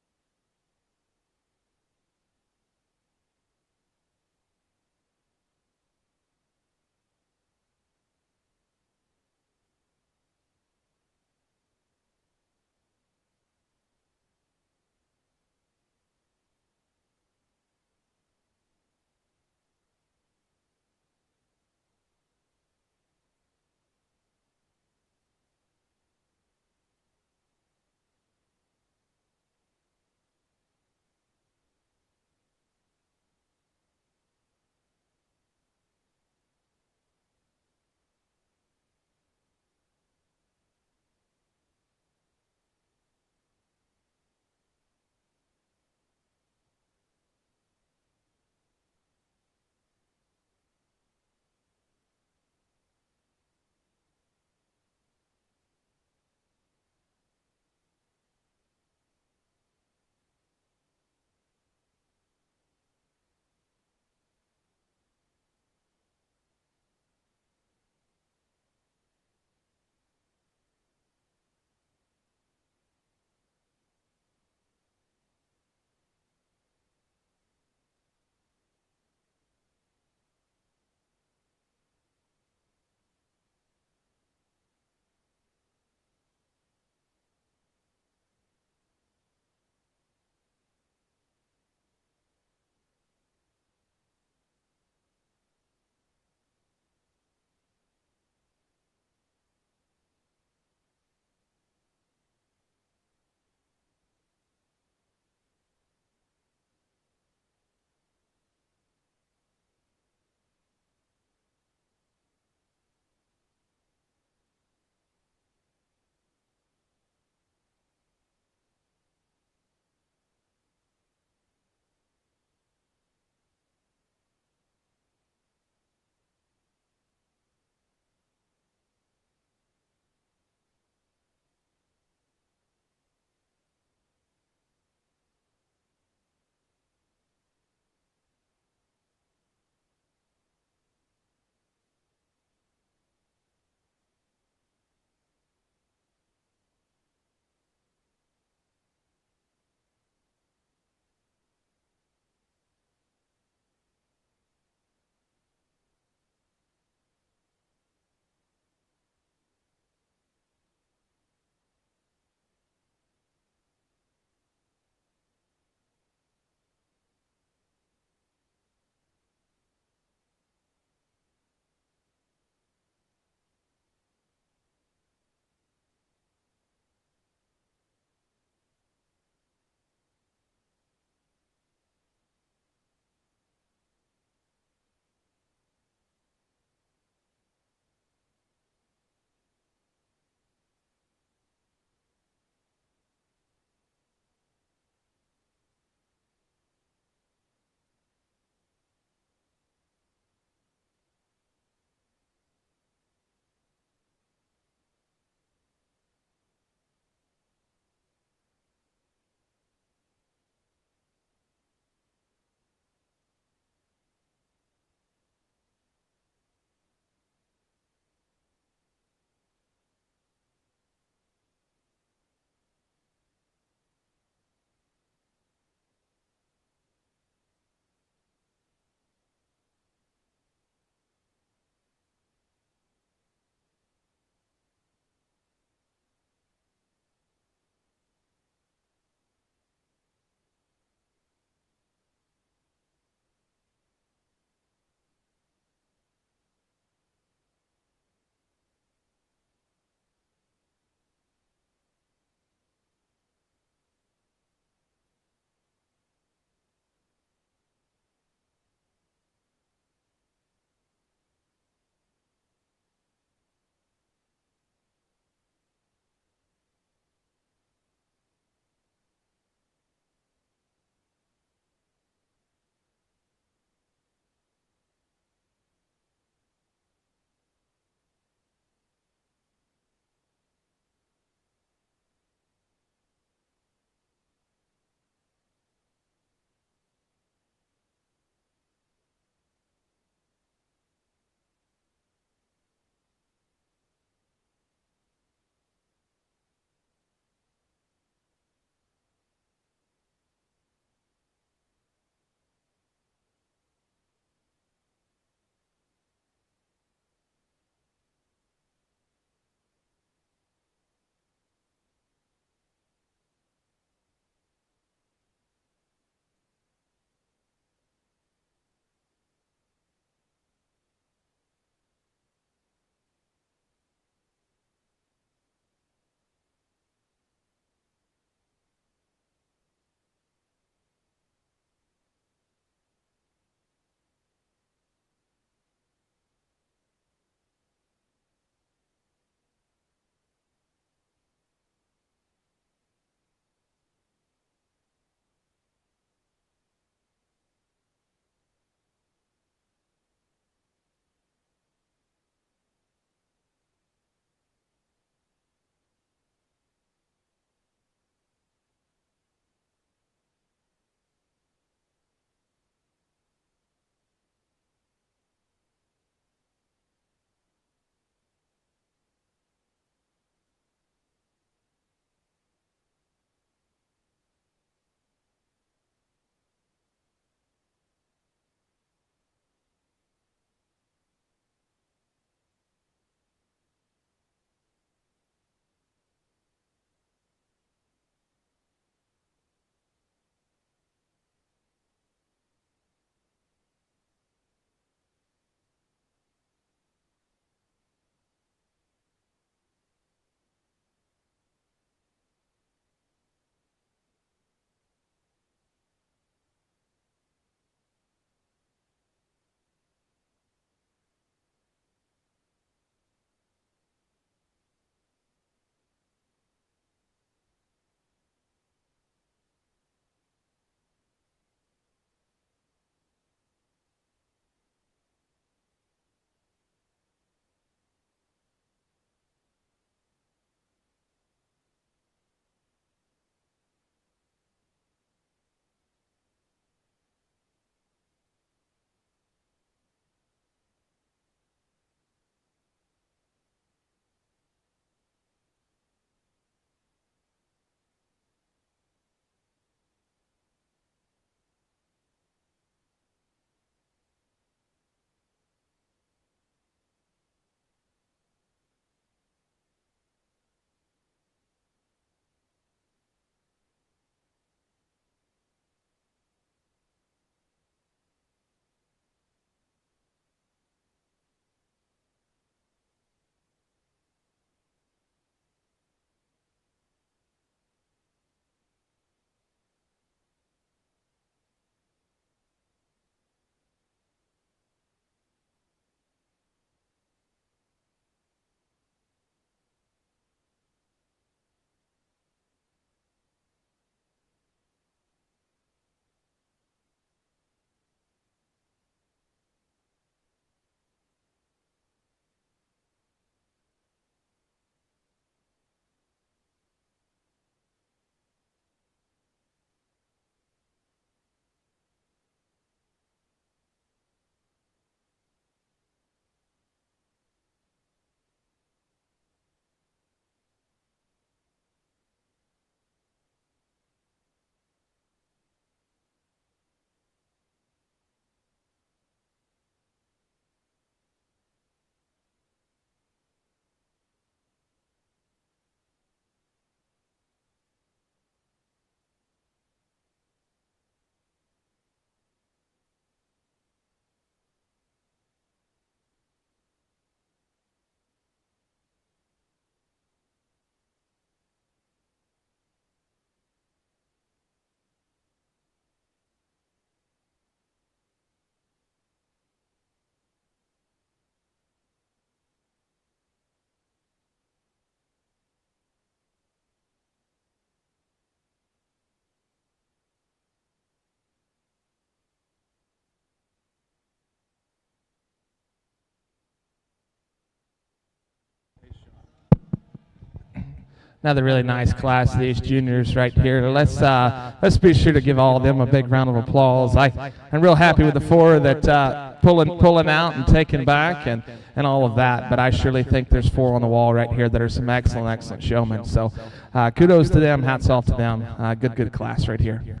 Another really nice class, these juniors right here. Let's be sure to give all of them a big round of applause. I'm real happy with the four that pulling out and taking back and all of that, but I surely think there's four on the wall right here that are some excellent showmen. So kudos to them, hats off to them. Good class right here.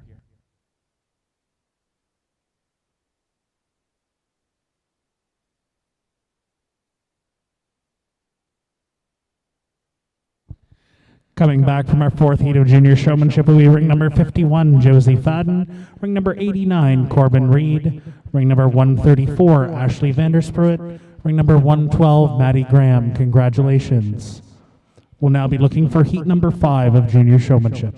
Coming back from our fourth heat of junior showmanship will be ring number 51, Josie Fadden, ring number 89, Corbin Reed, ring number 134, Ashley Vandersproot, ring number 112, Maddie Graham. Congratulations. We'll now be looking for heat number 5 of junior showmanship.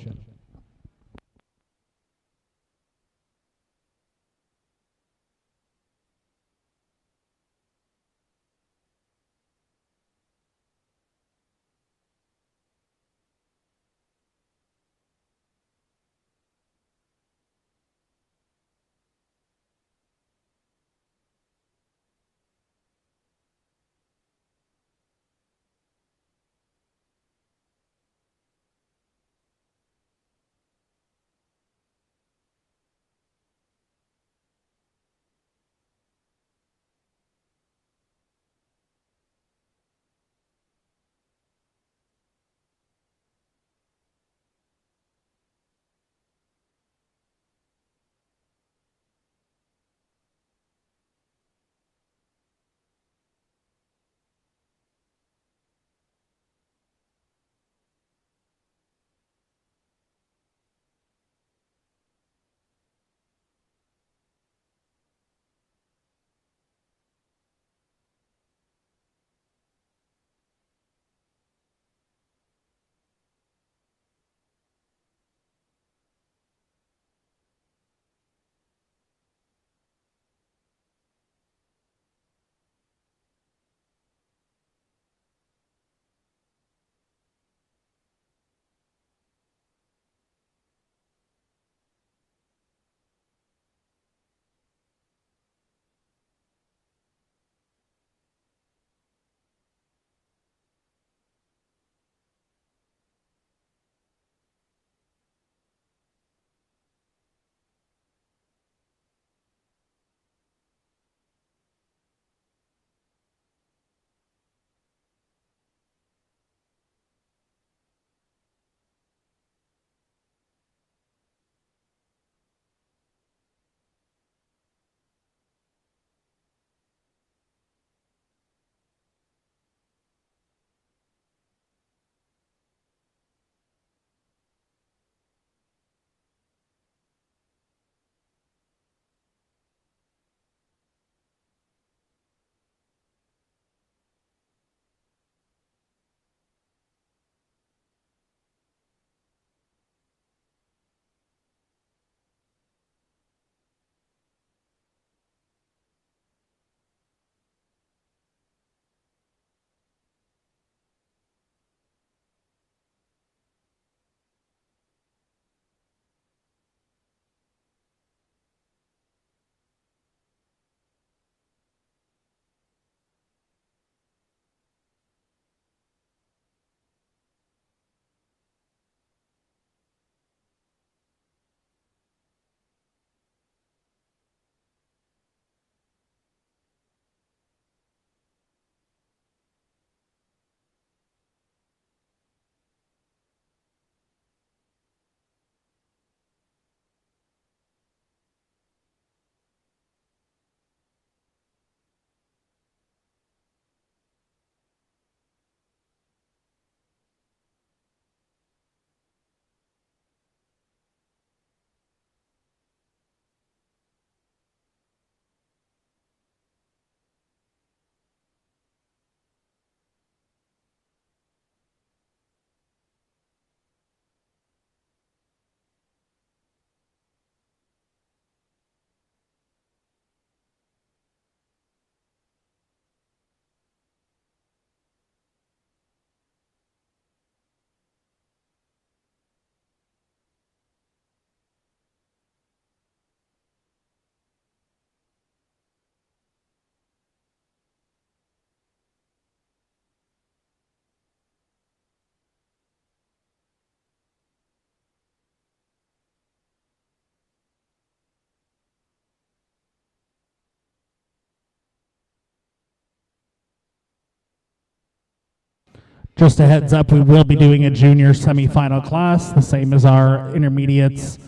Just a heads up, we will be doing a junior semifinal class, the same as our intermediates.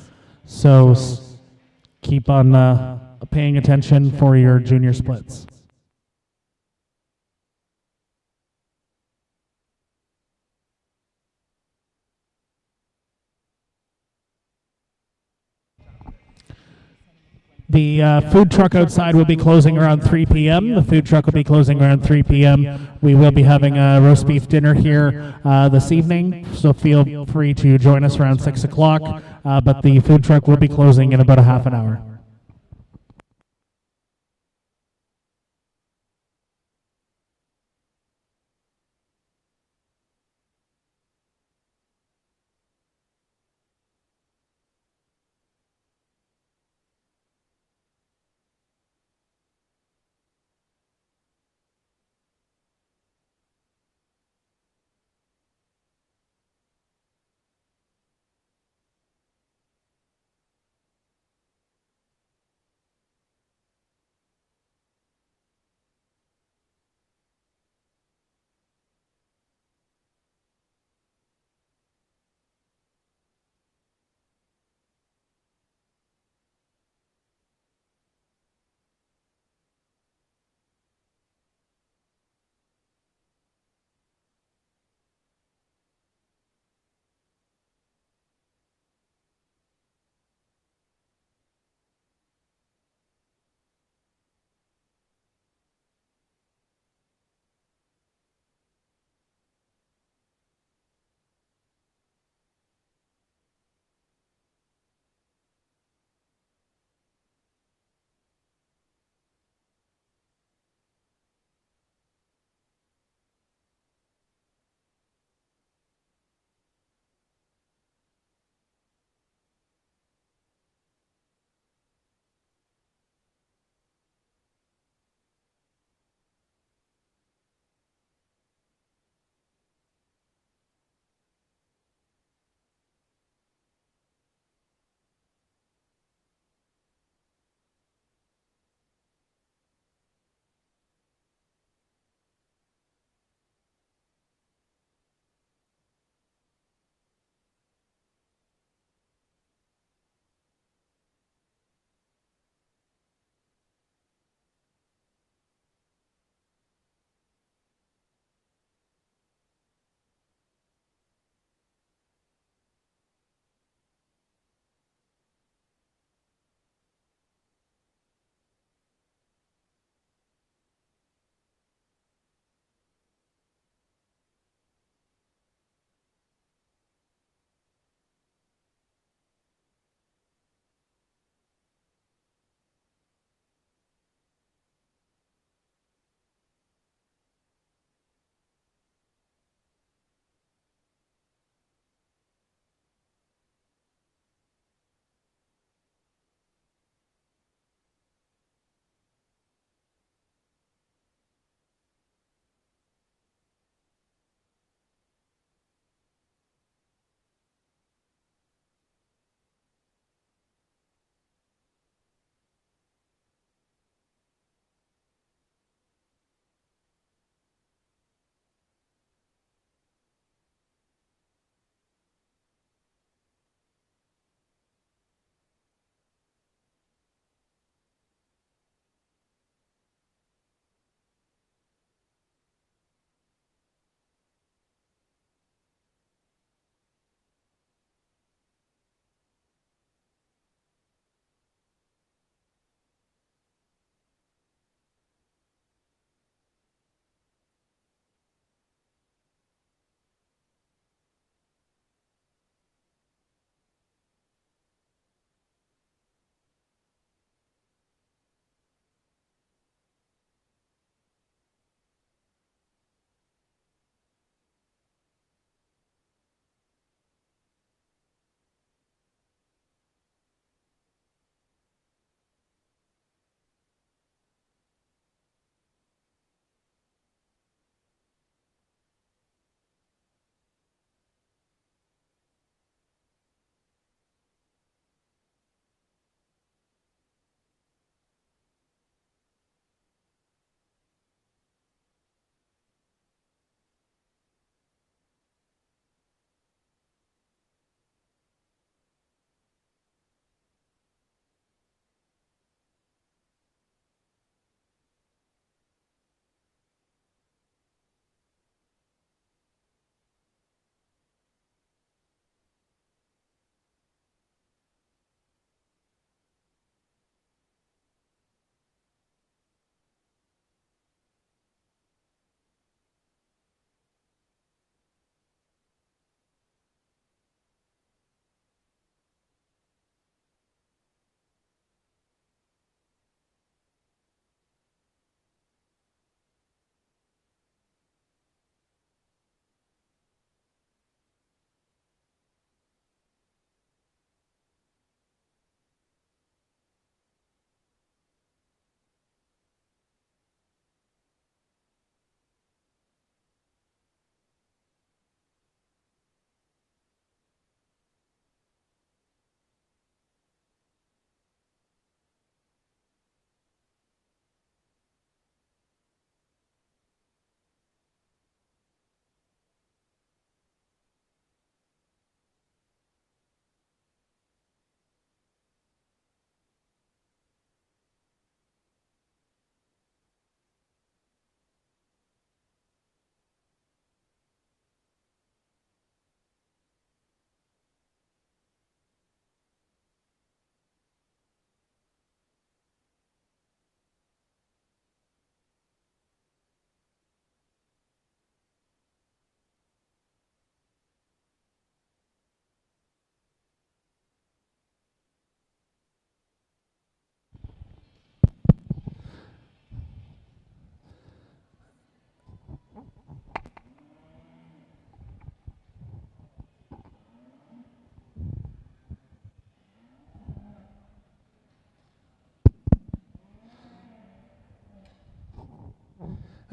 So keep on paying attention for your junior splits. The food truck outside will be closing around 3 p.m. The food truck will be closing around 3 p.m. We will be having a roast beef dinner here this evening, so feel free to join us around 6 o'clock. But the food truck will be closing in about a half an hour.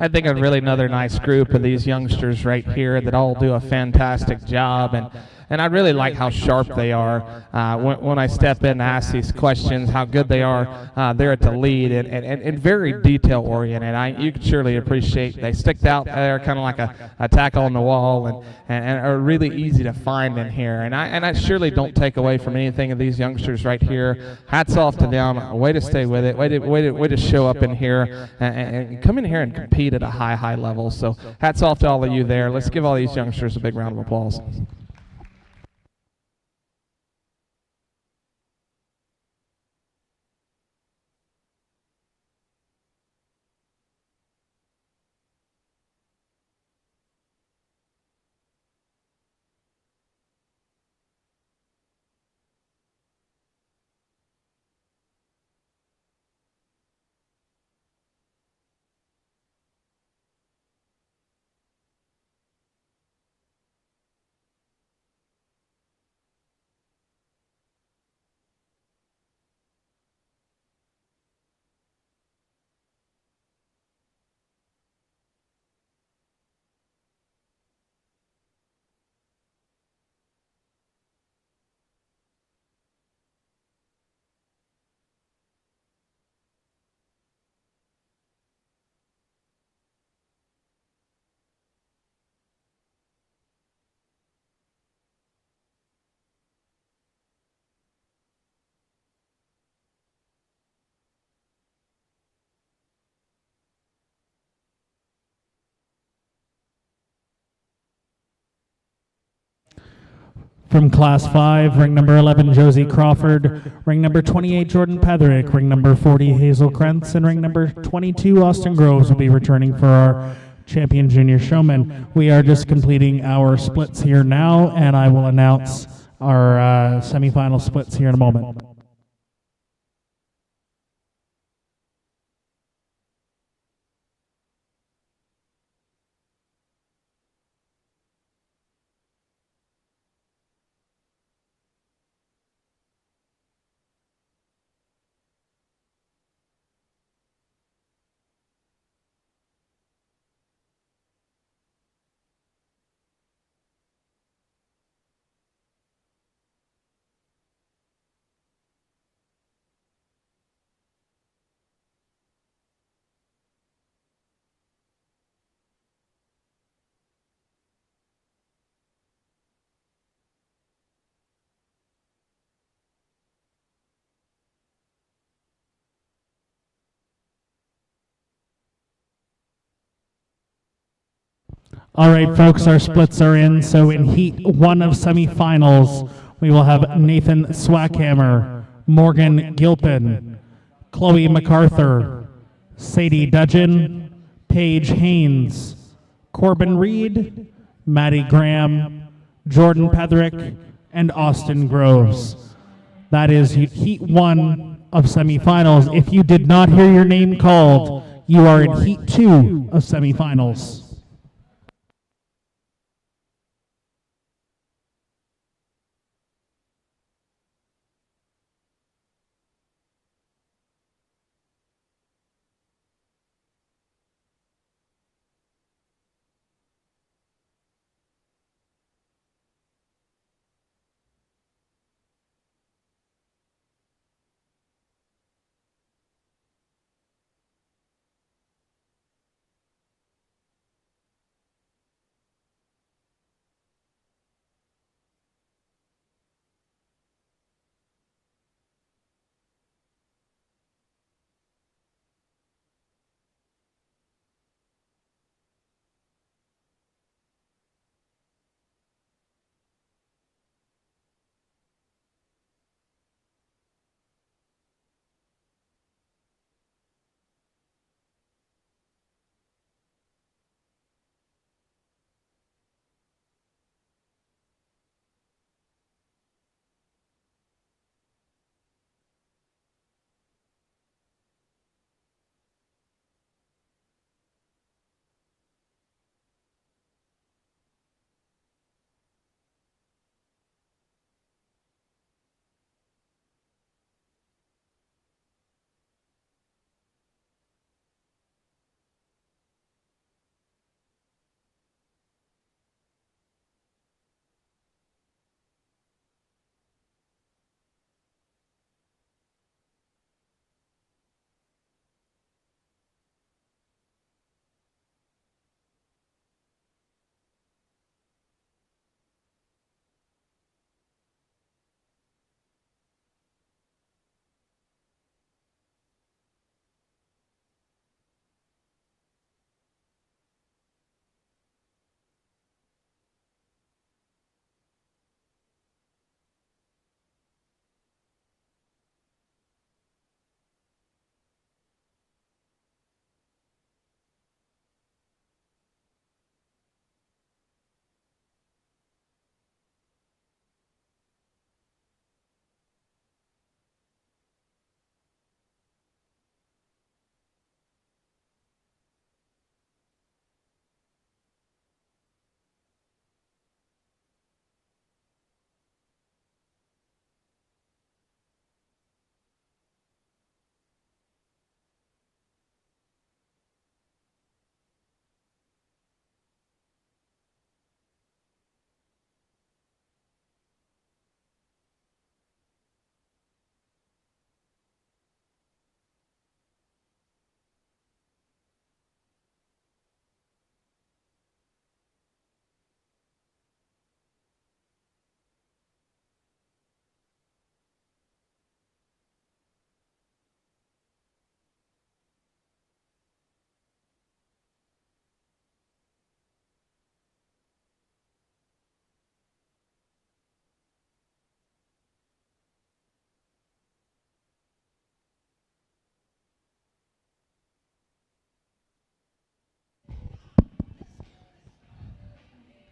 I think a really another nice group of these youngsters right here that all do a fantastic job, and I really like how sharp they are. When I step in and ask these questions, how good they are there at the lead, and very detail oriented. You can surely appreciate they stick out there kind of like a tackle on the wall, and are really easy to find in here. And I surely don't take away from anything of these youngsters right here. Hats off to them. Way to stay with it. Way to show up in here and come in here and compete at a high level. So hats off to all of you there. Let's give all these youngsters a big round of applause. From Class 5, ring number 11, Josie Crawford, ring number 28, Jordan Petherick, ring number 40, Hazel Krentz, and ring number 22, Austin Groves will be returning for our champion junior showman. We are just completing our splits here now, and I will announce our semifinal splits here in a moment. All right, folks, our splits are in. So in Heat 1 of semifinals, we will have Nathan Swackhammer, Morgan Gilpin, Chloe MacArthur, Sadie Dudgeon, Paige Haynes, Corbin Reed, Maddie Graham, Jordan Petherick, and Austin Groves. That is Heat 1 of semifinals. If you did not hear your name called, you are in Heat 2 of semifinals.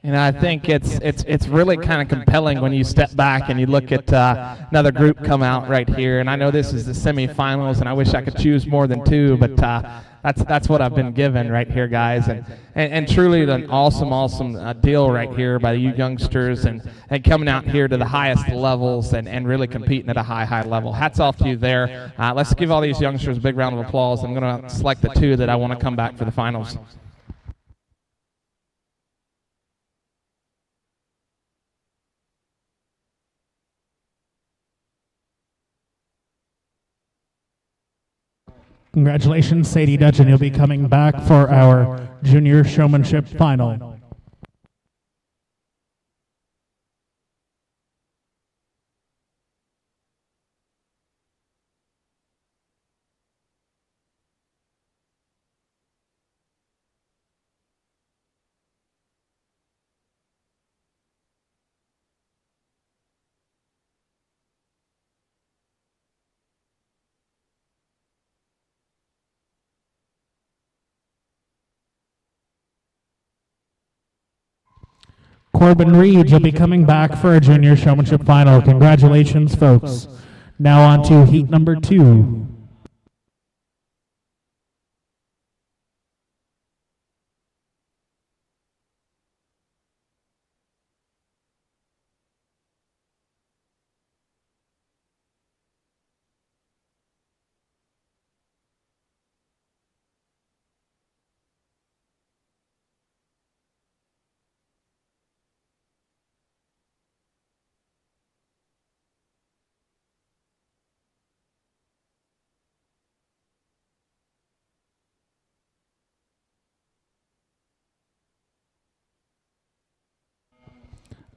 And I think it's really kind of compelling when you step back and you look at another group come out right here. And I know this is the semifinals, and I wish I could choose more than two, but that's what I've been given right here, guys. And truly an awesome deal right here by you youngsters, and coming out here to the highest levels and really competing at a high level. Hats off to you there. Let's give all these youngsters a big round of applause. I'm going to select the two that I want to come back for the finals. Congratulations, Sadie Dutchin. You'll be coming back for our junior showmanship final. Corbin Reed, you'll be coming back for a junior showmanship final. Congratulations, folks. Now on to heat number 2.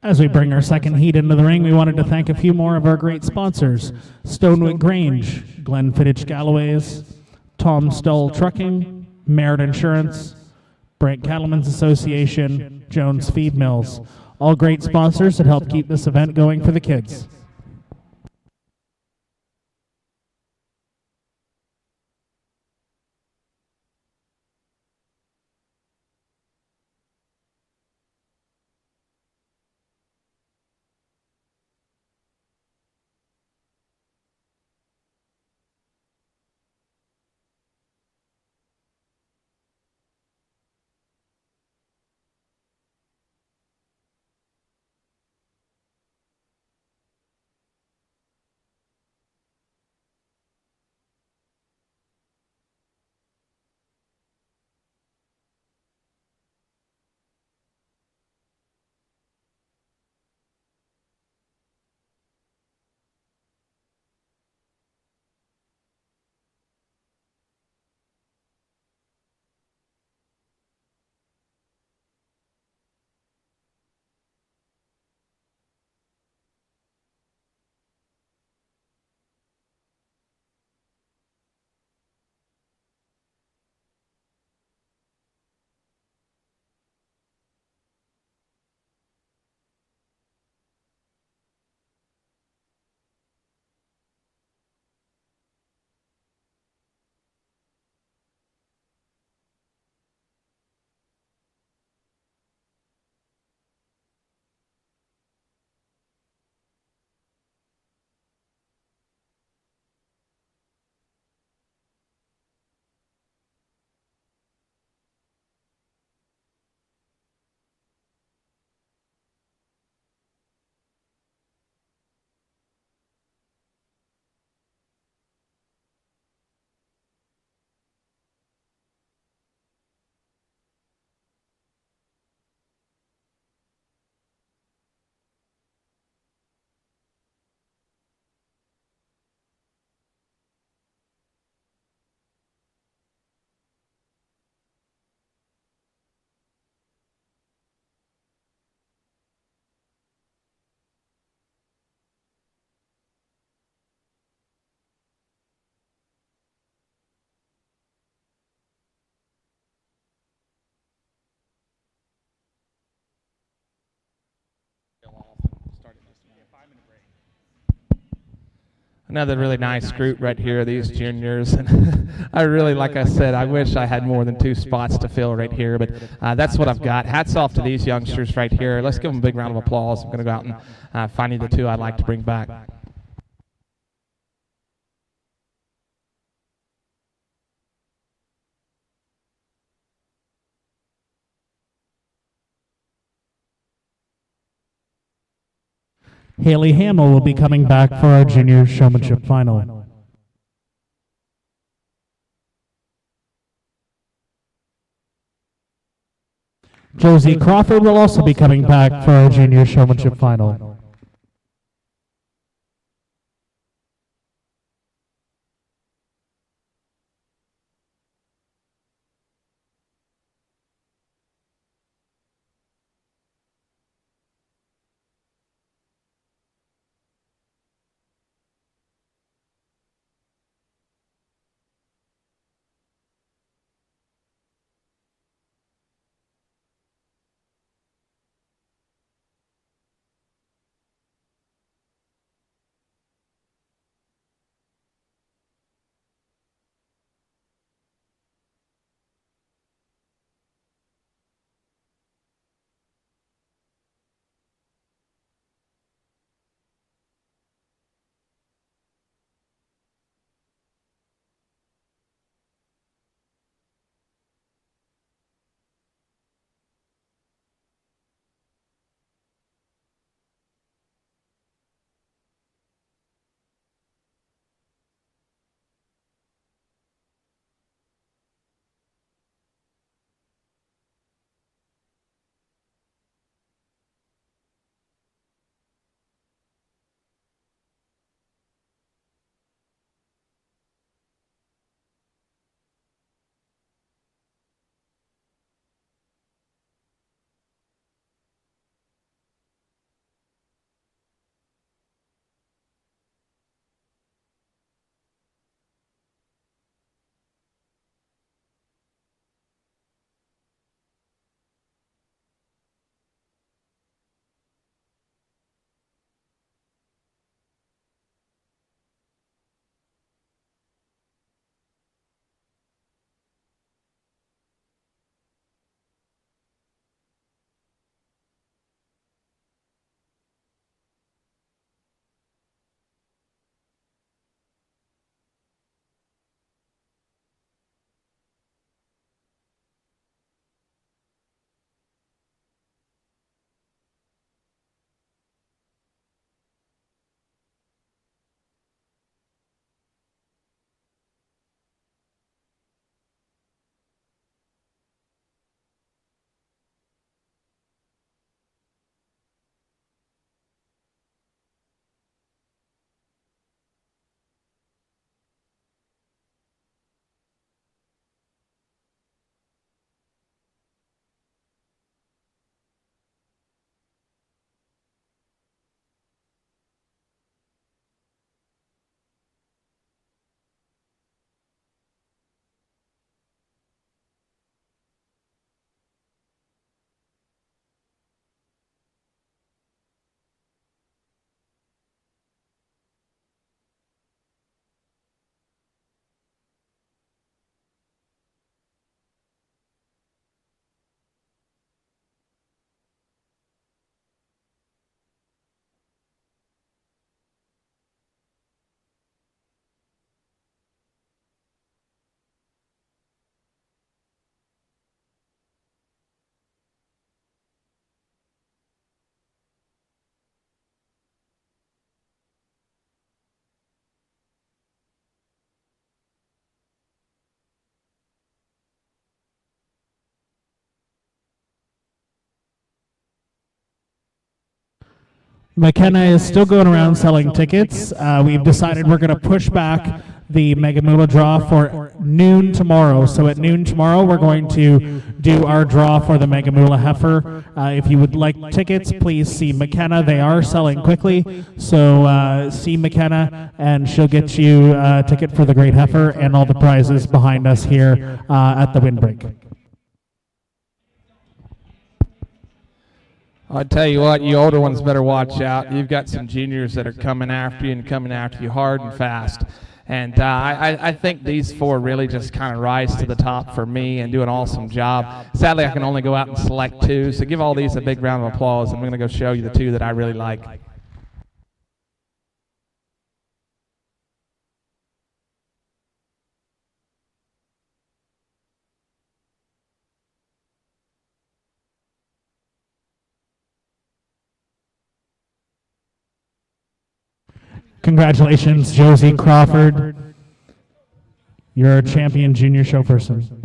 As we bring our second heat into the ring, we wanted to thank a few more of our great sponsors: Stonewick Grange, Glenfiddich Galloways, Tom Stoll Trucking, Merritt Insurance, Brant Cattlemen's Association, Jones Feed Mills. All great sponsors that help keep this event going for the kids. Another really nice group right here, these juniors. And I really, like I said, I wish I had more than 2 spots to fill right here, but that's what I've got. Hats off to these youngsters right here. Let's give them a big round of applause. I'm going to go out and find you the 2 I'd like to bring back. Haley Hamill will be coming back for our junior showmanship final. Josie Crawford will also be coming back for our junior showmanship final. McKenna is still going around selling tickets. We've decided we're going to push back the Mega Moola draw for noon tomorrow. So at noon tomorrow, we're going to do our draw for the Mega Moola Heifer. If you would like tickets, please see McKenna. They are selling quickly. So see McKenna, and she'll get you a ticket for the Great Heifer and all the prizes behind us here at the windbreak. I tell you what, you older ones better watch out. You've got some juniors that are coming after you and coming after you hard and fast. And I think these four really just kind of rise to the top for me and do an awesome job. Sadly, I can only go out and select two, so give all these a big round of applause, and I'm going to go show you the two that I really like. Congratulations, Josie Crawford. You're a champion junior show person.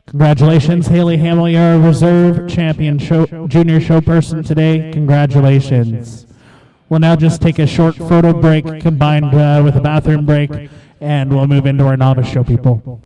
Congratulations, Haley Hamill. You're a reserve champion junior show person today. Congratulations. We'll now just take a short photo break combined with a bathroom break, and we'll move into our novice show people.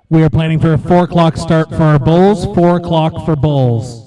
We are planning for a 4 o'clock start for our bulls, 4 o'clock for bulls.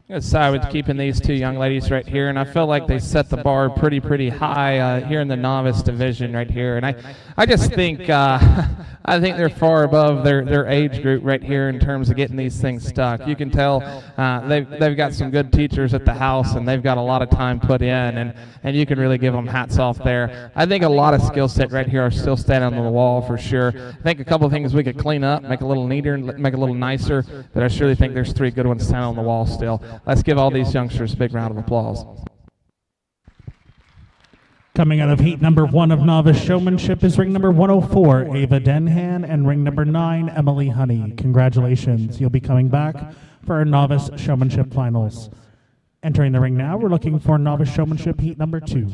going to side with keeping these two young ladies right here, and I feel like they set the bar pretty high here in the novice division right here. And I just think I think they're far above their age group right here in terms of getting these things stuck. You can tell they've got some good teachers at the house, and they've got a lot of time put in, and you can really give them hats off there. I think a lot of skill set right here are still standing on the wall for sure. I think a couple of things we could clean up, make a little neater, make a little nicer, but I surely think there's 3 good ones standing on the wall still. Let's give all these youngsters a big round of applause. Coming out of heat number 1 of novice showmanship is ring number 104, Ava Denhan, and ring number 9, Emily Honey. Congratulations. You'll be coming back for our novice showmanship finals. Entering the ring now, we're looking for novice showmanship heat number 2.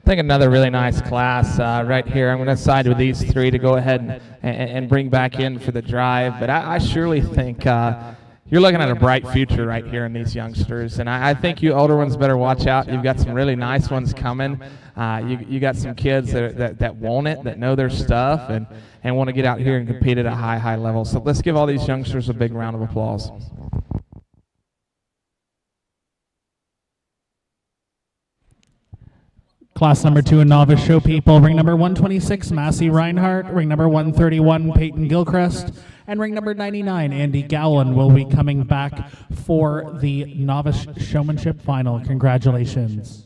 think another really nice class right here. I'm going to side with these three to go ahead and bring back in for the drive. But I surely think you're looking at a bright future right here in these youngsters. And I think you older ones better watch out. You've got some really nice ones coming. You got some kids that want it, that know their stuff, and want to get out here and compete at a high level. So let's give all these youngsters a big round of applause. Class number 2 in novice show people, ring number 126, Massey Reinhardt, ring number 131, Peyton Gilchrist, and ring number 99, Andy Gowan, will be coming back for the novice showmanship final. Congratulations.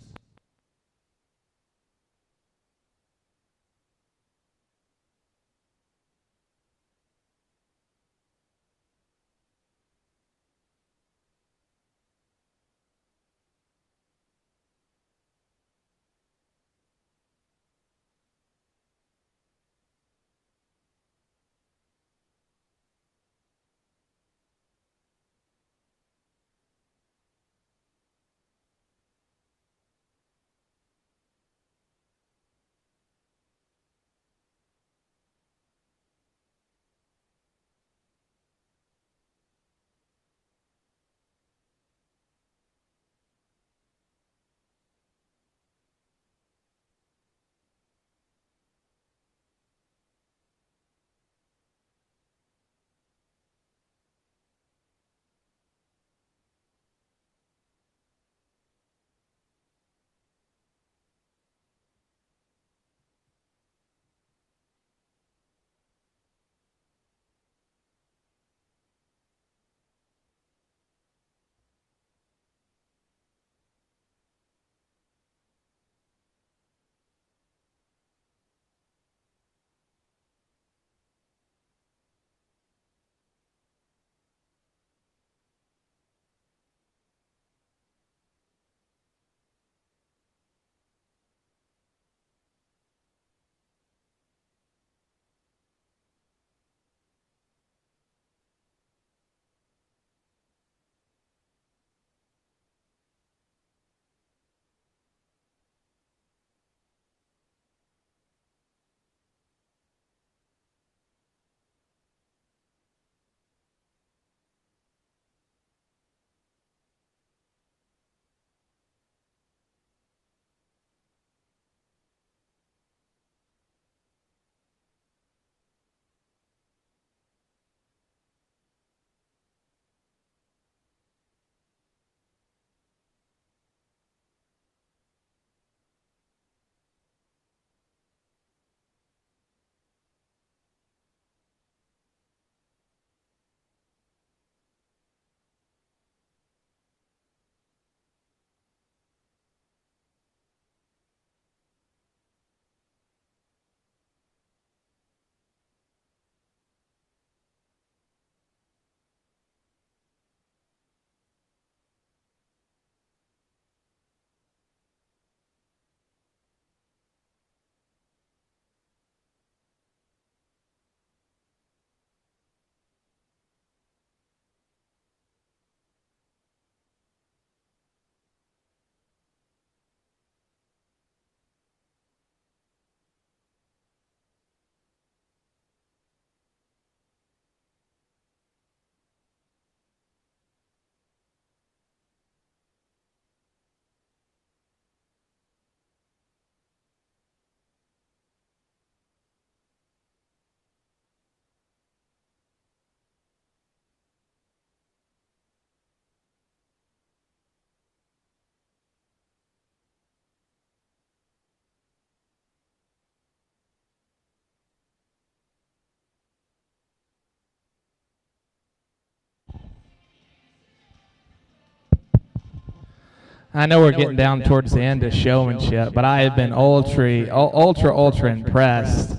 I know we're getting down towards the end of showmanship, but I have been ultra impressed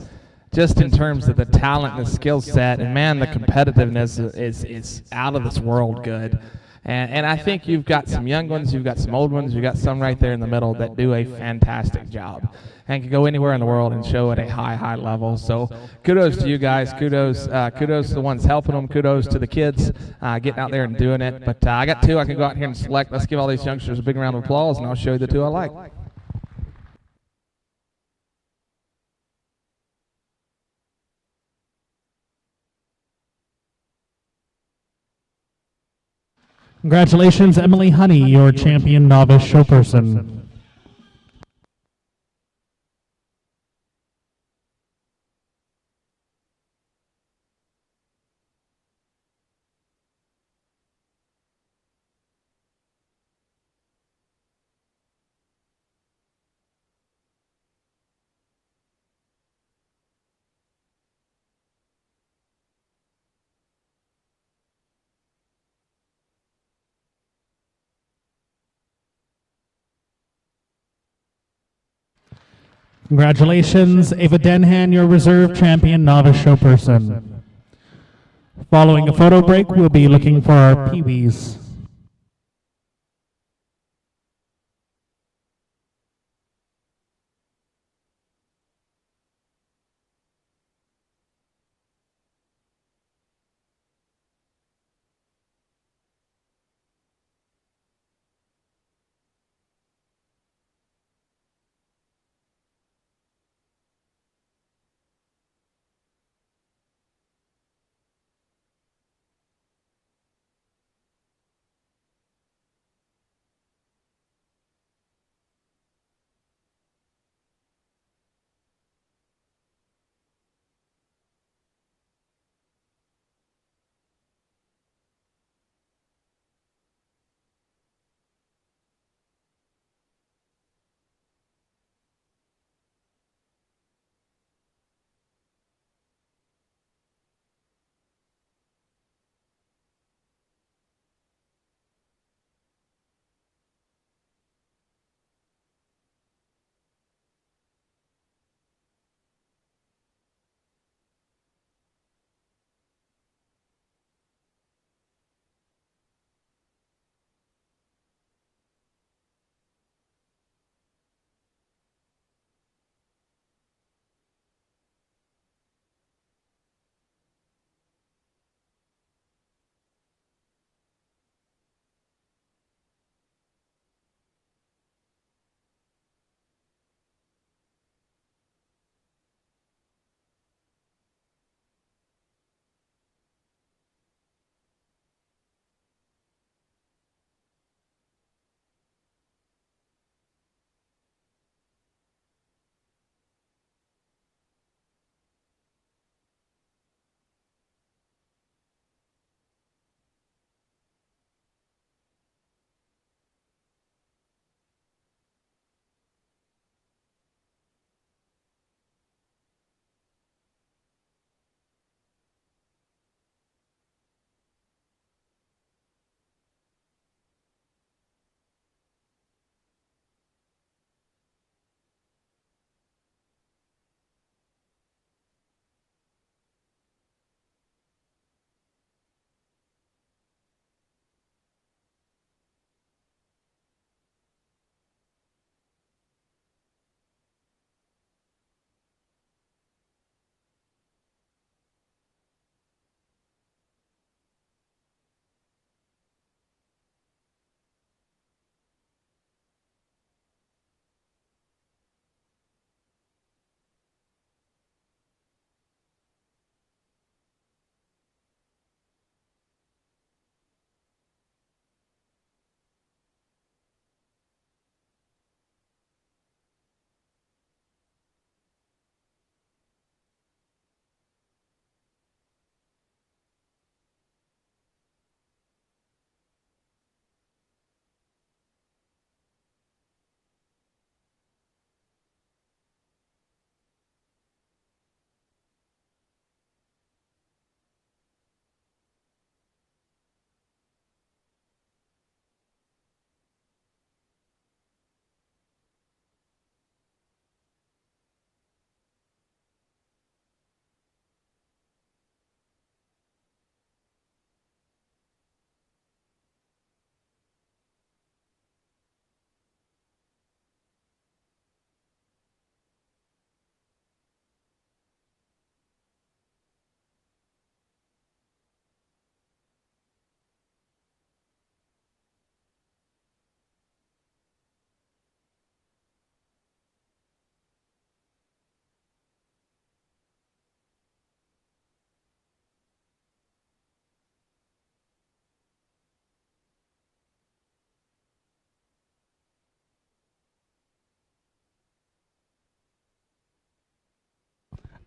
just in terms of the talent and the skill set, and man, the competitiveness is out of this world good. And I think you've got some young ones, you've got some old ones, you've got some right there in the middle that do a fantastic job and can go anywhere in the world and show at a high level. So kudos to you guys, kudos to the ones helping them, kudos to the kids getting out there and doing it. But I got two I can go out here and select. Let's give all these youngsters a big round of applause, and I'll show you the two I like. Congratulations, Emily Honey, your champion novice showperson. Congratulations, Ava Denhan, your reserve champion novice showperson. Following a photo break, we'll be looking for our Peewees.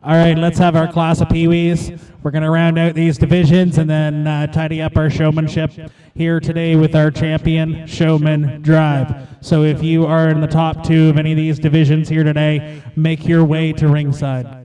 All right, let's have our class of Peewees. We're going to round out these divisions and then tidy up our showmanship here today with our champion, Showman Drive. So if you are in the top two of any of these divisions here today, make your way to ringside.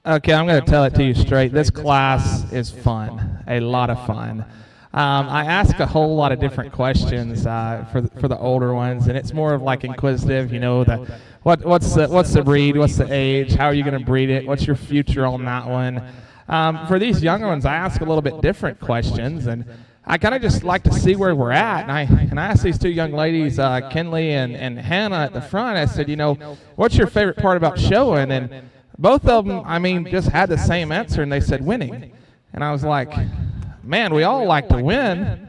Okay, I'm going to tell it to you straight. This class is fun, a lot of fun. I ask a whole lot of different questions for the older ones, and it's more of like inquisitive. You know, what's the breed, what's the age, how are you going to breed it, what's your future on that one. For these younger ones, I ask a little bit different questions, and I kind of just like to see where we're at. And I asked these two young ladies, Kinley and Hannah at the front. I said, you know, what's your favorite part about showing? And both of them, I mean, just had the same answer, and they said winning. And I was like, man, we all like to win.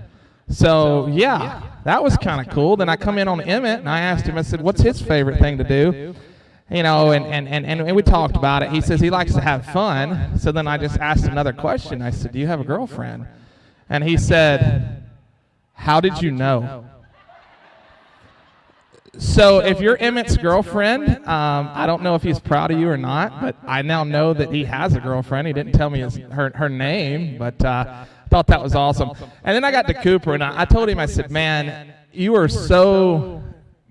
So, yeah, that was kind of cool. Then I come in on Emmett, and I asked him, I said, what's his favorite thing to do? You know, and we talked about it. He says he likes to have fun. So then I just asked another question. I said, do you have a girlfriend? And he said, how did you know? So if you're Emmett's girlfriend, I don't know if he's proud of you or not, but I now know that he has a girlfriend. He didn't tell me her name, but I thought that was awesome. And then I got to Cooper, and I told him, I said, man, you are so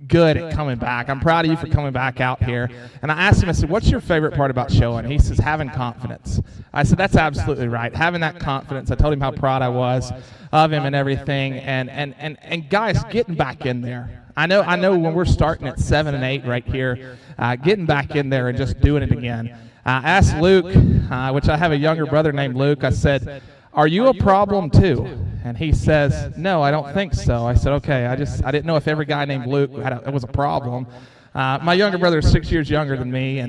good at coming back. I'm proud of you for coming back out here. And I asked him, I said, what's your favorite part about showing? He says, having confidence. I said, that's absolutely right. Having that confidence. I told him how proud I was of him and everything. And guys, getting back in there. I know when we're starting at 7 and 8 right here, getting back in there and just doing it again. I asked Luke, which I have a younger brother named Luke, I said, are you a problem too? And he says, no, I don't think so. I said, okay, I didn't know if every guy named Luke was a problem. My younger brother is 6 years younger than me,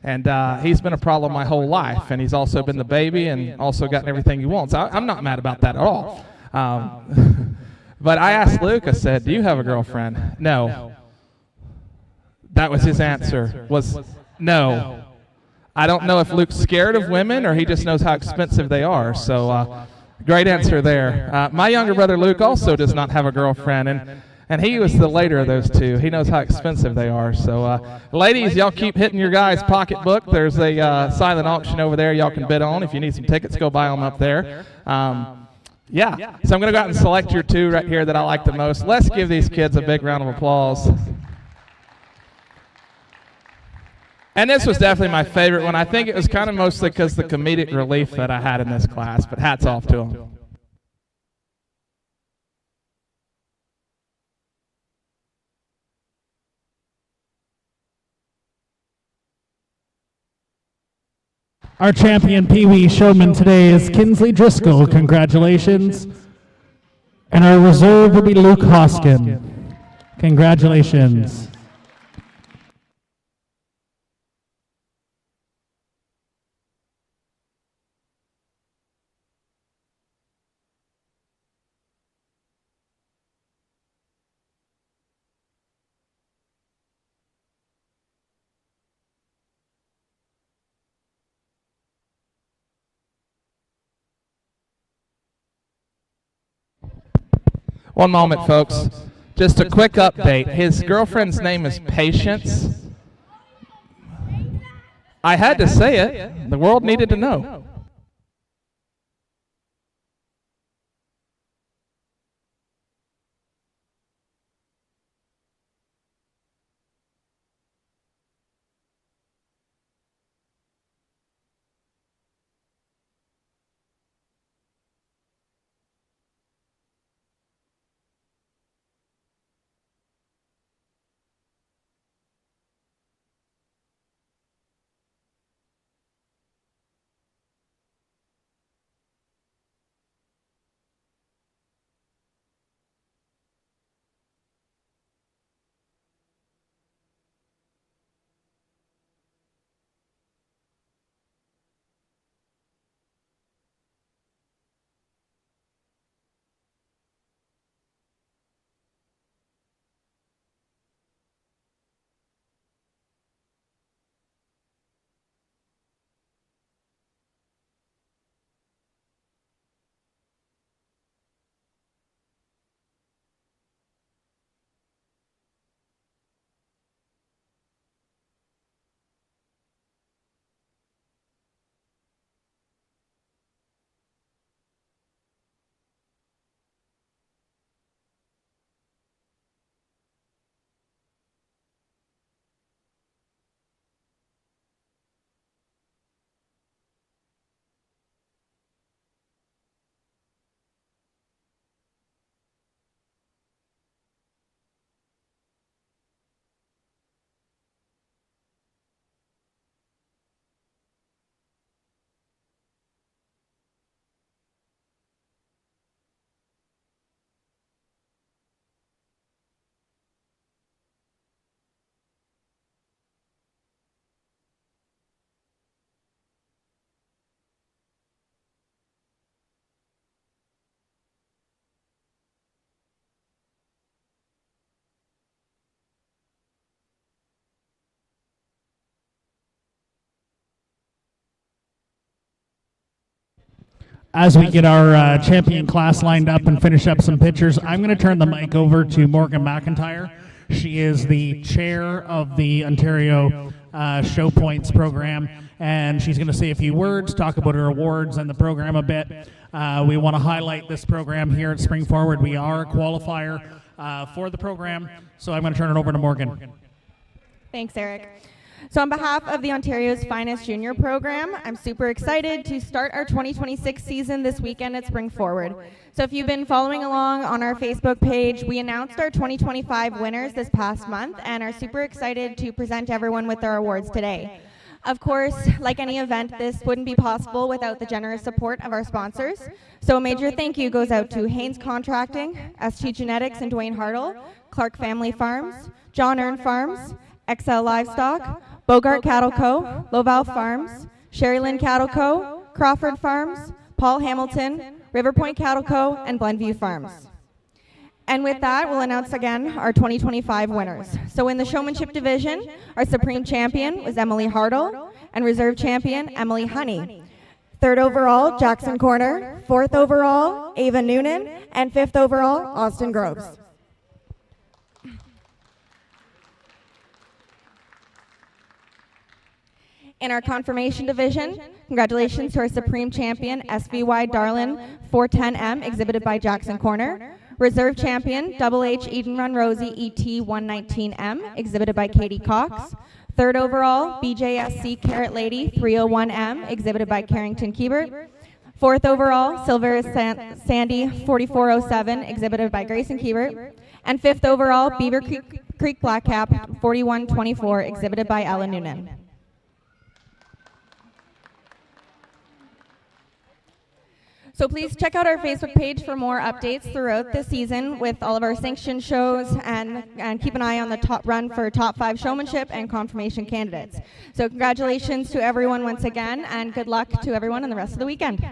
and he's been a problem my whole life, and he's also been the baby and also gotten everything he wants. I'm not mad about that at all. But I asked Luke, I said, do you have a girlfriend? No. That was his answer, was no. I don't know if Luke's scared of women or he just knows how expensive they are. So great answer there. My younger brother Luke also does not have a girlfriend, and he was the later of those two. He knows how expensive they are. So ladies, y'all keep hitting your guys' pocketbook. There's a silent auction over there y'all can bid on. If you need some tickets, go buy them up there. Yeah, so I'm going to go out and select your two right here that I like the most. Let's give these kids a big round of applause. And this was definitely my favorite one. I think it was kind of mostly because the comedic relief that I had in this class, but hats off to them. Our champion Peewee showman today is Kinsley Driscoll. Congratulations. And our reserve will be Luke Hoskin. Congratulations. One moment, folks. Just a quick update. His girlfriend's name is Patience. I had to say it. The world needed to know. As we get our champion class lined up and finish up some pictures, I'm going to turn the mic over to Morgan McIntyre. She is the chair of the Ontario Show Points program, and she's going to say a few words, talk about her awards and the program a bit. We want to highlight this program here at Spring Forward. We are a qualifier for the program, so I'm going to turn it over to Morgan. Thanks, Eric. So on behalf of the Ontario's Finest Junior program, I'm super excited to start our 2026 season this weekend at Spring Forward. So if you've been following along on our Facebook page, we announced our 2025 winners this past month and are super excited to present everyone with their awards today. Of course, like any event, this wouldn't be possible without the generous support of our sponsors. So a major thank you goes out to Haynes Contracting, ST Genetics and Dwayne Hartle, Clark Family Farms, John Earn Farms, XL Livestock, Bogart Cattle Co., Loval Farms, Sherryland Cattle Co., Crawford Farms, Paul Hamilton, River Point Cattle Co., and Glenview Farms. And with that, we'll announce again our 2025 winners. So in the showmanship division, our supreme champion was Emily Hartle, and reserve champion Emily Honey. Third overall, Jackson Corner. Fourth overall, Ava Noonan, and fifth overall, Austin Groves. In our confirmation division, congratulations to our supreme champion, SVY Darlin 410M, exhibited by Jackson Corner. Reserve champion, Double H Eden Run Rosie ET 119M, exhibited by Katie Cox. Third overall, BJSC Carrot Lady 301M, exhibited by Carrington Kiebert. Fourth overall, Silver Sandy 4407, exhibited by Grayson Kiebert. And fifth overall, Beaver Creek Blackcap 4124, exhibited by Ella Noonan. So please check out our Facebook page for more updates throughout the season with all of our sanctioned shows, and keep an eye on the top run for top 5 showmanship and confirmation candidates. So congratulations to everyone once again, and good luck to everyone in the rest of the weekend.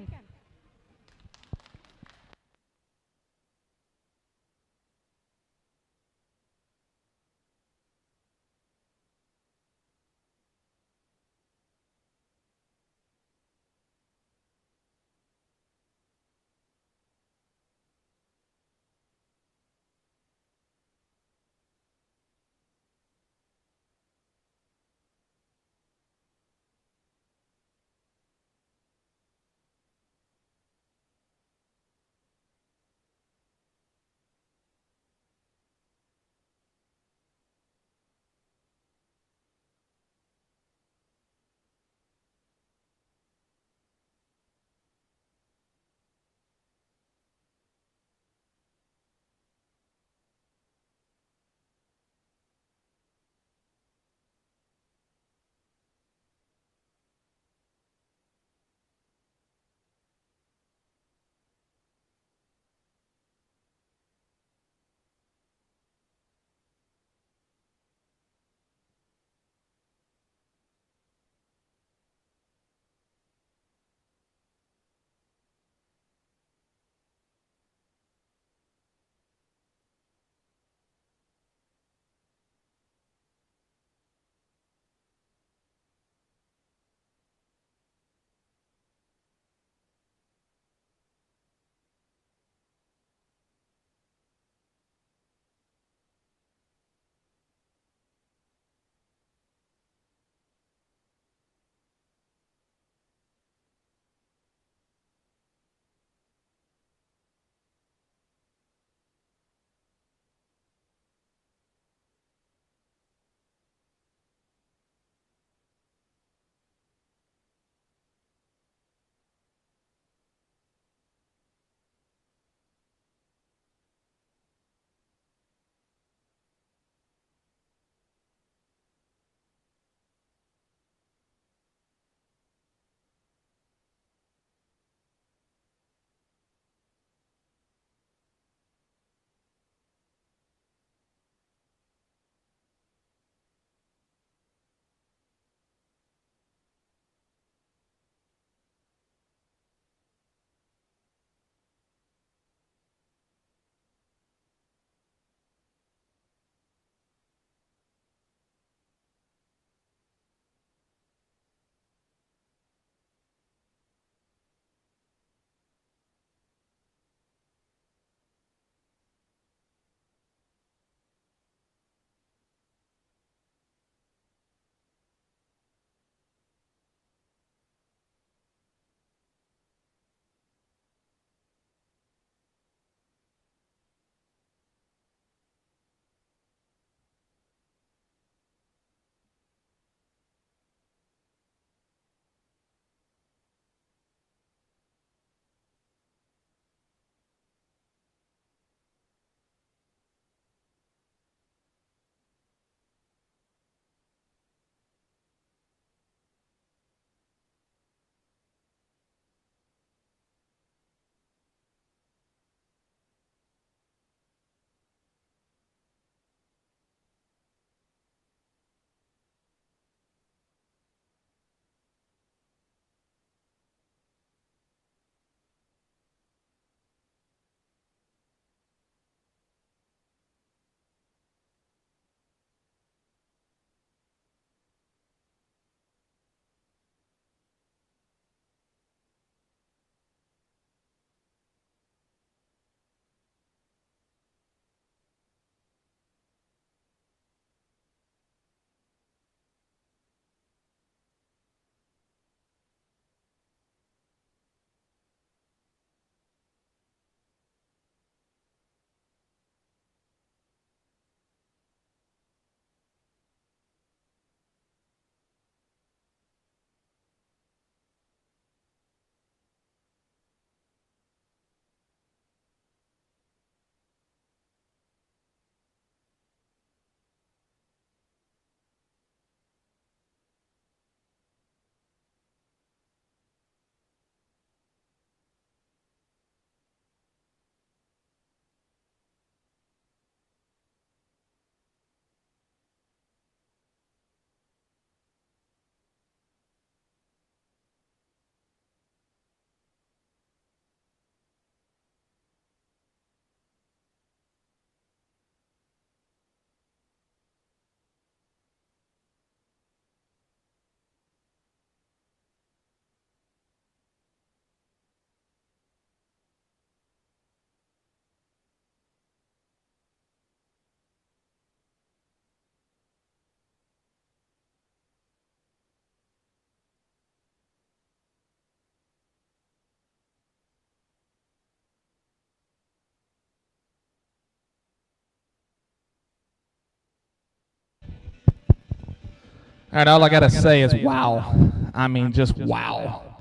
All right, all I got to say is wow. I mean, just wow.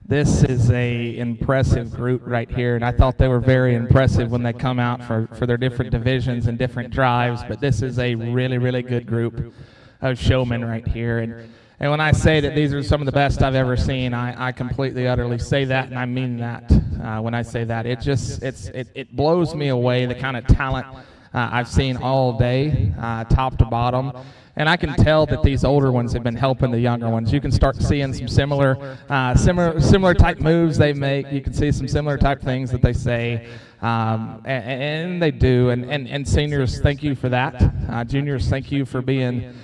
This is a impressive group right here, and I thought they were very impressive when they come out for their different divisions and different drives, but this is a really, really good group of showmen right here. And when I say that these are some of the best I've ever seen, I completely, utterly say that, and I mean that when I say that. It blows me away, the kind of talent I've seen all day, top to bottom. And I can tell that these older ones have been helping the younger ones. You can start seeing some similar type moves they make. You can see some similar type things that they say, and they do. And seniors, thank you for that. Juniors, thank you for being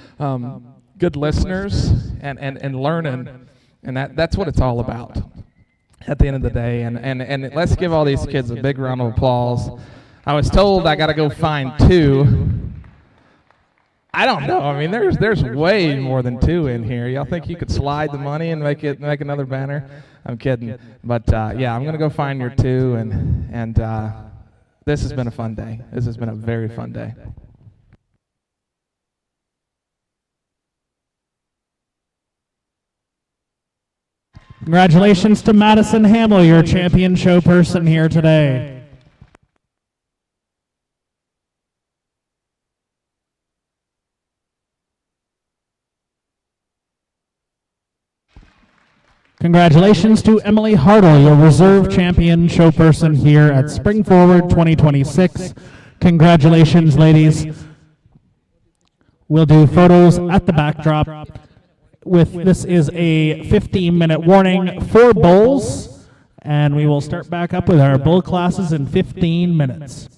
good listeners and learning. And that's what it's all about at the end of the day. And let's give all these kids a big round of applause. I was told I got to go find 2. I don't know. I mean, there's way more than 2 in here. Y'all think you could slide the money and make another banner? I'm kidding. But yeah, I'm gonna go find your 2, and this has been a fun day. This has been a very fun day. Congratulations to Madison Hamill, your champion show person here today. Congratulations to Emily Hartle, your reserve champion show person here at Spring Forward 2026. Congratulations, ladies. We'll do photos at the backdrop. This is a 15-minute warning for bulls, and we will start back up with our bull classes in 15 minutes.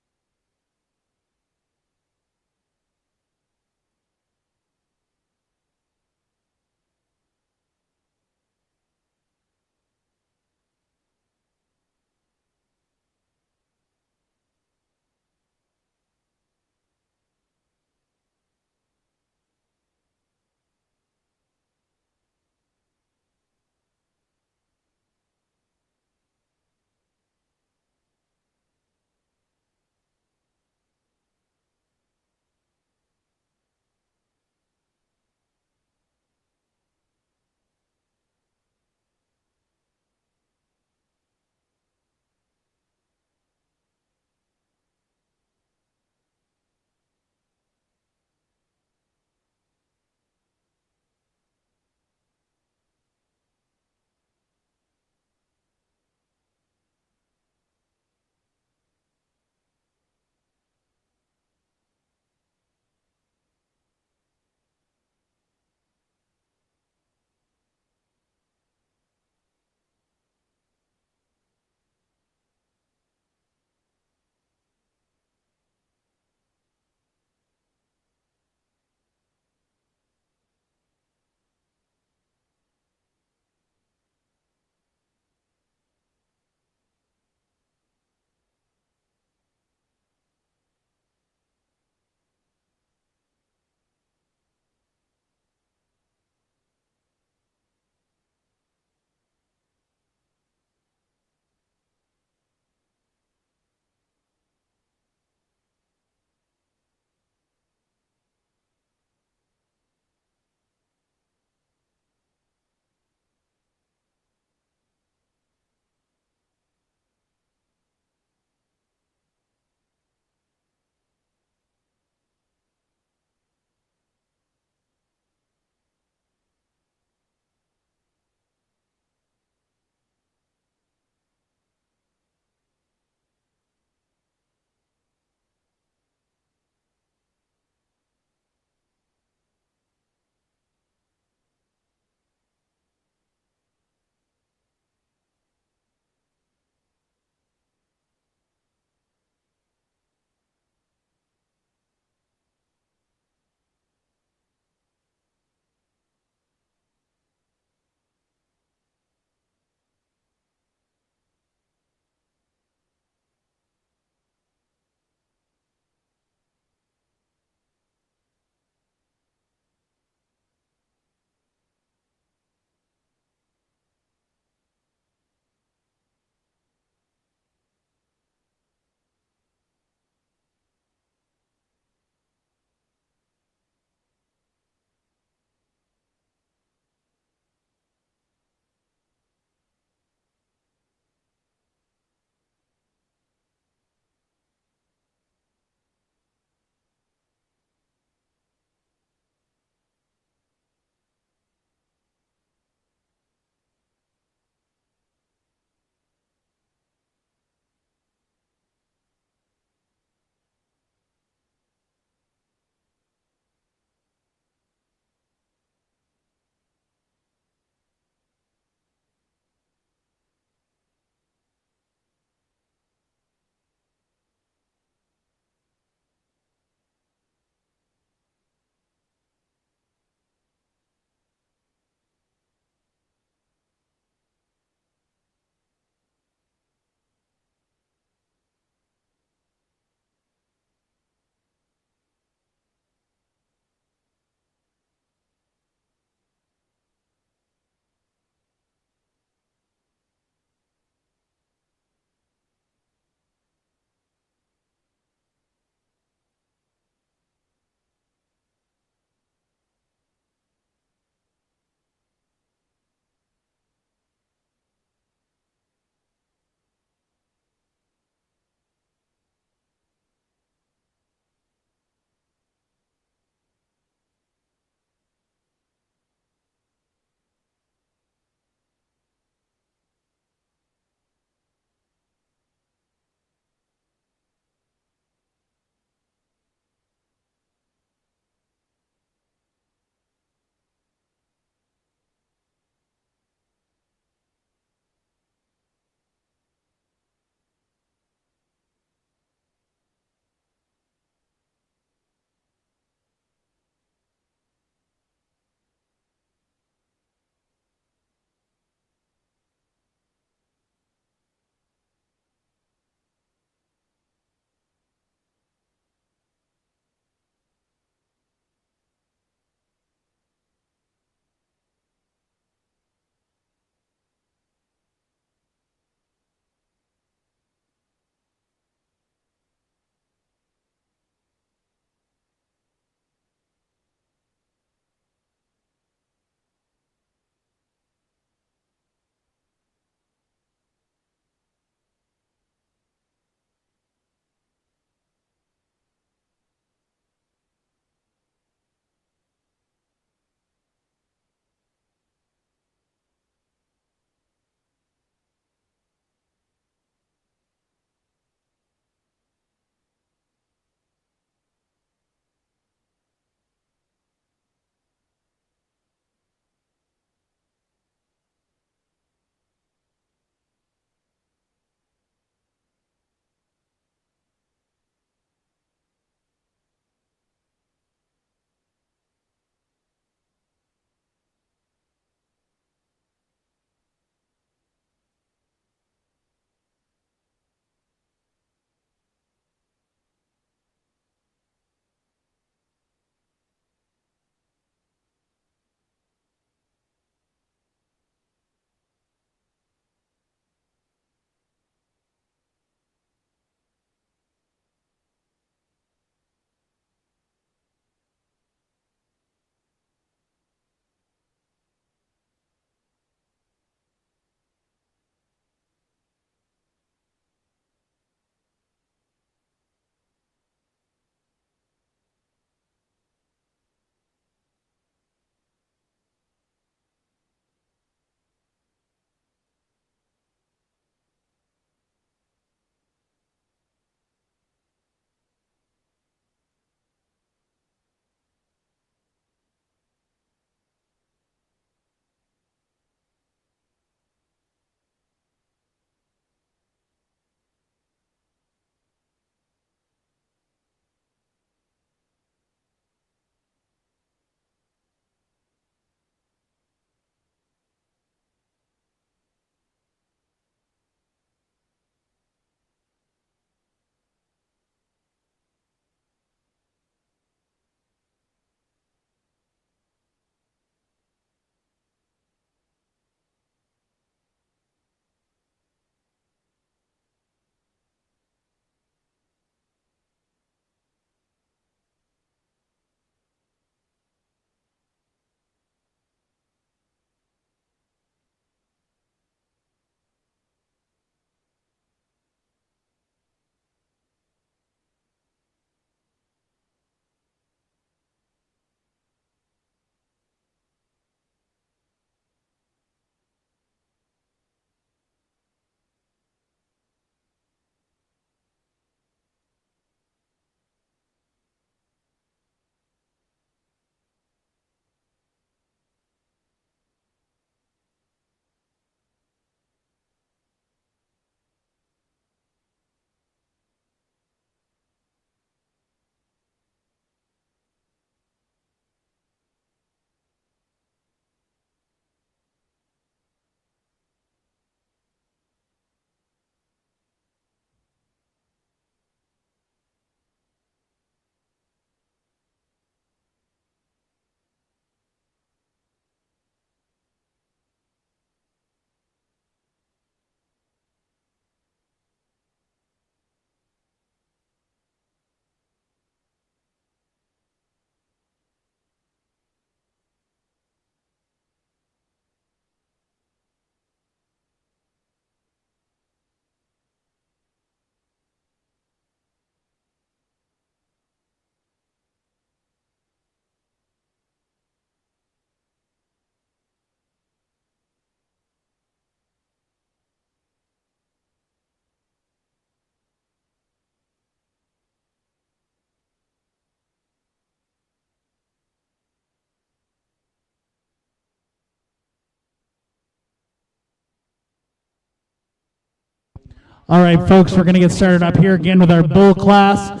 All right, folks, we're going to get started up here again with our bull class.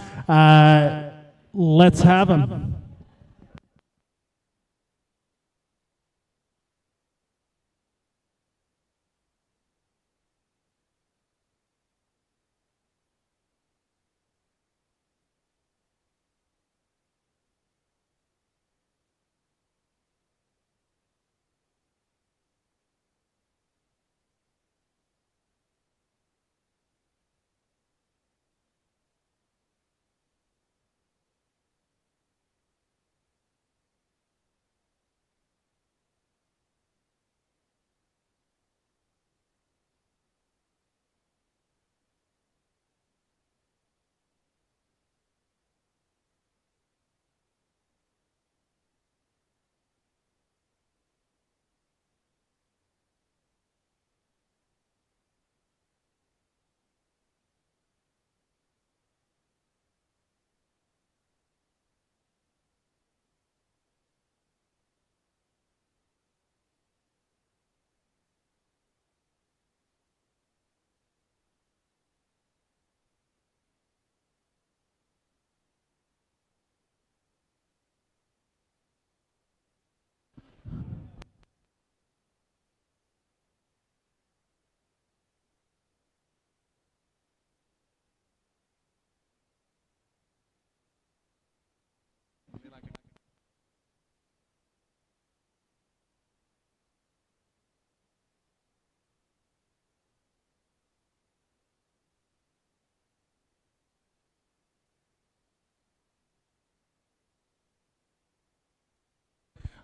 Let's have them.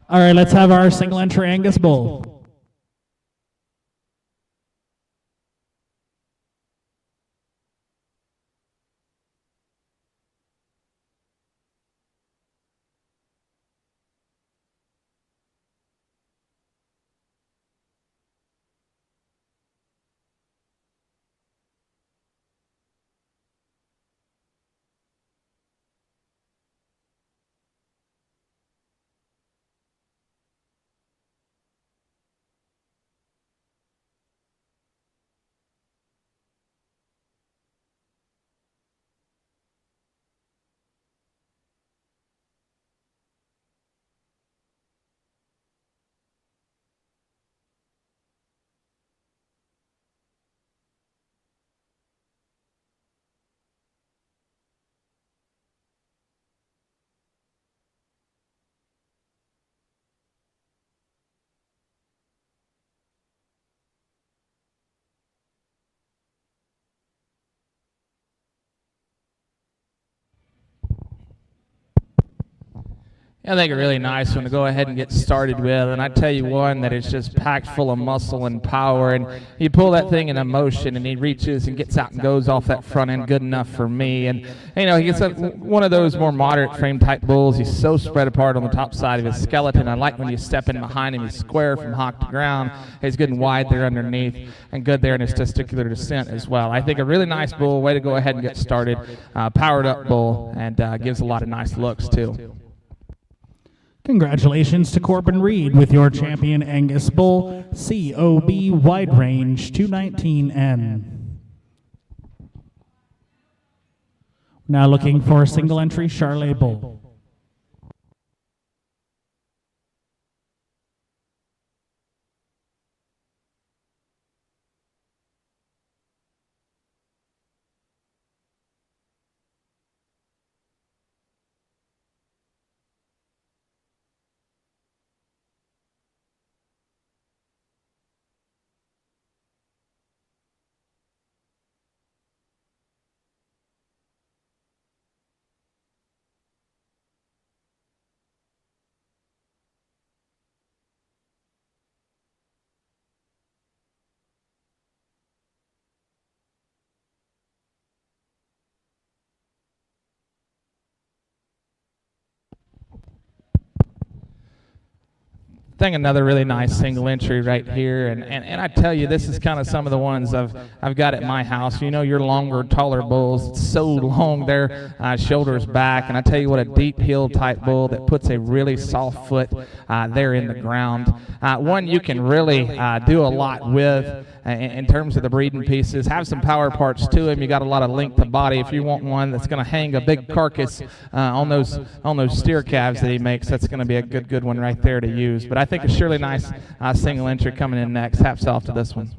All right, let's have our single entry Angus bull. I think a really nice one to go ahead and get started with, and I tell you one that it's just packed full of muscle and power, and you pull that thing in motion, and he reaches and gets out and goes off that front end good enough for me. And you know, he gets one of those more moderate frame type bulls. He's so spread apart on the top side of his skeleton. I like when you step in behind him, he's square from hock to ground. He's good and wide there underneath, and good there in his testicular descent as well. I think a really nice bull, way to go ahead and get started. Powered up bull, and gives a lot of nice looks too. Congratulations to Corbin Reed with your champion Angus bull, COB Wide Range 219N. Now looking for a single entry Charolais bull. think another really nice single entry right here, and I tell you, this is kind of some of the ones I've got at my house. You know, your longer, taller bulls, it's so long there, shoulders back, and I tell you what, a deep heel type bull that puts a really soft foot there in the ground. One you can really do a lot with in terms of the breeding pieces. Have some power parts to him. You got a lot of length of body. If you want one that's going to hang a big carcass on those steer calves that he makes, that's going to be a good one right there to use. But I think a surely nice single entry coming in next. Hats off to this one.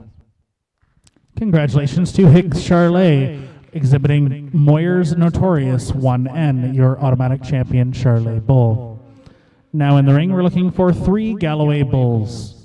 Congratulations to Higgs Charolais, exhibiting Moyer's Notorious 1N, your automatic champion Charolais bull. Now in the ring, we're looking for 3 Galloway bulls.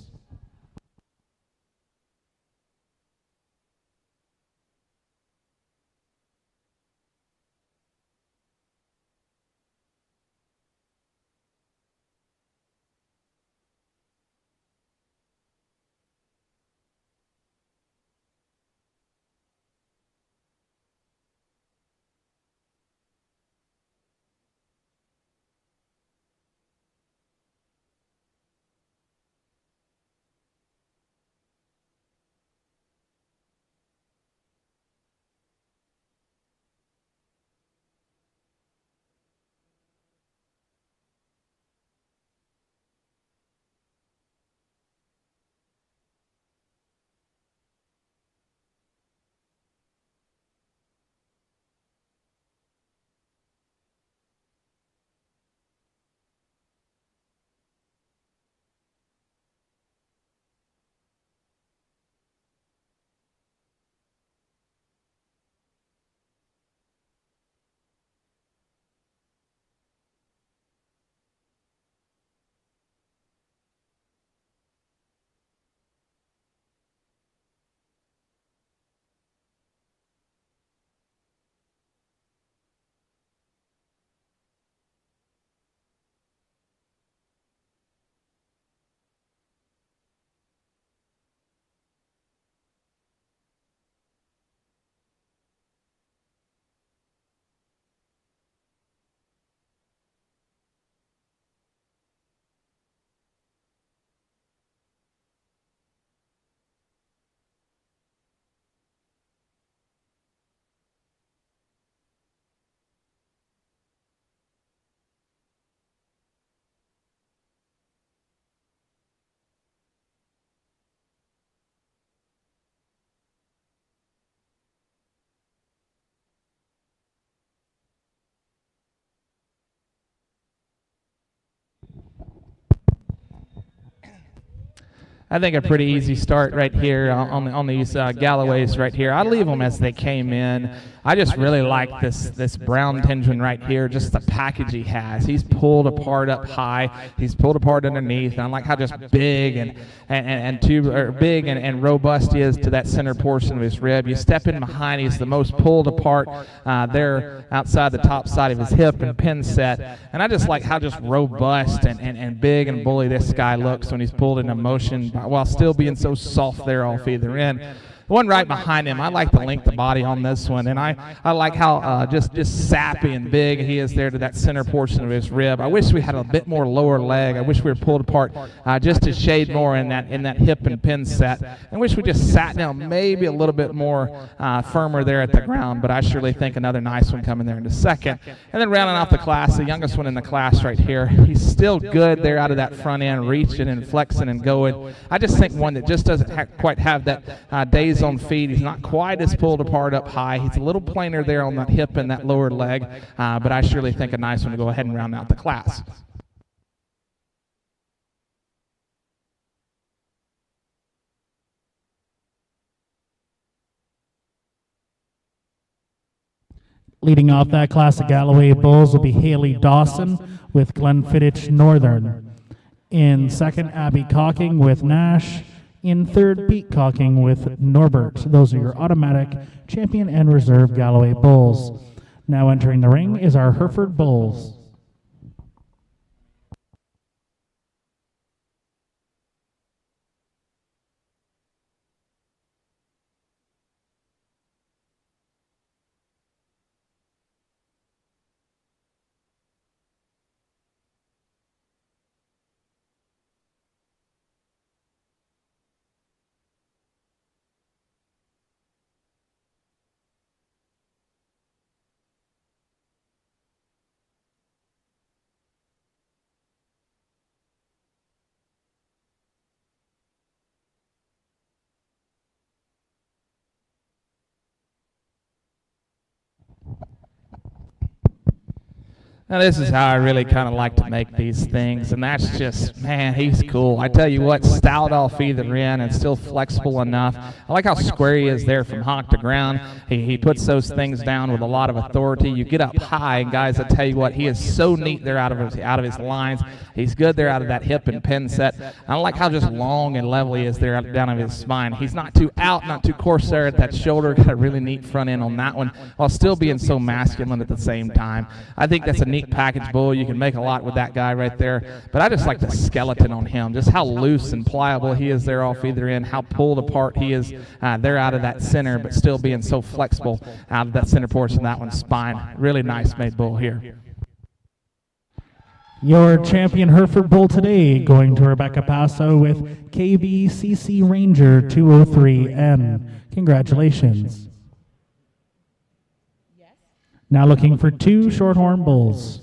I think a pretty easy start right here on these Galloways right here. I leave them as they came in. I just really like this brown tinge one right here, just the package he has. He's pulled apart up high. He's pulled apart underneath. And I like how just big big and robust he is to that center portion of his rib. You step in behind, he's the most pulled apart there outside the top side of his hip and pin set. And I just like how just robust and big and bully this guy looks when he's pulled into motion while still being so soft there off either end. The one right behind him, I like the length of body on this one, and I like how just sappy and big he is there to that center portion of his rib. I wish we had a bit more lower leg. I wish we were pulled apart just a shade more in that hip and pin set. I wish we just sat down maybe a little bit more firmer there at the ground, but I surely think another nice one coming there in a second. And then rounding off the class, the youngest one in the class right here. He's still good there out of that front end, reaching and flexing and going. I just think one that just doesn't quite have that days on feet. He's not quite as pulled apart up high. He's a little plainer there on that hip and that lower leg, but I surely think a nice one to go ahead and round out the class. Leading off that class of Galloway bulls will be Haley Dawson with Glenfiddich Northern. In second, Abby Cocking with Nash. In third, Pete Cocking with Norbert. Those are your automatic champion and reserve Galloway bulls. Now entering the ring is our Hereford bulls. Now this is how I really kind of like to make these things, and that's just, man, he's cool. I tell you what, stout off either end and still flexible enough. I like how square he is there from hock to ground. He puts those things down with a lot of authority. You get up high, and guys, I tell you what, he is so neat there out of his lines. He's good there out of that hip and pin set. I like how just long and level he is there down of his spine. He's not too out, not too coarse there at that shoulder. Got a really neat front end on that one, while still being so masculine at the same time. I think that's a neat package bull. You can make a lot with that guy right there, but I just like the skeleton on him, just how loose and pliable he is there off either end, how pulled apart he is there out of that center, but still being so flexible out of that center portion of that one's spine. Really nice made bull here. Your champion Hereford bull today going to Rebecca Passo with KBCC Ranger 203N. Congratulations. Now looking for 2 Shorthorn bulls.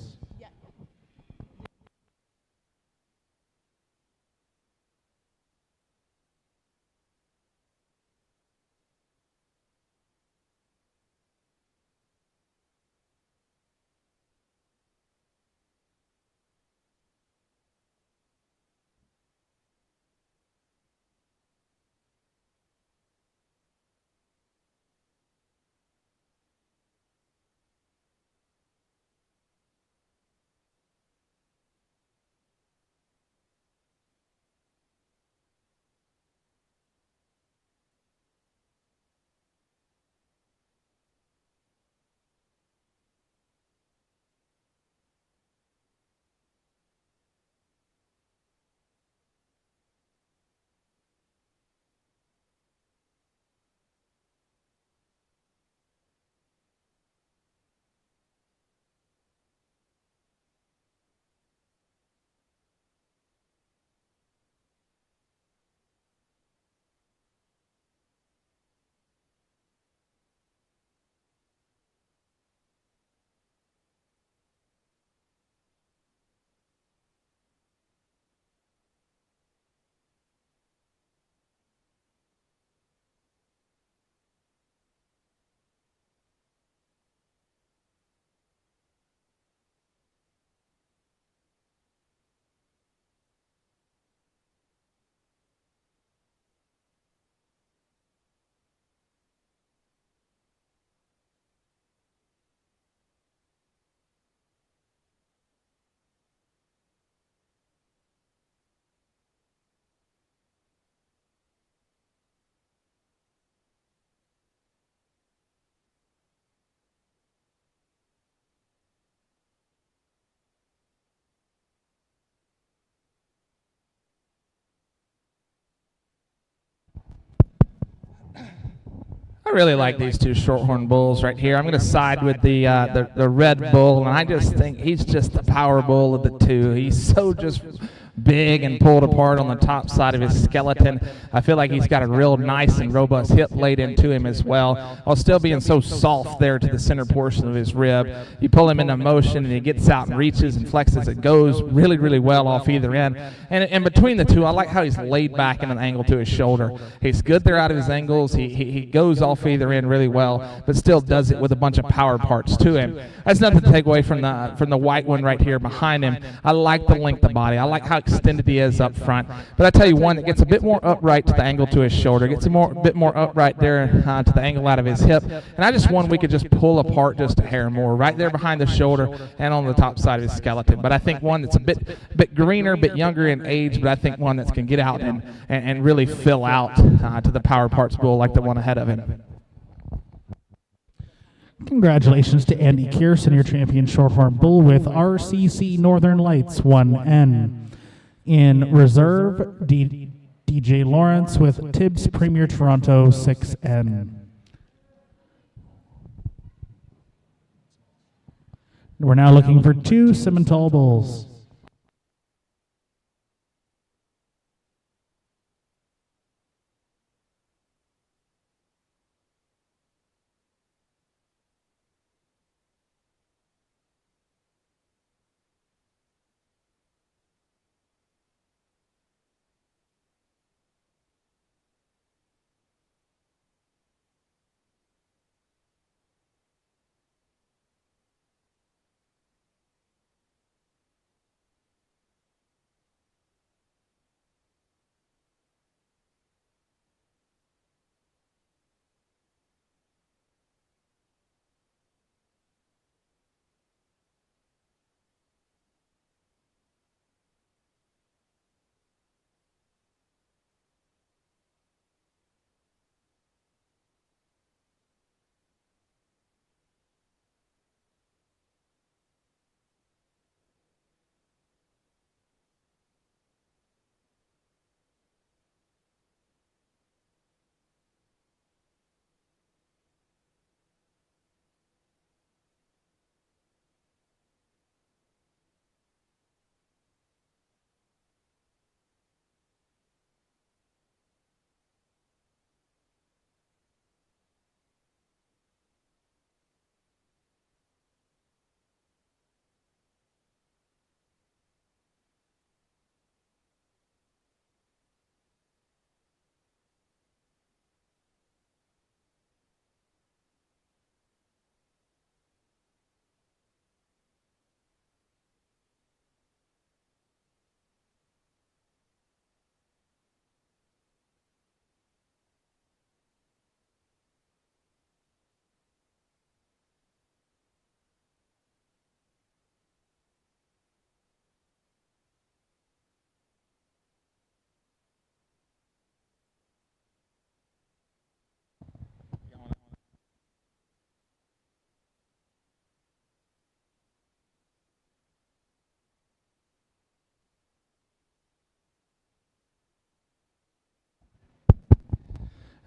I really like these 2 Shorthorn bulls right here. I'm going to side with the red bull, and I just think he's just the power bull of the 2. He's so just big and pulled apart on the top side of his skeleton. I feel like he's got a real nice and robust hip laid into him as well, while still being so soft there to the center portion of his rib. You pull him into motion and he gets out and reaches and flexes. It goes really, really well off either end. And between the 2, I like how he's laid back in an angle to his shoulder. He's good there out of his angles. He goes off either end really well, but still does it with a bunch of power parts to him. That's nothing to take away from the white one right here behind him. I like the length of body. I like how extended he is up front. But I tell you one that gets a bit more upright to the angle to his shoulder, gets a bit more upright there to the angle out of his hip. And I just one we could just pull apart just a hair more, right there behind the shoulder and on the top side of his skeleton. But I think one that's a bit greener, a bit younger in age, but I think one that's can get out and really fill out to the power parts bull like the one ahead of him. Congratulations to Andy Kierson, your champion Shorthorn bull with RCC Northern Lights 1N. In reserve, DJ Lawrence with Tibbs Premier Toronto 6N. We're now looking for 2 Simmental bulls.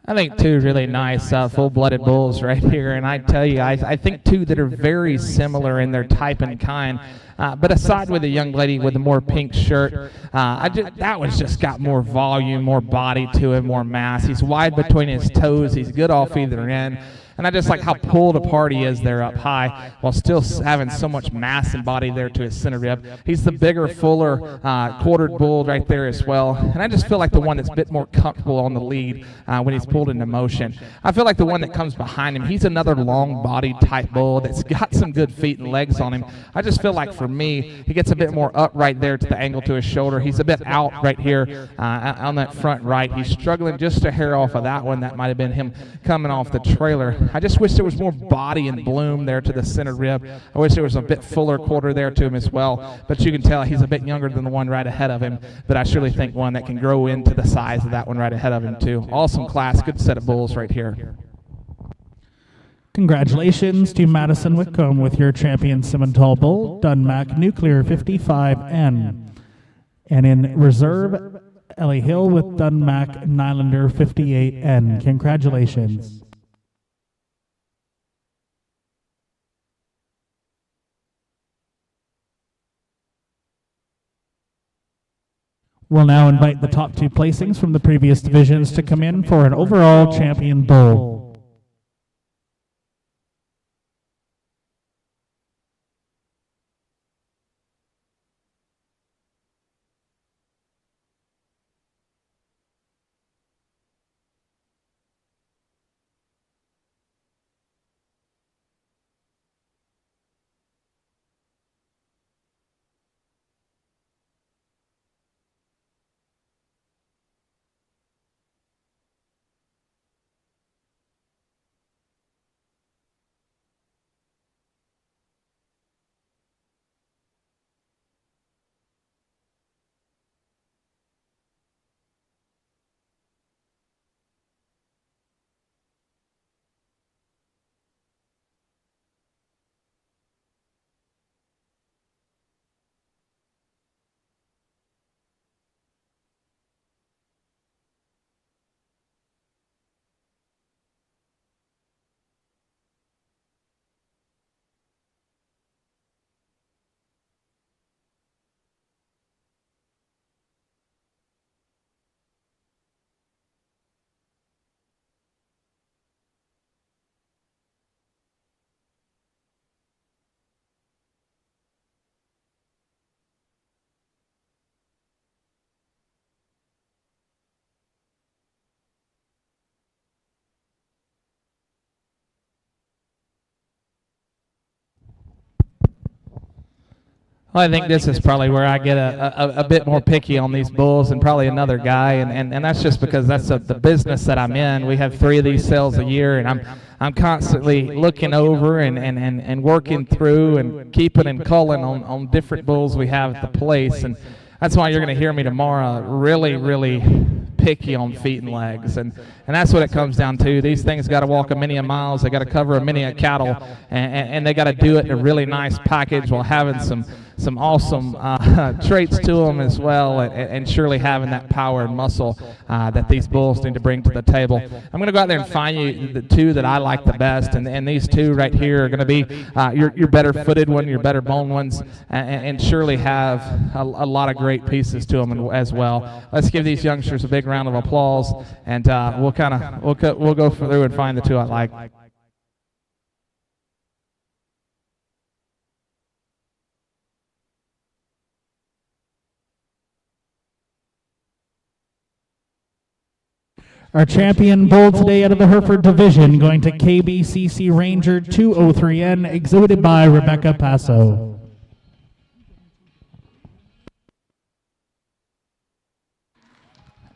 I think two really nice full-blooded bulls right here, and I tell you, I think two that are very similar in their type and kind. But aside with the young lady with the more pink shirt, that one's just got more volume, more body to him, more mass. He's wide between his toes. He's good off either end. And I just like how pulled apart he is there up high while still having so much mass and body there to his center rib. He's the bigger, fuller, quartered bull right there as well. And I just feel like the one that's a bit more comfortable on the lead when he's pulled into motion. I feel like the one that comes behind him, he's another long-bodied type bull that's got some good feet and legs on him. I just feel like for me, he gets a bit more up right there to the angle to his shoulder. He's a bit out right here on that front right. He's struggling just a hair off of that one. That might have been him coming off the trailer. I just wish there was more body and bloom there to the center rib. I wish there was a bit fuller quarter there to him as well. But you can tell he's a bit younger than the one right ahead of him. But I surely think one that can grow into the size of that one right ahead of him too. Awesome class, good set of bulls right here. Congratulations to Madison Whitcomb with your champion Simmental bull, Dunmac Nuclear 55N. And in reserve, Ellie Hill with Dunmac Nylander 58N. Congratulations. We'll now invite the top two placings from the previous divisions to come in for an overall champion bull. Well, I think this is probably where I get a bit more picky on these bulls than probably another guy, and that's just because that's the business that I'm in. We have 3 of these sales a year, and I'm constantly looking over and working through and keeping and culling on different bulls we have at the place, and that's why you're going to hear me tomorrow really picky on feet and legs, and that's what it comes down to. These things got to walk a many miles, they got to cover a many cattle, and they got to do it in a really nice package while having some awesome traits to them as well, and surely having that power and muscle that these bulls need to bring to the table. I'm going to go out there and find you the 2 that I like the best, and these 2 right here are going to be your better footed one, your better bone ones, and surely have a lot of great pieces to them as well. Let's give these youngsters a big round of applause, and we'll go through and find the 2 I like. Our champion bull today out of the Hereford division going to KBCC Ranger 203N, exhibited by Rebecca Passo.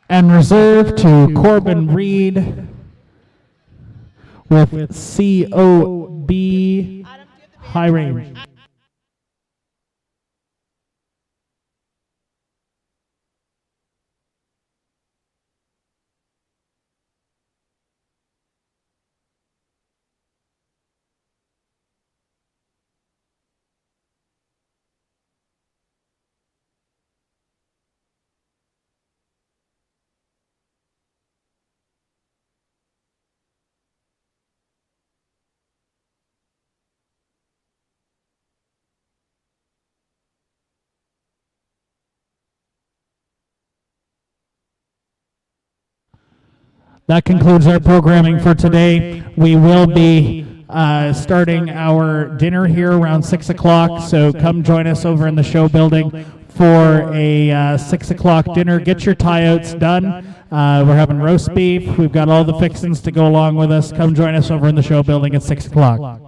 And reserve to Corbin Reed with COB High Range. That concludes our programming for today. We will be starting our dinner here around 6 o'clock, so come join us over in the show building for a 6 o'clock dinner. Get your tie-outs done. We're having roast beef. We've got all the fixings to go along with us. Come join us over in the show building at 6 o'clock.